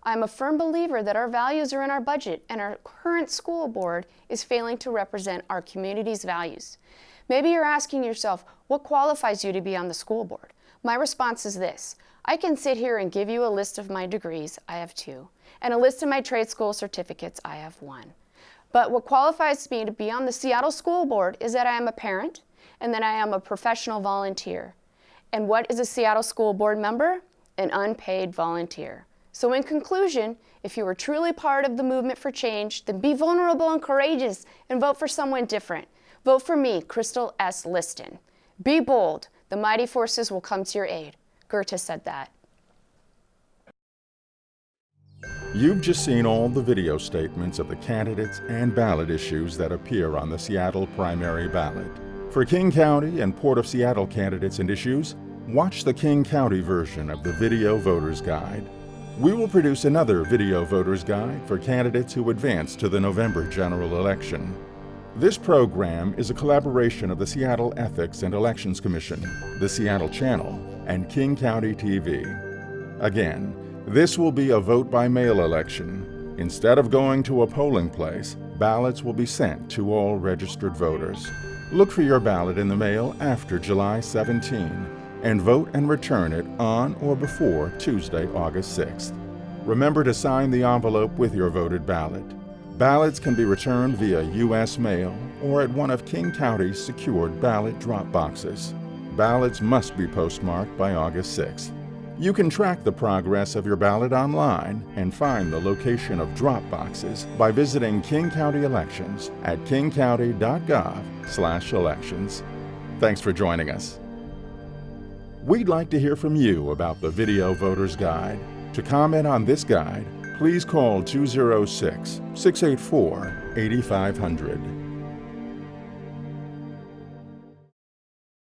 I'm a firm believer that our values are in our budget and our current school board is failing to represent our community's values. Maybe you're asking yourself, what qualifies you to be on the school board? My response is this. I can sit here and give you a list of my degrees, I have 2, and a list of my trade school certificates, I have 1. But what qualifies me to be on the Seattle School Board is that I am a parent and that I am a professional volunteer. And what is a Seattle School Board member? An unpaid volunteer. So in conclusion, if you are truly part of the movement for change, then be vulnerable and courageous and vote for someone different. Vote for me, Crystal S. Liston. Be bold. The mighty forces will come to your aid. Goethe said that. You've just seen all the video statements of the candidates and ballot issues that appear on the Seattle primary ballot. For King County and Port of Seattle candidates and issues, watch the King County version of the Video Voters Guide. We will produce another Video Voters Guide for candidates who advance to the November general election. This program is a collaboration of the Seattle Ethics and Elections Commission, the Seattle Channel, and King County TV. Again, this will be a vote-by-mail election. Instead of going to a polling place, ballots will be sent to all registered voters. Look for your ballot in the mail after July 17 and vote and return it on or before Tuesday, August 6th. Remember to sign the envelope with your voted ballot. Ballots can be returned via U.S. mail or at one of King County's secured ballot drop boxes. Ballots must be postmarked by August 6th. You can track the progress of your ballot online and find the location of drop boxes by visiting King County Elections at kingcounty.gov/elections. Thanks for joining us. We'd like to hear from you about the Video Voters Guide. To comment on this guide, please call 206-684-8500.